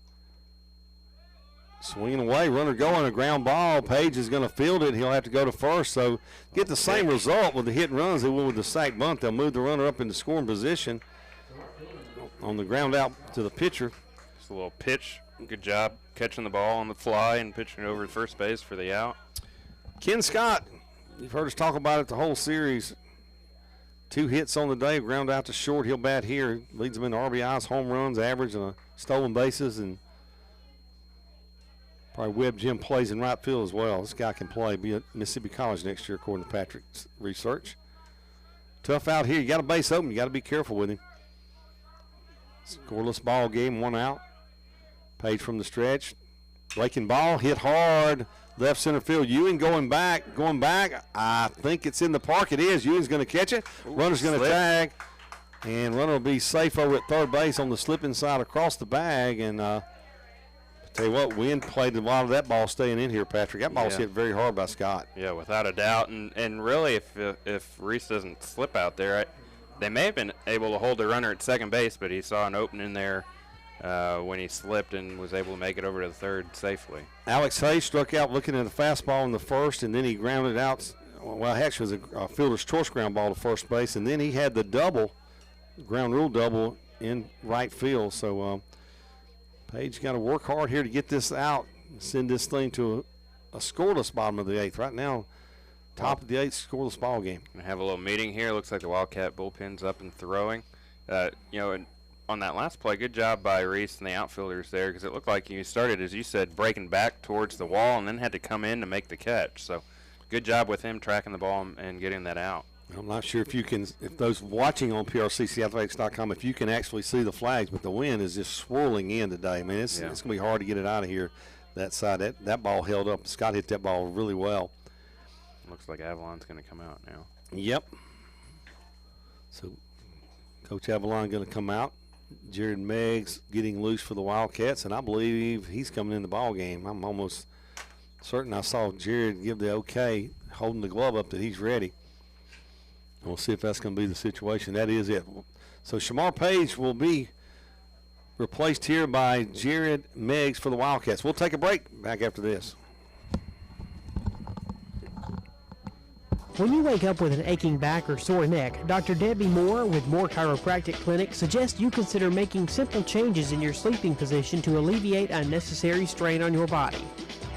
Swinging away, runner going, a ground ball. Page is going to field it. He'll have to go to first. So get the same result with the hit and runs they will with the sack bunt. They'll move the runner up into scoring position on the ground out to the pitcher. Just a little pitch. Good job catching the ball on the fly and pitching it over to first base for the out. Ken Scott, you've heard us talk about it the whole series. 2 hits on the day, ground out to short. He'll bat here. Leads them in RBIs, home runs, average, and stolen bases, and probably Webb Jim plays in right field as well. This guy can play, be at Mississippi College next year, according to Patrick's research. Tough out here. You got a base open. You got to be careful with him. Scoreless ball game, 1 out. Page from the stretch. Breaking ball, hit hard. Left center field. Ewing going back. I think it's in the park. It is. Ewing's going to catch it. Runner's going to tag. And runner will be safe over at third base on the slip inside across the bag. And tell you what, Wynn played a lot of that ball staying in here, Patrick. That ball's hit very hard by Scott. Yeah, without a doubt. And really, if Reese doesn't slip out there, they may have been able to hold the runner at second base, but he saw an opening there when he slipped and was able to make it over to the third safely. Alex Hayes struck out looking at a fastball in the first, and then he grounded out. Well, actually, it was a fielder's choice ground ball to first base, and then he had the ground rule double in right field. So Page got to work hard here to get this out and send this thing to a scoreless bottom of the 8th. Right now, top of the 8th, scoreless ball game. Going to have a little meeting here. Looks like the Wildcat bullpen's up and throwing. And on that last play, good job by Reese and the outfielders there, because it looked like he started, as you said, breaking back towards the wall and then had to come in to make the catch. So good job with him tracking the ball and getting that out. I'm not sure if those watching on PRCCathletics.com, if you can actually see the flags, but the wind is just swirling in today. I mean, it's going to be hard to get it out of here that side. That ball held up. Scott hit that ball really well. Looks like Avalon's going to come out now. Yep. So Coach Avalon going to come out. Jared Meggs getting loose for the Wildcats, and I believe he's coming in the ball game. I'm almost certain I saw Jared give the okay, holding the glove up, that he's ready. And we'll see if that's going to be the situation. That is it. So Shamar Page will be replaced here by Jared Meggs for the Wildcats. We'll take a break. Back after this. When you wake up with an aching back or sore neck, Dr. Debbie Moore with Moore Chiropractic Clinic suggests you consider making simple changes in your sleeping position to alleviate unnecessary strain on your body.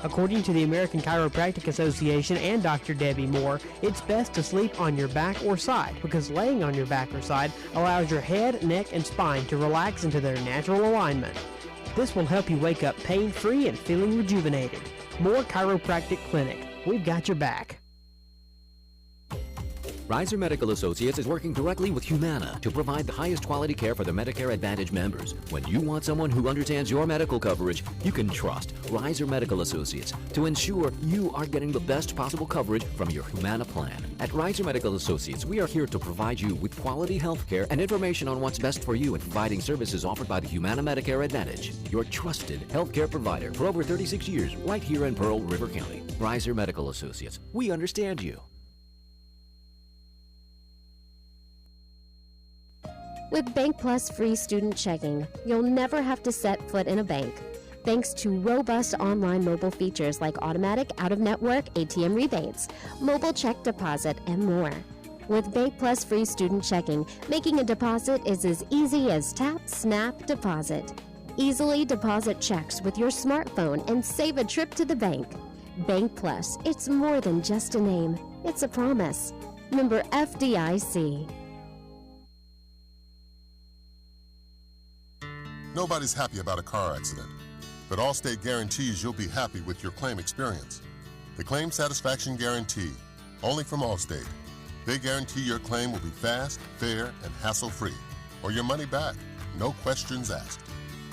According to the American Chiropractic Association and Dr. Debbie Moore, it's best to sleep on your back or side because laying on your back or side allows your head, neck, and spine to relax into their natural alignment. This will help you wake up pain-free and feeling rejuvenated. Moore Chiropractic Clinic. We've got your back. Riser Medical Associates is working directly with Humana to provide the highest quality care for their Medicare Advantage members. When you want someone who understands your medical coverage, you can trust Riser Medical Associates to ensure you are getting the best possible coverage from your Humana plan. At Riser Medical Associates, we are here to provide you with quality health care and information on what's best for you in providing services offered by the Humana Medicare Advantage. Your trusted health care provider for over 36 years right here in Pearl River County. Riser Medical Associates. We understand you. With Bank Plus free student checking, you'll never have to set foot in a bank. Thanks to robust online mobile features like automatic out-of-network ATM rebates, mobile check deposit, and more. With Bank Plus free student checking, making a deposit is as easy as tap, snap, deposit. Easily deposit checks with your smartphone and save a trip to the bank. Bank Plus, it's more than just a name. It's a promise. Member FDIC. Nobody's happy about a car accident, but Allstate guarantees you'll be happy with your claim experience. The Claim Satisfaction Guarantee, only from Allstate. They guarantee your claim will be fast, fair, and hassle-free, or your money back, no questions asked.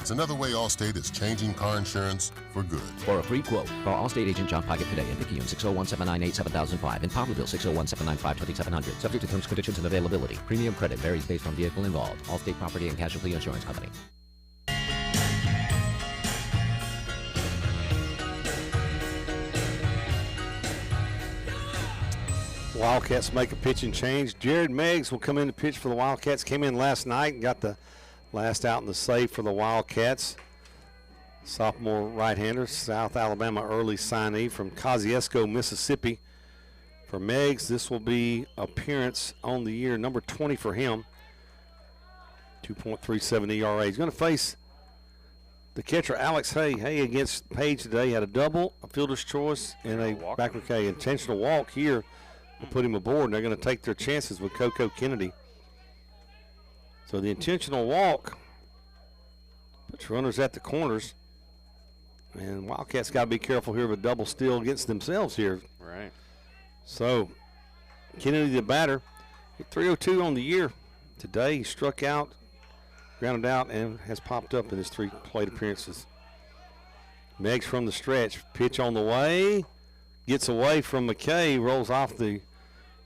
It's another way Allstate is changing car insurance for good. For a free quote, call Allstate agent John Pocket today in Picayune 601-798-7005 and Poplarville 601-795-2700. Subject to terms, conditions, and availability. Premium credit varies based on vehicle involved. Allstate Property and Casualty Insurance Company. Wildcats make a pitching change. Jared Meggs will come in to pitch for the Wildcats. Came in last night and got the last out in the save for the Wildcats. Sophomore right-hander, South Alabama early signee from Kosciuszko, Mississippi. For Meggs, this will be appearance on the year, number 20 for him. 2.37 ERA. He's going to face the catcher, Alex Hay. Hay against Page today had a double, a fielder's choice, and a backward K. Intentional walk here. Will put him aboard, and they're going to take their chances with Coco Kennedy. So the intentional walk puts runners at the corners, and Wildcats got to be careful here of a double steal against themselves here. Right. So Kennedy, the batter, hit 302 on the year. Today he struck out, grounded out, and has popped up in his 3 plate appearances. Meggs from the stretch, pitch on the way. Gets away from McKay, rolls off the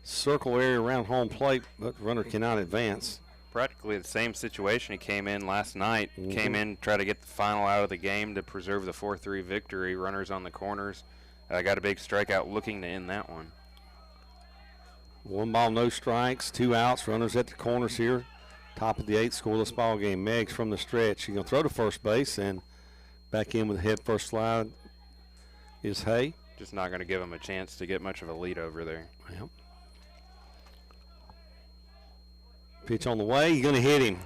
circle area around home plate, but runner cannot advance. Practically the same situation. He came in last night, came in, tried to get the final out of the game to preserve the 4-3 victory. Runners on the corners. Got a big strikeout looking to end that one. 1 ball, no strikes, 2 outs, runners at the corners here. Top of the 8th, scoreless ball game. Meggs from the stretch. He's going to throw to first base, and back in with a head first slide is Hay. Just not going to give him a chance to get much of a lead over there. Yep. Pitch on the way. He's going to hit him.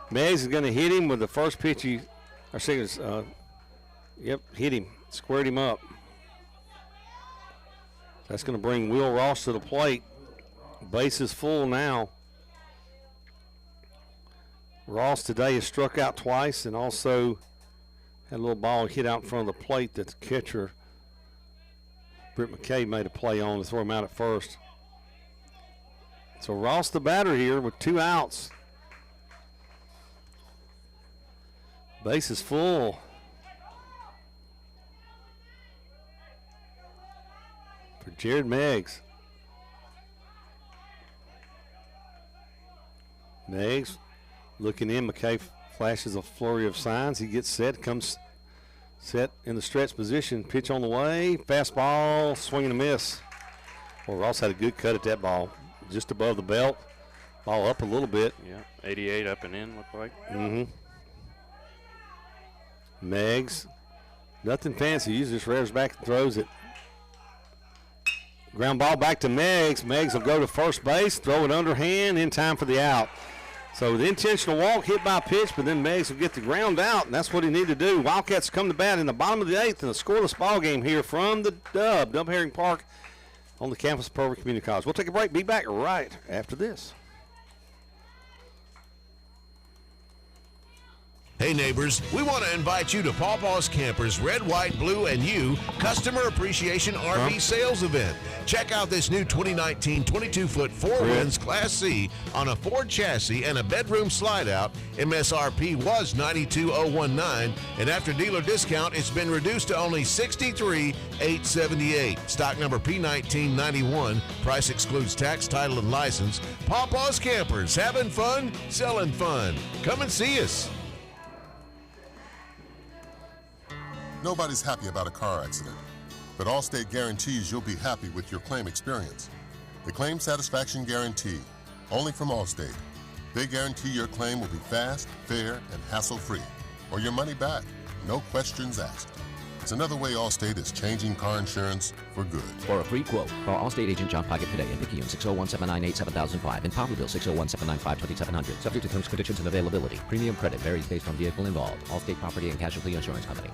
Meggs is going to hit him with the first pitch. Hit him. Squared him up. That's going to bring Will Ross to the plate. Base is full now. Ross today has struck out twice and also had a little ball hit out in front of the plate that the catcher Britt McKay made a play on to throw him out at first. So Ross the batter here with 2 outs. Base is full. For Jared Meggs. Meggs looking in. McKay flashes a flurry of signs. He gets set, comes set in the stretch position. Pitch on the way. Fastball, swing and a miss. Well, Ross had a good cut at that ball. Just above the belt. Ball up a little bit. Yeah, 88 up and in, looked like. Meggs, nothing fancy. He just rears back and throws it. Ground ball back to Meggs. Meggs will go to first base, throw it underhand in time for the out. So the intentional walk hit by pitch, but then Meggs will get the ground out, and that's what he needed to do. Wildcats come to bat in the bottom of the 8th in a scoreless ball game here from the Dub Herring Park on the campus of Poplarville Community College. We'll take a break. Be back right after this. Hey neighbors, we want to invite you to Paw Paw's Campers Red, White, Blue, and You Customer Appreciation RV Sales Event. Check out this new 2019 22-foot 4-winds Class C on a Ford chassis and a bedroom slide-out. MSRP was $92,019, and after dealer discount, it's been reduced to only $63,878. Stock number P1991. Price excludes tax, title, and license. Paw Paw's Campers, having fun, selling fun. Come and see us. Nobody's happy about a car accident, but Allstate guarantees you'll be happy with your claim experience. The Claim Satisfaction Guarantee, only from Allstate. They guarantee your claim will be fast, fair, and hassle-free, or your money back, no questions asked. It's another way Allstate is changing car insurance for good. For a free quote, call Allstate agent John Pocket today in Picayune 601-798-7005 and Poplarville 601-795-2700. Subject to terms, conditions, and availability. Premium credit varies based on vehicle involved. Allstate Property and Casualty Insurance Company.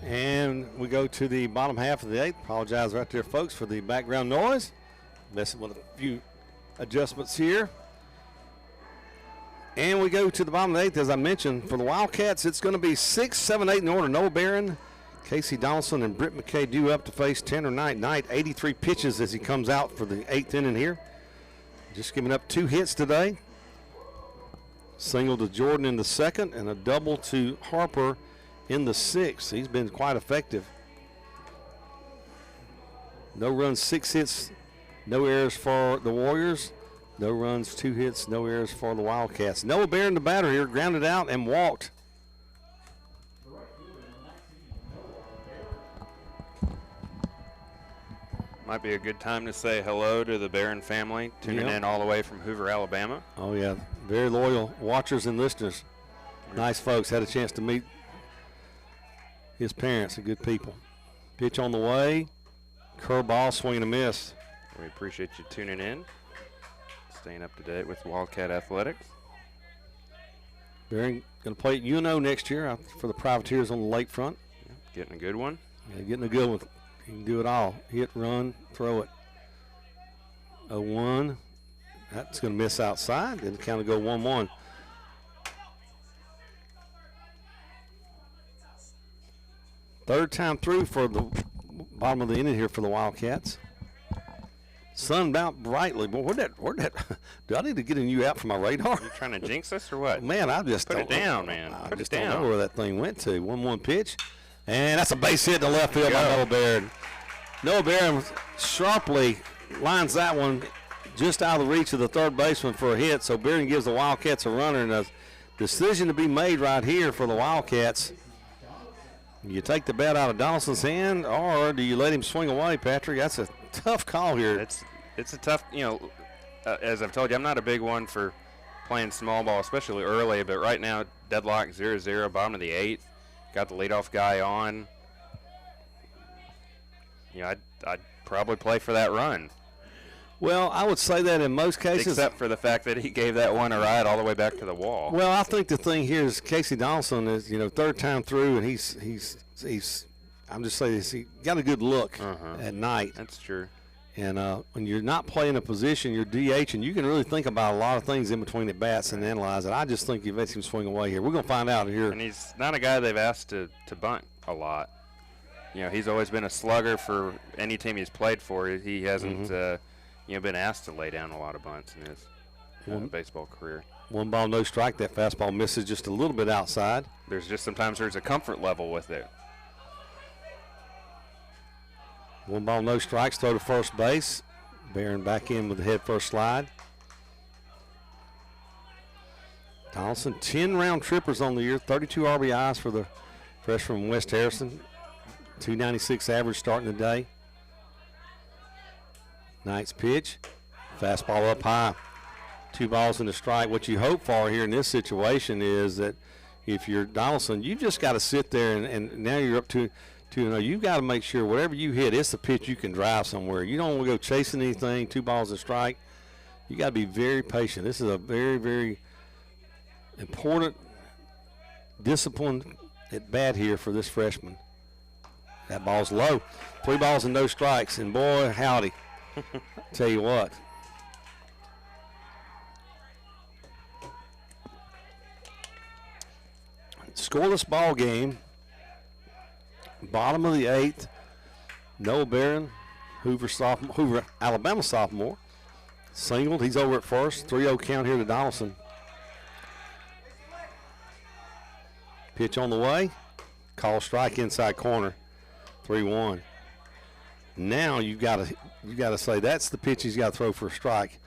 And we go to the bottom half of the 8th. Apologize right there, folks, for the background noise. Messing with a few adjustments here. And we go to the bottom of the 8th, as I mentioned. For the Wildcats, it's going to be 6, 7, 8 in order. Noah Barron, Casey Donaldson, and Britt McKay due up to face Tanner Knight. 83 pitches as he comes out for the 8th inning here. Just giving up 2 hits today. Single to Jordan in the 2nd and a double to Harper in the 6th. He's been quite effective. No runs, 6 hits, no errors for the Warriors. No runs, 2 hits, no errors for the Wildcats. Noah Barron, the batter here, grounded out and walked. Might be a good time to say hello to the Barron family, tuning in all the way from Hoover, Alabama. Oh, yeah. Very loyal watchers and listeners. Nice folks. Had a chance to meet his parents. Good people. Pitch on the way. Curveball, swing and a miss. We appreciate you tuning in, staying up to date with Wildcat Athletics. Barron going to play at UNO next year out for the Privateers on the lakefront. Yeah, getting a good one. Yeah, getting a good one. He can do it all. Hit, run, throw it. 0-1. That's going to miss outside. Then count to go 1-1. Third time through for the bottom of the inning here for the Wildcats. Sun out brightly. Boy, where'd that do I need to get you out from my radar? You trying to jinx us or what? Man, I just put it down, man. I just don't know where that thing went to. 1-1 pitch. And that's a base hit to left field by Noah Barron. Noah Barron sharply lines that one just out of the reach of the third baseman for a hit. So Barron gives the Wildcats a runner, and a decision to be made right here for the Wildcats. You take the bat out of Donaldson's hand, or do you let him swing away, Patrick? That's a tough call here. It's a tough, as I've told you, I'm not a big one for playing small ball, especially early, but right now, deadlock 0-0, bottom of the 8th. Got the leadoff guy on. I'd probably play for that run. Well, I would say that in most cases. Except for the fact that he gave that one a ride all the way back to the wall. Well, I think the thing here is Casey Donaldson is, third time through, and he's I'm just saying he got a good look at night. That's true. And when you're not playing a position, you're DH, and you can really think about a lot of things in between the bats and analyze it. I just think he lets him swing away here. We're going to find out here. And he's not a guy they've asked to bunt a lot. He's always been a slugger for any team he's played for. He hasn't been asked to lay down a lot of bunts in his. baseball career. 1 ball, no strike. That fastball misses just a little bit outside. There's just sometimes there's a comfort level with it. 1 ball, no strikes. Throw to first base. Barron back in with the head first slide. Donaldson, 10 round trippers on the year, 32 RBIs for the freshman from West Harrison. 296 average starting the day. Knight's pitch. Fastball up high. 2 balls and a strike. What you hope for here in this situation is that if you're Donaldson, you've just got to sit there and now you're up to you've got to make sure whatever you hit, it's a pitch you can drive somewhere. You don't want to go chasing anything, 2 balls and a strike. You got to be very patient. This is a very, very important discipline at bat here for this freshman. That ball's low. 3 balls and no strikes, and boy, howdy. Tell you what. Scoreless ball game. Bottom of the 8th. Noah Barron, Hoover, Alabama sophomore. Singled. He's over at first. 3-0 count here to Donaldson. Pitch on the way. Call strike inside corner. 3-1. Now you got to say that's the pitch he's got to throw for a strike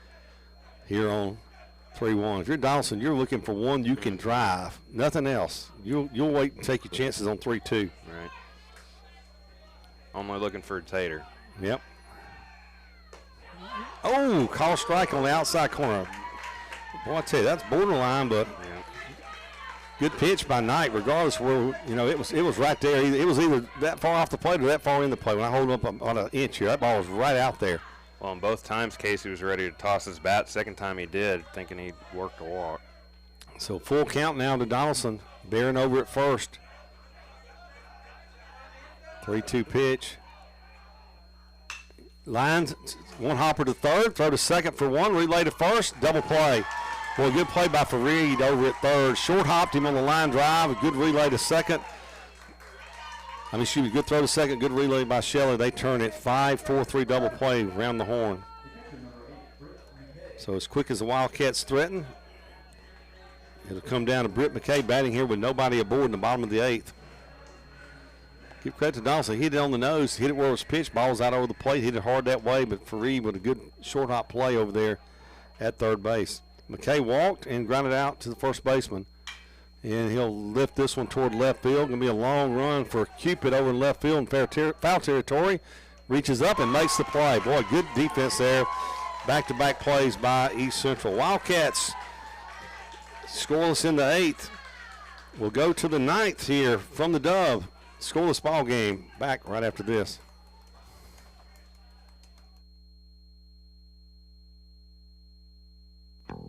here on 3-1. If you're Donaldson, you're looking for one you can drive, nothing else. You'll wait and take your chances on 3-2. Right. Only looking for a tater. Yep. Oh, call strike on the outside corner. Boy, I tell you, that's borderline, but good pitch by Knight. Regardless of where it was right there. It was either that far off the plate or that far in the plate. When I hold up on an inch here, that ball was right out there. Well, on both times, Casey was ready to toss his bat. Second time he did, thinking he'd worked a walk. So full count now to Donaldson. Barron over at first. 3-2 pitch. Lines, 1 hopper to third, throw to second for 1, relay to first, double play. Well, good play by Fareed over at third. Short hopped him on the line drive, a good relay to second. Good throw to second, good relay by Shelley. They turn it 5-4-3 double play around the horn. So as quick as the Wildcats threaten, it'll come down to Britt McKay batting here with nobody aboard in the bottom of the 8th. Give credit to Donaldson. He hit it on the nose, hit it where it was pitched. Ball was out over the plate, hit it hard that way, but Fareed with a good short hop play over there at third base. McKay walked and grounded out to the first baseman. And he'll lift this one toward left field. Going to be a long run for Cupid over in left field in foul territory. Reaches up and makes the play. Boy, good defense there. Back-to-back plays by East Central. Wildcats scoreless in the 8th. We'll go to the 9th here from the Dove. Scoreless ball game. Back right after this.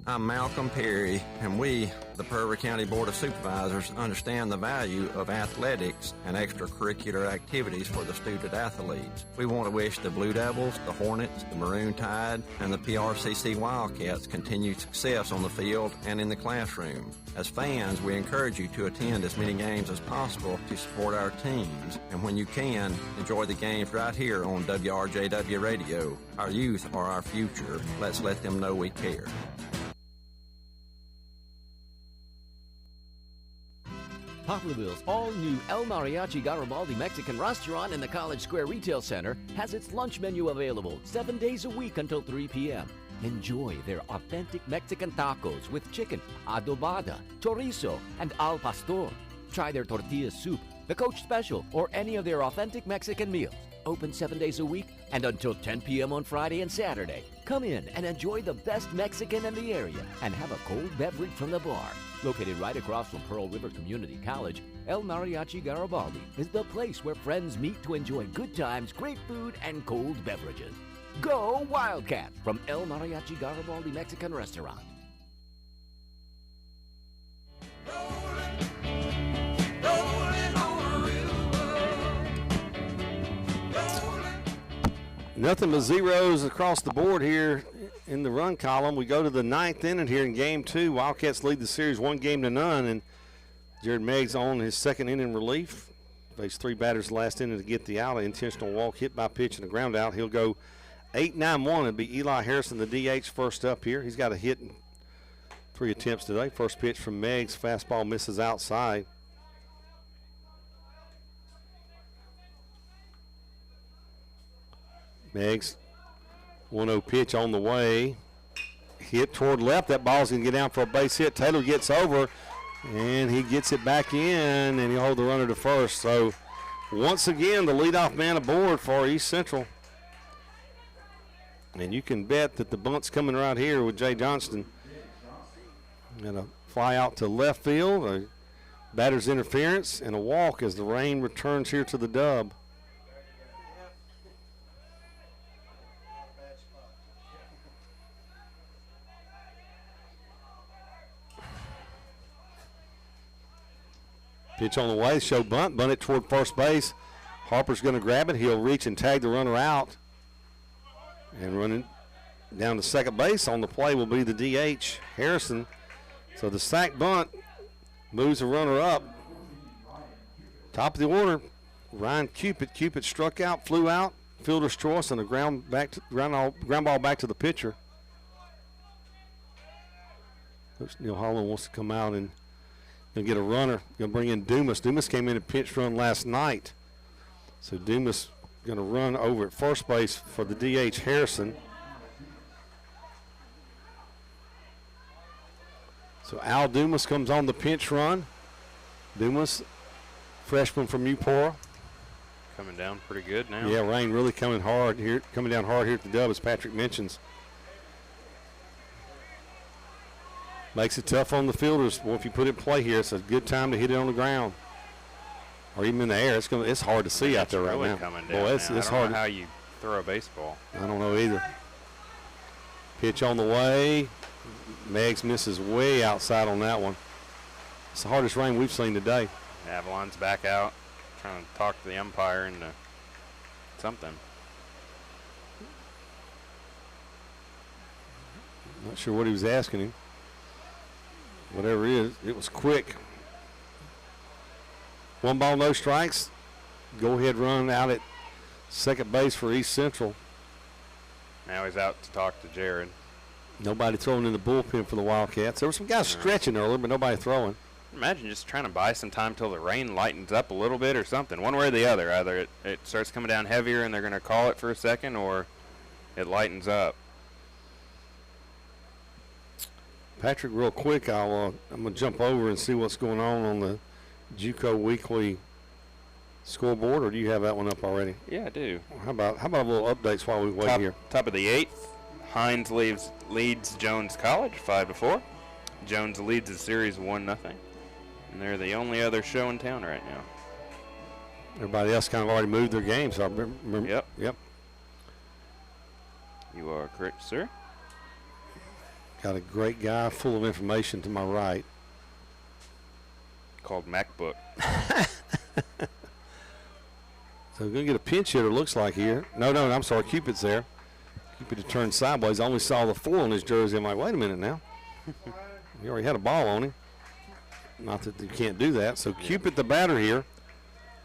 I'm Malcolm Perry, and we, the Pearl County Board of Supervisors, understand the value of athletics and extracurricular activities for the student athletes. We want to wish the Blue Devils, the Hornets, the Maroon Tide, and the PRCC Wildcats continued success on the field and in the classroom. As fans, we encourage you to attend as many games as possible to support our teams, and when you can, enjoy the games right here on WRJW Radio. Our youth are our future. Let's let them know we care. Poplarville's all-new El Mariachi Garibaldi Mexican restaurant in the College Square Retail Center has its lunch menu available 7 days a week until 3 p.m. Enjoy their authentic Mexican tacos with chicken, adobada, chorizo, and al pastor. Try their tortilla soup, the Coach Special, or any of their authentic Mexican meals. Open 7 days a week and until 10 p.m. on Friday and Saturday. Come in and enjoy the best Mexican in the area and have a cold beverage from the bar. Located right across from Pearl River Community College, El Mariachi Garibaldi is the place where friends meet to enjoy good times, great food, and cold beverages. Go Wildcats from El Mariachi Garibaldi Mexican Restaurant. Nothing but zeros across the board here in the run column. We go to the 9th inning here in Game 2. Wildcats lead the series 1-0, and Jared Meggs on his second inning relief. Faced 3 batters last inning to get the out. An intentional walk, hit by pitch, and a ground out. He'll go 8-9-1. It'll be Eli Harrison, the DH, first up here. He's got a hit 3 attempts today. First pitch from Meggs. Fastball misses outside. Meggs, 1-0 pitch on the way. Hit toward left. That ball's going to get down for a base hit. Taylor gets over, and he gets it back in, and he'll hold the runner to first. So, once again, the leadoff man aboard for East Central. And you can bet that the bunt's coming right here with Jay Johnston. And a fly out to left field, a batter's interference, and a walk as the rain returns here to the Dub. Pitch on the way, show bunt it toward first base. Harper's going to grab it. He'll reach and tag the runner out. And running down to second base on the play will be the DH, Harrison. So the sack bunt moves the runner up. Top of the order, Ryan Cupid. Cupid struck out, flew out, fielder's choice, and a ground ball back to the pitcher. Coach Neil Holland wants to come out and get a runner. Going to bring in Dumas. Dumas came in and pinch run last night. So Dumas going to run over at first base for the DH, Harrison. So Al Dumas comes on the pinch run. Dumas, freshman from Upora. Coming down pretty good now. Yeah, rain really coming down hard here at the Dub, as Patrick mentions. Makes it tough on the fielders. Well, if you put it in play here, it's a good time to hit it on the ground, or even in the air. It's hard to see out there right really now. Coming down Boy, it's now. I don't hard. know how you throw a baseball. I don't know either. Pitch on the way. Meggs misses way outside on that one. It's the hardest rain we've seen today. Avalon's back out, trying to talk to the umpire into something. Not sure what he was asking him. Whatever it is, it was quick. 1 ball, no strikes. Go ahead run out at second base for East Central. Now he's out to talk to Jared. Nobody throwing in the bullpen for the Wildcats. There were some guys stretching earlier, but nobody throwing. Imagine just trying to buy some time till the rain lightens up a little bit or something. One way or the other. Either it starts coming down heavier and they're going to call it for a second, or it lightens up. Patrick, real quick, I'm going to jump over and see what's going on the JUCO Weekly scoreboard, or do you have that one up already? Yeah, I do. How about a little updates while we wait here? Top of the 8th, Hines leads Jones College 5-4. Jones leads the series 1-0, and they're the only other show in town right now. Everybody else kind of already moved their game, so I remember. Yep. You are correct, sir. Got a great guy full of information to my right. Called MacBook. So we're going to get a pinch hitter, looks like here. No, I'm sorry, Cupid's there. Cupid had turned sideways. I only saw the 4 on his jersey. I'm like, wait a minute now. He already had a ball on him. Not that you can't do that. So Cupid, the batter here.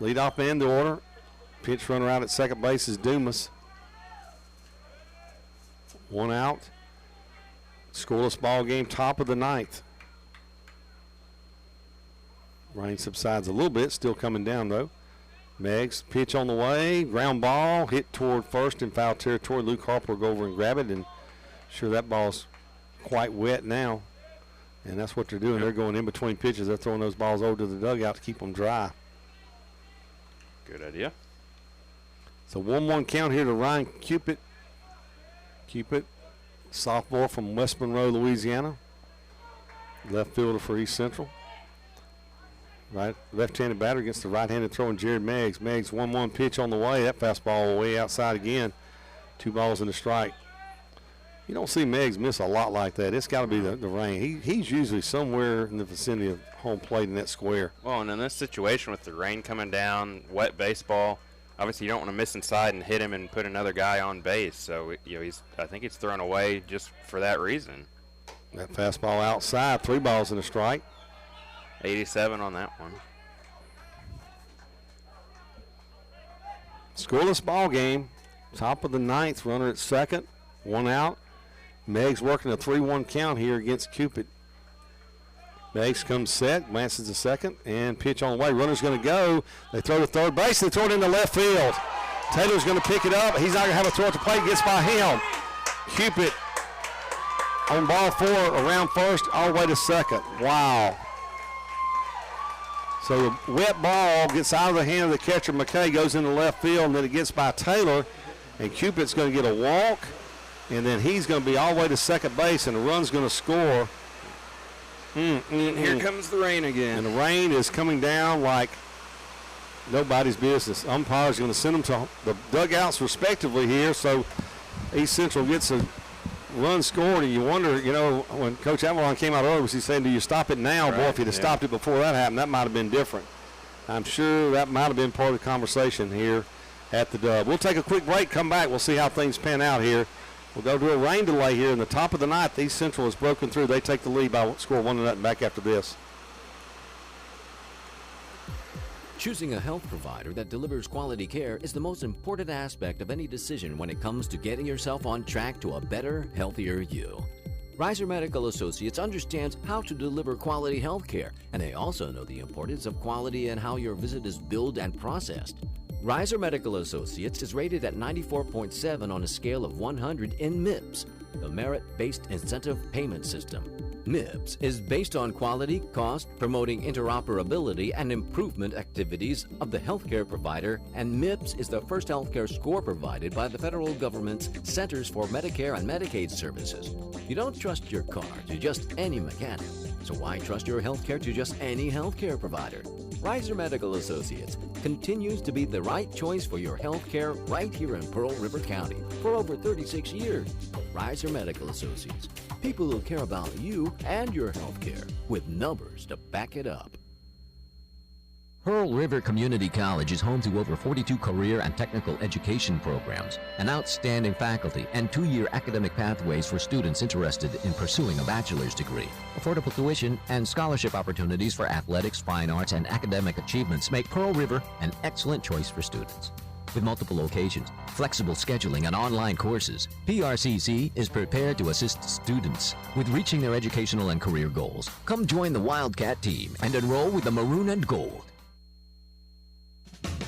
Leadoff man, the order. Pinch runner out at second base is Dumas. 1 out. Scoreless ball game, top of the 9th. Rain subsides a little bit, still coming down though. Meggs, pitch on the way, ground ball, hit toward first in foul territory. Luke Harper will go over and grab it, and sure that ball's quite wet now. And that's what they're doing. They're going in between pitches. They're throwing those balls over to the dugout to keep them dry. Good idea. So 1-1 count here to Ryan Cupid. Cupid, sophomore from West Monroe, Louisiana. Left fielder for East Central. Right, left-handed batter against the right-handed throwing Jared Meggs. Meggs 1-1 pitch on the way. That fastball way outside again. 2 balls and a strike. You don't see Meggs miss a lot like that. It's got to be the rain. He's usually somewhere in the vicinity of home plate in that square. Well, and in this situation with the rain coming down, wet baseball, obviously you don't want to miss inside and hit him and put another guy on base. So I think he's thrown away just for that reason. That fastball outside, 3 balls and a strike. 87 on that one. Scoreless ball game. Top of the 9th, runner at second, 1 out. Meggs working a 3-1 count here against Cupid. Meggs comes set, glances to second, and pitch on the way. Runner's going to go. They throw to third base. They throw it into left field. Taylor's going to pick it up. He's not going to have a throw at the plate. Gets by him. Cupid on ball 4 around first all the way to second. Wow. So the wet ball gets out of the hand of the catcher. McKay goes into left field, and then it gets by Taylor. And Cupid's going to get a walk, and then he's going to be all the way to second base, and the run's going to score. Here comes the rain again. And the rain is coming down like nobody's business. Umpires are going to send them to the dugouts respectively here. So East Central gets a run scored, and you wonder, when Coach Avalon came out earlier, was he saying, do you stop it now? Right. Boy, if he'd have stopped it before that happened, that might have been different. I'm sure that might have been part of the conversation here at the Dub. We'll take a quick break, come back. We'll see how things pan out here. We'll go to a rain delay here in the top of the ninth. East Central has broken through. They take the lead by score 1-0 back after this. Choosing a health provider that delivers quality care is the most important aspect of any decision when it comes to getting yourself on track to a better, healthier you. Reiser Medical Associates understands how to deliver quality health care, and they also know the importance of quality and how your visit is billed and processed. Reiser Medical Associates is rated at 94.7 on a scale of 100 in MIPS, the Merit-Based Incentive Payment System. MIPS is based on quality, cost, promoting interoperability and improvement activities of the healthcare provider, and MIPS is the first healthcare score provided by the federal government's Centers for Medicare and Medicaid Services. You don't trust your car to just any mechanic, so why trust your healthcare to just any healthcare provider? Reiser Medical Associates continues to be the right choice for your healthcare right here in Pearl River County for over 36 years. Reiser Medical Associates, people who care about you and your healthcare with numbers to back it up. Pearl River Community College is home to over 42 career and technical education programs, an outstanding faculty, and 2-year academic pathways for students interested in pursuing a bachelor's degree. Affordable tuition and scholarship opportunities for athletics, fine arts, and academic achievements make Pearl River an excellent choice for students. With multiple locations, flexible scheduling, and online courses, PRCC is prepared to assist students with reaching their educational and career goals. Come join the Wildcat team and enroll with the Maroon and Gold.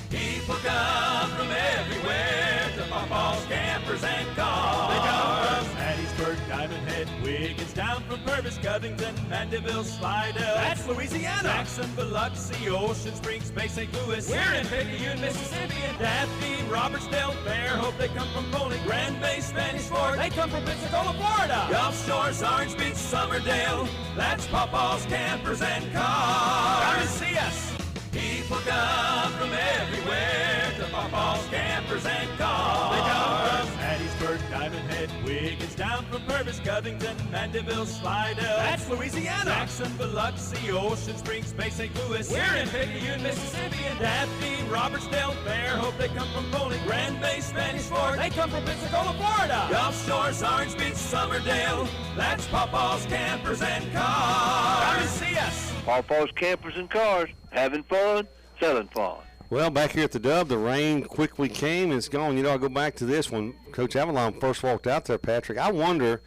People come from everywhere to Papa's Campers and Cars. They come from Hattiesburg, Diamond Head, Wiggins, down from Purvis, Covington, Mandeville, Slidell. That's Louisiana. Jackson, Biloxi, Ocean Springs, Bay St. Louis. We're in Picayune, Mississippi, and Daphne, Robertsdale, Fairhope. They come from Pony, Grand Bay, Spanish Fork. They come from Pensacola, Florida. Gulf Shores, Orange Beach, Somerdale. That's Papa's Campers and Cars. Come and see us. People come from everywhere to Papa's Campers and Cars. They come from Hattiesburg, Diamond Head, Wiggins, down from Purvis, Covington, Mandeville, Slidell. That's Louisiana. Jackson, Biloxi, Ocean Springs, Bay St. Louis. We're in Picayune, Mississippi, and Daphne, Robertsdale, Fairhope. They come from Pony, Grand Bay, Spanish Fork. They come from Pensacola, Florida. Gulf Shores, Orange Beach, Somerdale. That's Papa's Campers and Cars. Come and see us. Papa's Campers and Cars. Having fun, selling fun. Well, back here at the Dub, the rain quickly came and it's gone. I go back to this when Coach Avalon first walked out there, Patrick. I wonder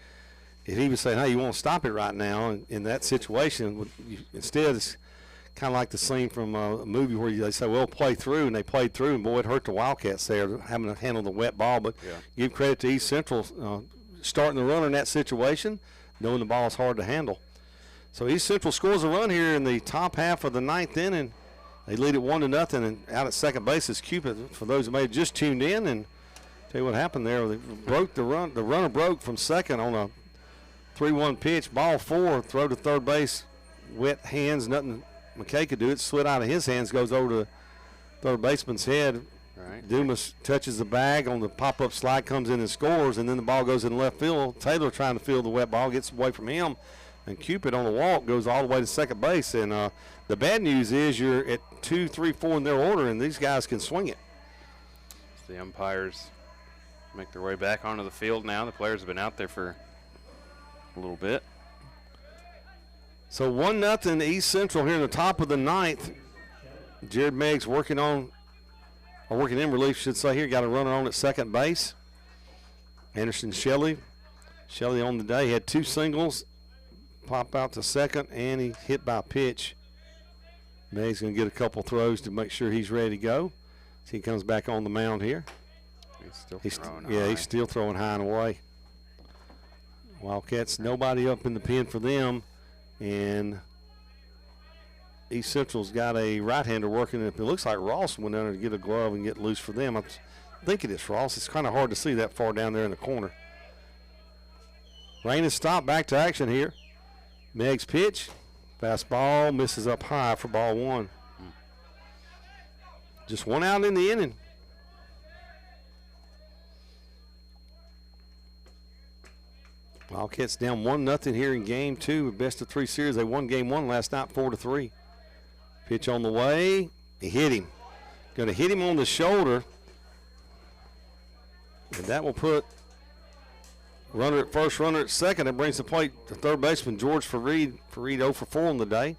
if he was saying, hey, you want to stop it right now in that situation. Instead, it's kind of like the scene from a movie where they say, well, play through, and they played through, and boy, it hurt the Wildcats there having to handle the wet ball. But give credit to East Central starting the run in that situation, knowing the ball is hard to handle. So East Central scores a run here in the top half of the ninth inning. They lead it 1-0, and out at second base is Cupid. For those who may have just tuned in, and tell you what happened there, they broke the run. The runner broke from second on a 3-1 pitch. Ball 4, throw to third base, wet hands, nothing McKay could do. It slid out of his hands, goes over to the third baseman's head. Right. Dumas touches the bag on the pop-up slide, comes in and scores, and then the ball goes in left field. Taylor trying to field the wet ball, gets away from him. And Cupid on the walk goes all the way to second base. And the bad news is you're at 2, 3, 4 in their order, and these guys can swing it. The umpires make their way back onto the field now. The players have been out there for a little bit. So 1-0 East Central here in the top of the ninth. Jared Meggs working in relief, should say here. Got a runner on at second base. Anderson Shelley on the day had 2 singles. pop out to second, and he hit by a pitch. Meg's going to get a couple throws to make sure he's ready to go. So he comes back on the mound here. He's throwing yeah, high. he's still throwing high and away. Wildcats, nobody up in the pen for them, and East Central's got a right-hander working. It looks like Ross went down there to get a glove and get loose for them. I think it is Ross. It's kind of hard to see that far down there in the corner. Rain has stopped. Back to action here. Meg's pitch. Fastball misses up high for ball one. Just one out in the inning. Wildcats down 1-0 here in game two. Best of three series. They won game one last night 4-3. Pitch on the way. He hit him. Going to hit him on the shoulder. And that will put runner at first, runner at second. That brings the plate to third baseman George Fareed. Fareed 0 for 4 on the day.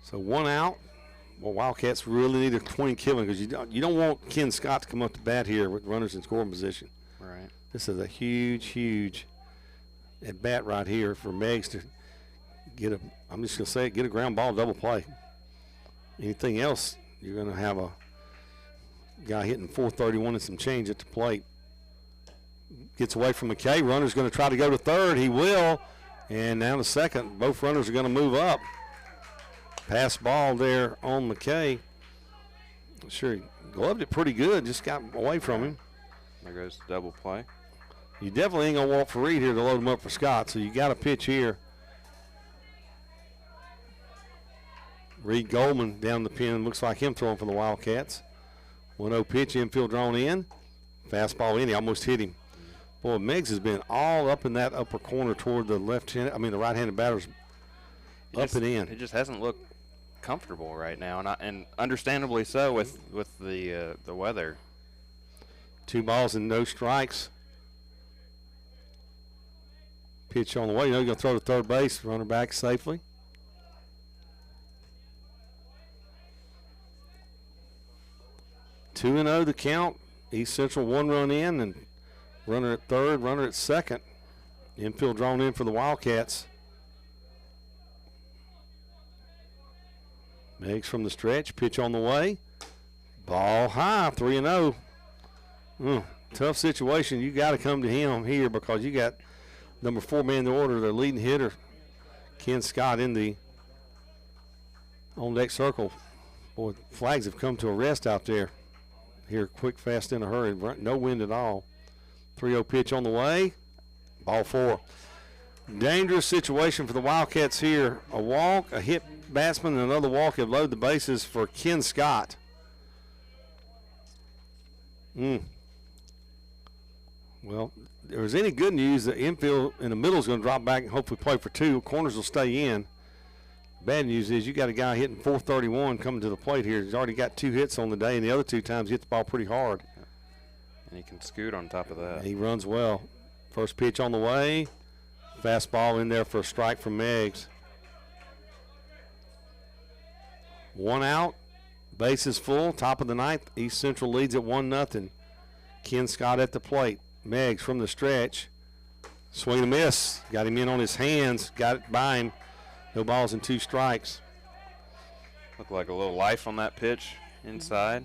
So one out. Well, Wildcats really need a clean killing because you don't want Ken Scott to come up to bat here with runners in scoring position. Right. This is a huge at bat right here for Meggs to get a. I'm just gonna say it, get a ground ball double play. Anything else, you're gonna have a guy hitting 431 and some change at the plate. Gets away from McKay. Runner's going to try to go to third. He will. And now to second. Both runners are going to move up. Pass ball there on McKay. Sure, he gloved it pretty good. Just got away from him. There goes the double play. You definitely ain't going to walk for Reed here to load him up for Scott. So you got a pitch here. Reed Goldman down the pin. Looks like him throwing for the Wildcats. 1-0 pitch, infield drawn in. Fastball in. He almost hit him. Boy, Meggs has been all up in that upper corner toward the the right-handed batters up and in. It just hasn't looked comfortable right now, and understandably so with the weather. 2 balls and no strikes. Pitch on the way. You're going to throw to third base. Runner back safely. Two and 0 the count. East Central 1 run in, and runner at third, runner at second. Infield drawn in for the Wildcats. Meggs from the stretch. Pitch on the way. Ball high. 3-0. Tough situation. You got to come to him here because you got number 4 man in the order, their leading hitter, Ken Scott, in the on deck circle. Boy, flags have come to a rest out there. Here, quick, fast, in a hurry. No wind at all. 3-0 pitch on the way. Ball 4. Dangerous situation for the Wildcats here. A walk, a hit batsman, and another walk have loaded the bases for Ken Scott. Well, if there's any good news, the infield in the middle is going to drop back and hopefully play for 2. Corners will stay in. Bad news is you got a guy hitting 431 coming to the plate here. He's already got 2 hits on the day, and the other 2 times he hit the ball pretty hard. And he can scoot on top of that. He runs well. First pitch on the way. Fastball in there for a strike from Meggs. 1 out. Bases full. Top of the ninth. East Central leads at 1-0. Ken Scott at the plate. Meggs from the stretch. Swing and a miss. Got him in on his hands. Got it by him. No balls and 2 strikes. Looked like a little life on that pitch inside.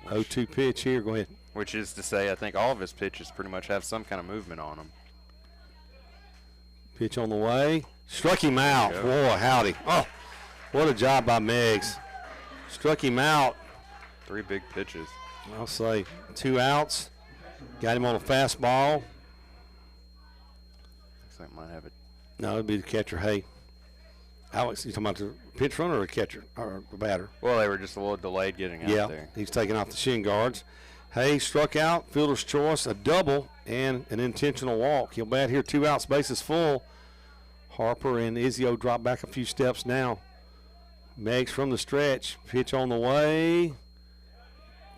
0-2 pitch here. Go ahead. Which is to say, I think all of his pitches pretty much have some kind of movement on them. Pitch on the way. Struck him out. Boy, howdy. Oh, what a job by Meggs. Struck him out. 3 big pitches. I'll say 2 outs. Got him on a fastball. Looks like might have it. No, it'd be the catcher. Hey, Alex, you talking about the pitch runner or the catcher or the batter? Well, they were just a little delayed getting out there. He's taking off the shin guards. Hay struck out, fielder's choice, a double, and an intentional walk. He'll bat here, 2 outs, bases full. Harper and Izio drop back a few steps now. Meggs from the stretch, pitch on the way.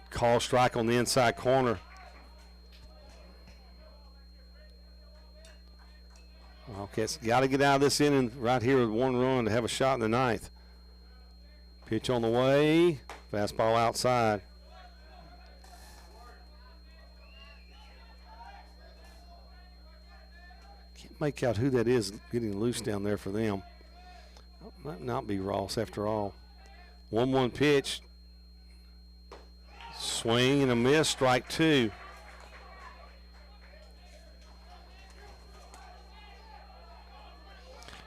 Call strike on the inside corner. Wildcats got to get out of this inning right here with 1 run to have a shot in the 9th. Pitch on the way, fastball outside. make out who that is getting loose down there for them. Might not be Ross after all. 1-1 pitch. Swing and a miss, strike 2.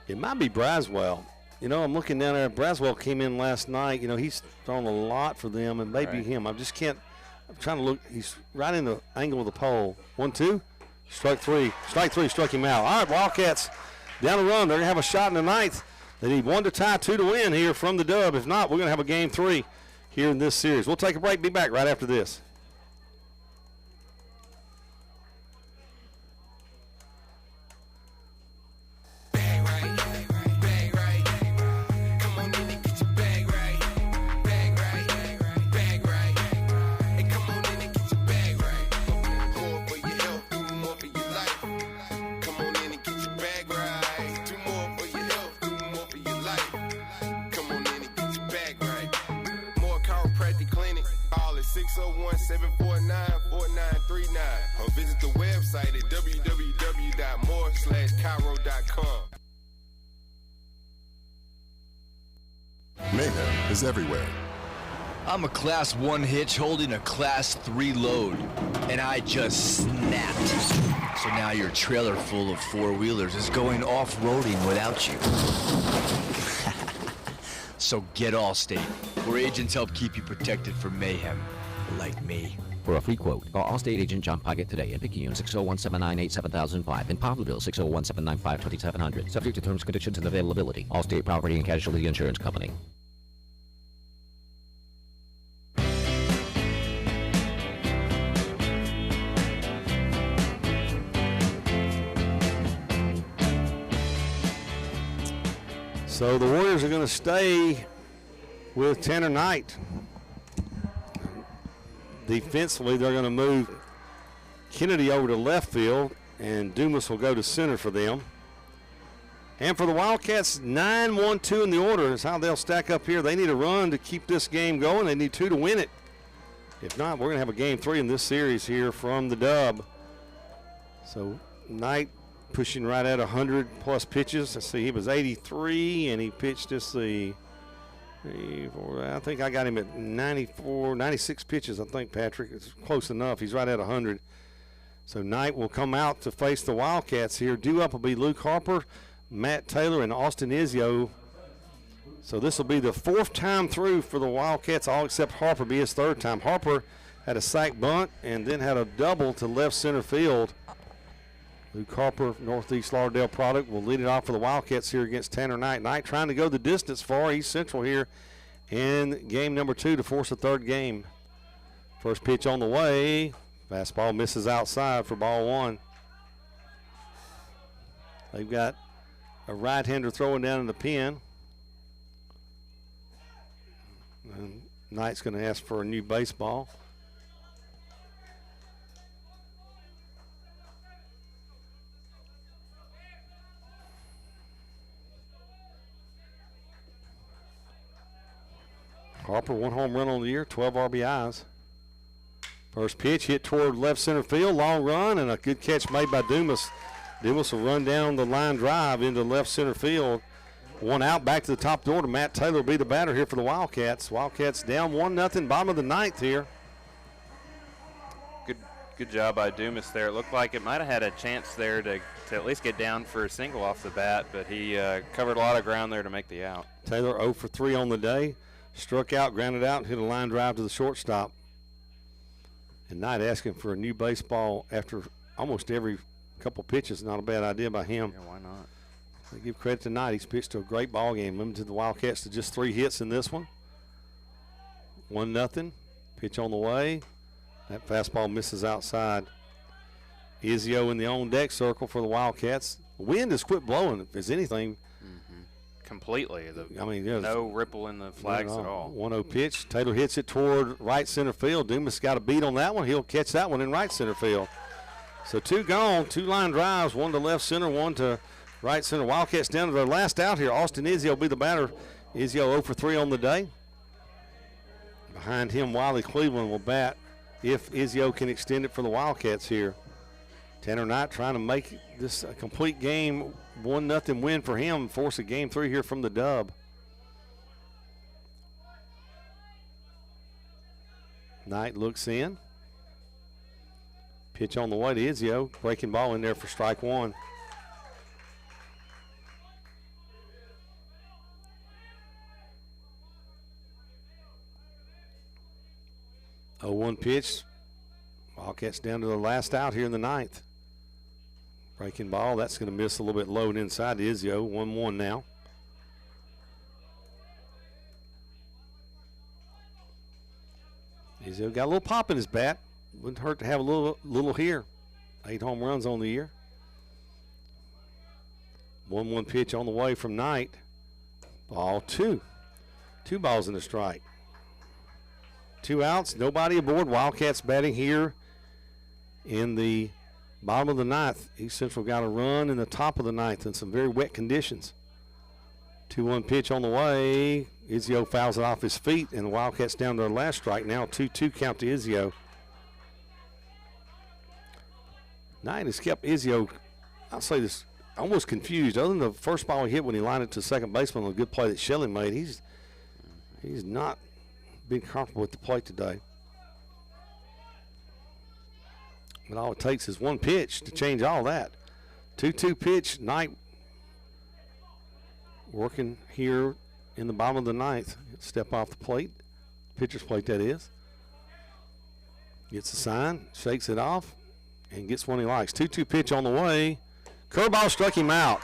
It might be Braswell. You know, I'm looking down there. Braswell came in last night. You know, he's thrown a lot for them, and maybe him. I just can't. I'm trying to look. He's right in the angle of the pole. 1-2. Strike 3. Strike 3 struck him out. All right, Wildcats down the run. They're going to have a shot in the ninth. They need 1 to tie, 2 to win here from the Dub. If not, we're going to have a game 3 here in this series. We'll take a break. Be back right after this. Chiropractic Clinic. Call at 601-749-4939 or visit the website at www.more/chiro.com. Mayhem is everywhere. I'm a Class 1 hitch holding a Class 3 load, and I just snapped. So now your trailer full of four-wheelers is going off-roading without you. So get Allstate, where agents help keep you protected from mayhem, like me. For a free quote, call Allstate agent John Poggett today in Picayune 601-798-7005 and Poplarville 601-795-2700. Subject to terms, conditions, and availability. Allstate Property and Casualty Insurance Company. So the Warriors are going to stay with Tanner Knight. Defensively, they're going to move Kennedy over to left field, and Dumas will go to center for them. And for the Wildcats, 9-1-2 in the order is how they'll stack up here. They need a run to keep this game going. They need 2 to win it. If not, we're going to have a game 3 in this series here from the Dub. So Knight pushing right at 100-plus pitches. Let's see, he was 83, and he pitched just the I think I got him at 96 pitches, I think, Patrick. It's close enough. He's right at 100. So Knight will come out to face the Wildcats here. Due up will be Luke Harper, Matt Taylor, and Austin Izio. So this will be the 4th time through for the Wildcats, all except Harper be his 3rd time. Harper had a sac bunt and then had a double to left center field. Luke Harper, Northeast Lauderdale product, will lead it off for the Wildcats here against Tanner Knight. Knight trying to go the distance for East Central here in game number 2 to force a 3rd game. First pitch on the way. Fastball misses outside for ball 1. They've got a right-hander throwing down in the pen. And Knight's going to ask for a new baseball. Harper, 1 home run on the year, 12 RBIs. First pitch hit toward left center field, long run, and a good catch made by Dumas. Dumas will run down the line drive into left center field. 1 out, back to the top of the order. Matt Taylor will be the batter here for the Wildcats. Wildcats down 1-0, bottom of the 9th here. Good job by Dumas there. It looked like it might have had a chance there to at least get down for a single off the bat, but he covered a lot of ground there to make the out. Taylor 0 for 3 on the day. Struck out, grounded out, and hit a line drive to the shortstop. And Knight asking for a new baseball after almost every couple pitches. Not a bad idea by him. Yeah, why not? They give credit to Knight. He's pitched a great ball game. Limited the Wildcats to just 3 hits in this one. 1-0. Pitch on the way. That fastball misses outside. Izio in the on-deck circle for the Wildcats. The wind has quit blowing, if there's anything. Completely. There's no ripple in the flags at all. 1-0 pitch. Taylor hits it toward right center field. Dumas got a beat on that one. He'll catch that one in right center field. So 2 gone, 2 line drives, 1 to left center, 1 to right center. Wildcats down to their last out here. Austin Izio will be the batter. Izio 0 for 3 on the day. Behind him, Wiley Cleveland will bat if Izio can extend it for the Wildcats here. Tanner Knight trying to make this a complete game, 1-0 win for him, force a game 3 here from the Dub. Knight looks in. Pitch on the way to Izio. Breaking ball in there for strike 1. Oh, 1 pitch. Wildcats down to the last out here in the 9th. Breaking ball. That's going to miss a little bit low and inside to Izio. 1-1 now. Izio got a little pop in his bat. Wouldn't hurt to have a little here. 8 home runs on the year. 1-1 pitch on the way from Knight. Ball 2. 2 balls in the strike. 2 outs, nobody aboard. Wildcats batting here in the bottom of the 9th. East Central got a run in the top of the 9th in some very wet conditions. 2-1 pitch on the way. Izio fouls it off his feet, and the Wildcats down to their last strike now. 2-2 count to Izio. Knight has kept Izio, I'll say this, almost confused. Other than the first ball he hit when he lined it to second baseman on a good play that Shelley made, he's not been comfortable with the plate today. But all it takes is 1 pitch to change all that. 2-2 pitch. Knight working here in the bottom of the 9th. Step off the plate. Pitcher's plate, that is. Gets a sign, shakes it off, and gets one he likes. 2-2 pitch on the way. Curveball struck him out.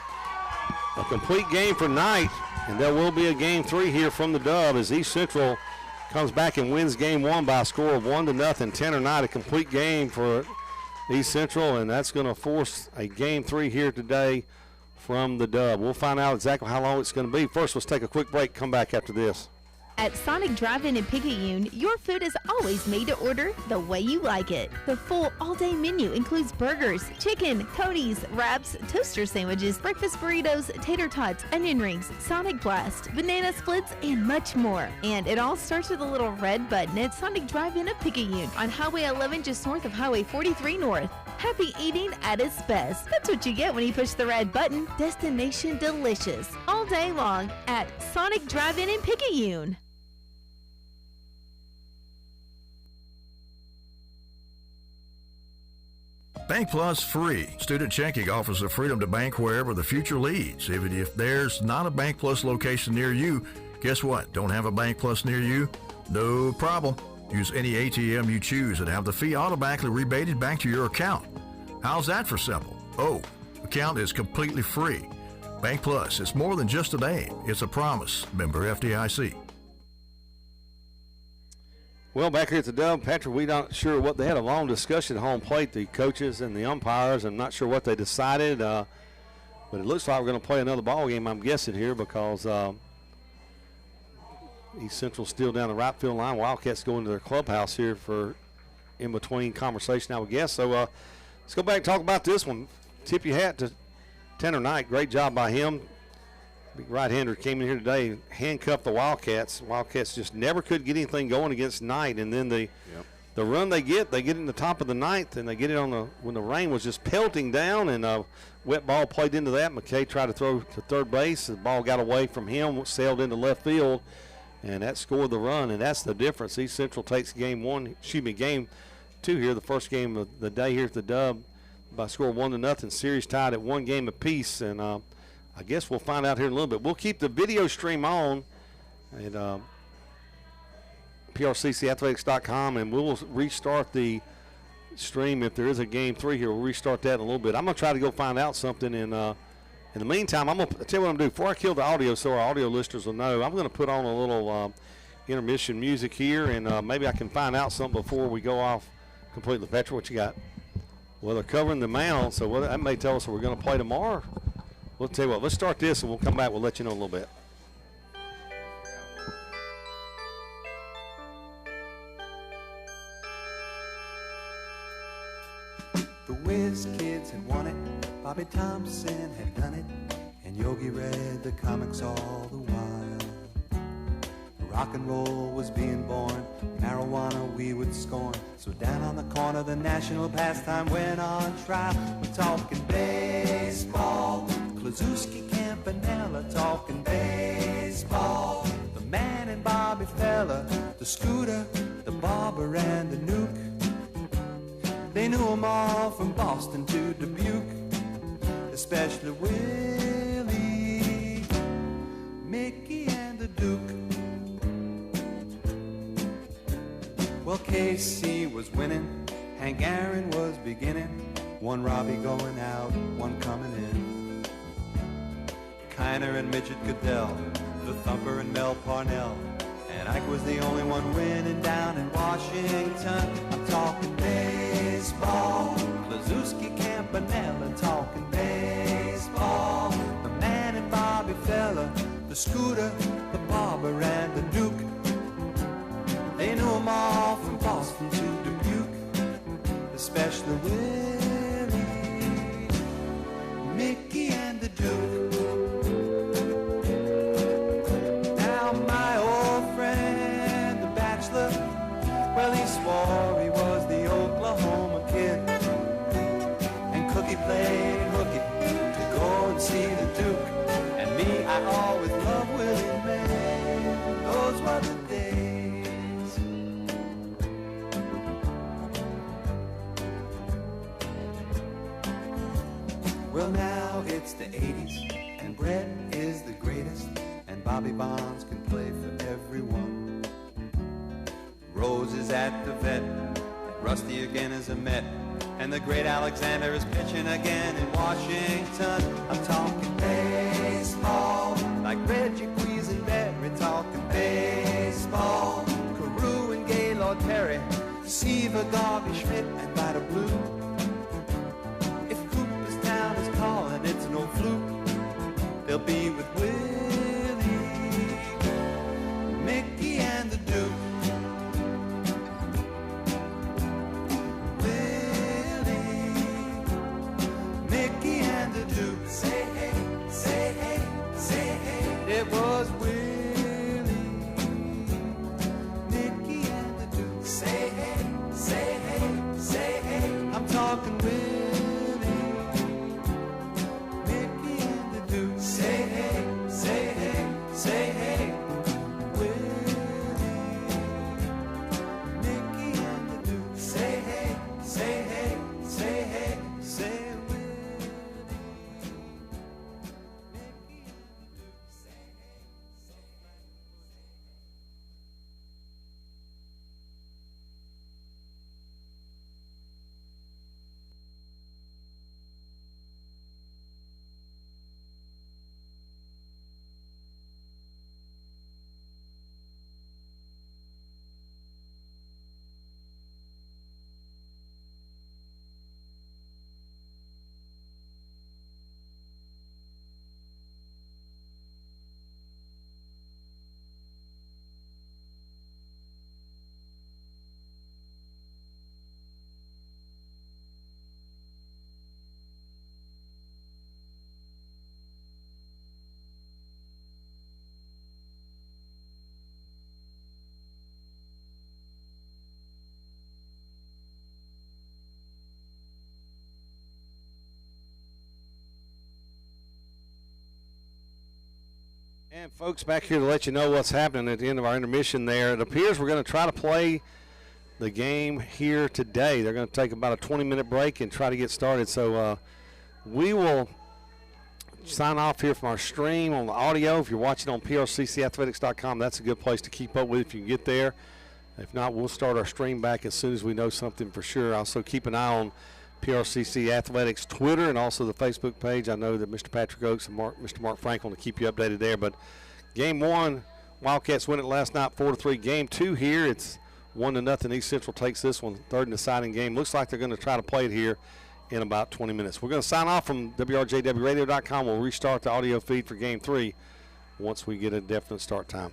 A complete game for Knight, and there will be a game 3 here from the Dub as East Central comes back and wins game 1 by a score of 1-0. Tanner Knight, a complete game for East Central, and that's going to force a game 3 here today from the Dub. We'll find out exactly how long it's going to be. First, let's take a quick break, come back after this. At Sonic Drive-In in Picayune, your food is always made to order the way you like it. The full all-day menu includes burgers, chicken, Cody's, wraps, toaster sandwiches, breakfast burritos, tater tots, onion rings, Sonic Blast, banana splits, and much more. And it all starts with a little red button at Sonic Drive-In of Picayune on Highway 11 just north of Highway 43 North. Happy eating at its best. That's what you get when you push the red button. Destination delicious. All day long at Sonic Drive-In in Picayune. Bank Plus free. Student checking offers the freedom to bank wherever the future leads. Even if there's not a Bank Plus location near you, guess what? Don't have a Bank Plus near you? No problem. Use any ATM you choose and have the fee automatically rebated back to your account. How's that for simple? Oh, account is completely free. Bank Plus, it's more than just a name. It's a promise. Member FDIC. Well, back here at the Dub, Patrick, we're not sure what they had a long discussion at home plate, the coaches and the umpires. I'm not sure what they decided, but it looks like we're going to play another ball game, I'm guessing, here because East Central's still down the right field line. Wildcats go into their clubhouse here for in-between conversation, I would guess. So let's go back and talk about this one. Tip your hat to Tanner Knight. Great job by him. Big right-hander came in here today, handcuffed the Wildcats. Wildcats just never could get anything going against Knight, and then the run they get in the top of the 9th, and they get it on when the rain was just pelting down, and a wet ball played into that. McKay tried to throw to third base. The ball got away from him, sailed into left field, and that scored the run, and that's the difference. East Central takes game 2 here, the first game of the day here at the Dub, by a score of 1-0. Series tied at 1 game apiece, and I guess we'll find out here in a little bit. We'll keep the video stream on at PRCCathletics.com, and we'll restart the stream if there is a game 3 here. We'll restart that in a little bit. I'm going to try to go find out something. In the meantime, I'm going to tell you what I'm going to do. Before I kill the audio so our audio listeners will know, I'm going to put on a little intermission music here, and maybe I can find out something before we go off completely. Patrick, what you got? Well, they're covering the mound, so that may tell us what we're going to play tomorrow. We'll tell you what, let's start this and we'll come back. We'll let you know in a little bit. The Whiz Kids had won it, Bobby Thompson had done it, and Yogi read the comics all the while. Rock and roll was being born, marijuana we would scorn. So down on the corner, the national pastime went on trial. We're talking baseball, Klazuski, Campanella, talking baseball. The man and Bobby Fella, the Scooter, the Barber, and the Nuke. They knew them all from Boston to Dubuque, especially Willie, Mickey, and the Duke. Well, Casey was winning, Hank Aaron was beginning, one Robbie going out, one coming in. Kiner and Midget Goodell, the Thumper and Mel Parnell, and Ike was the only one winning down in Washington. I'm talking baseball, Klazuski, Campanella, talking baseball. The man and Bobby Fella, the Scooter, the Barber, and the Duke. They knew them all from Boston to Dubuque, especially Willie, Mickey, and the Duke. Now my old friend, the bachelor, well, he swore he was the Oklahoma Kid, and Cookie played hooky to go and see the Duke. And me, I always loved Willie May. Those were the days. Well, now it's the 80s, and Brett is the greatest, and Bobby Bonds can play for everyone. Rose is at the vet, and Rusty again is a Met, and the great Alexander is pitching again in Washington. I'm talking baseball, like Reggie Quisenberry, talking baseball. Carew and Gaylord Perry, Seaver, Garvey, Schmidt, and Vida Blue. If Cooperstown is calling, it's no fluke. They'll be with Willie, Mickey, and the Duke. Say hey, say hey, say hey. It was Willie, Mickey, and the Duke. Say hey, say hey, say hey. I'm talking Willie, Mickey, and the Duke. Say hey, say hey, say hey. Willie, Mickey, and the Duke. Say hey, say hey, say hey, say hey. And folks, back here to let you know what's happening at the end of our intermission there. It appears we're going to try to play the game here today. They're going to take about a 20-minute break and try to get started. So we will sign off here from our stream on the audio. If you're watching on prccathletics.com, that's a good place to keep up with if you can get there. If not, we'll start our stream back as soon as we know something for sure. Also, keep an eye on PRCC Athletics Twitter and also the Facebook page. I know that Mr. Patrick Oakes and Mr. Mark Franklin will keep you updated there. But game one, Wildcats win it last night 4-3. Game two here, it's 1-0. East Central takes this one, third and deciding game. Looks like they're going to try to play it here in about 20 minutes. We're going to sign off from WRJWradio.com. We'll restart the audio feed for game three once we get a definite start time.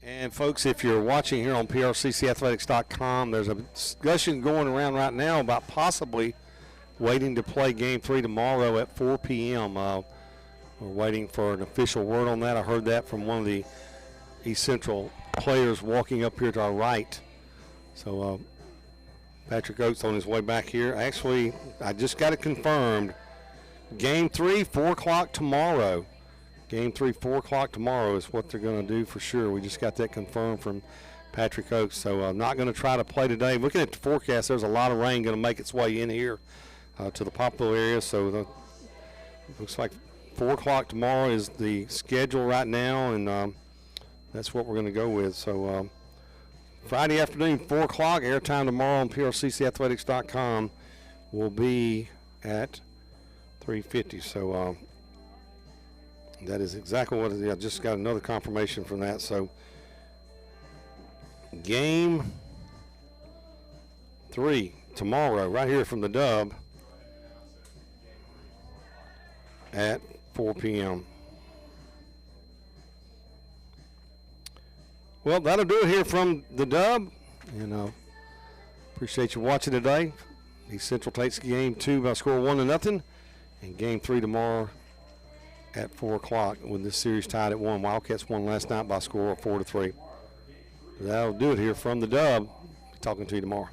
And folks, if you're watching here on PRCCathletics.com, there's a discussion going around right now about possibly waiting to play Game 3 tomorrow at 4 p.m. We're waiting for an official word on that. I heard that from one of the East Central players walking up here to our right. So Patrick Oates on his way back here. Actually, I just got it confirmed. Game 3, 4 o'clock tomorrow. Game 3, 4 o'clock tomorrow is what they're going to do for sure. We just got that confirmed from Patrick Oates. So I'm not going to try to play today. Looking at the forecast, there's a lot of rain going to make its way in here to the Poplarville area. So it looks like 4 o'clock tomorrow is the schedule right now, and that's what we're going to go with. So Friday afternoon, 4 o'clock, airtime tomorrow on PRCCathletics.com will be at 3:50. So that is exactly what it is. I just got another confirmation from that. So Game 3 tomorrow, right here from the Dub at 4 p.m. Well, that'll do it here from the Dub. And appreciate you watching today. East Central takes Game 2 by a score of 1-0. And Game 3 tomorrow at 4 o'clock with this series tied at 1. Wildcats won last night by a score of 4-3. That'll do it here from the Dub. Talking to you tomorrow.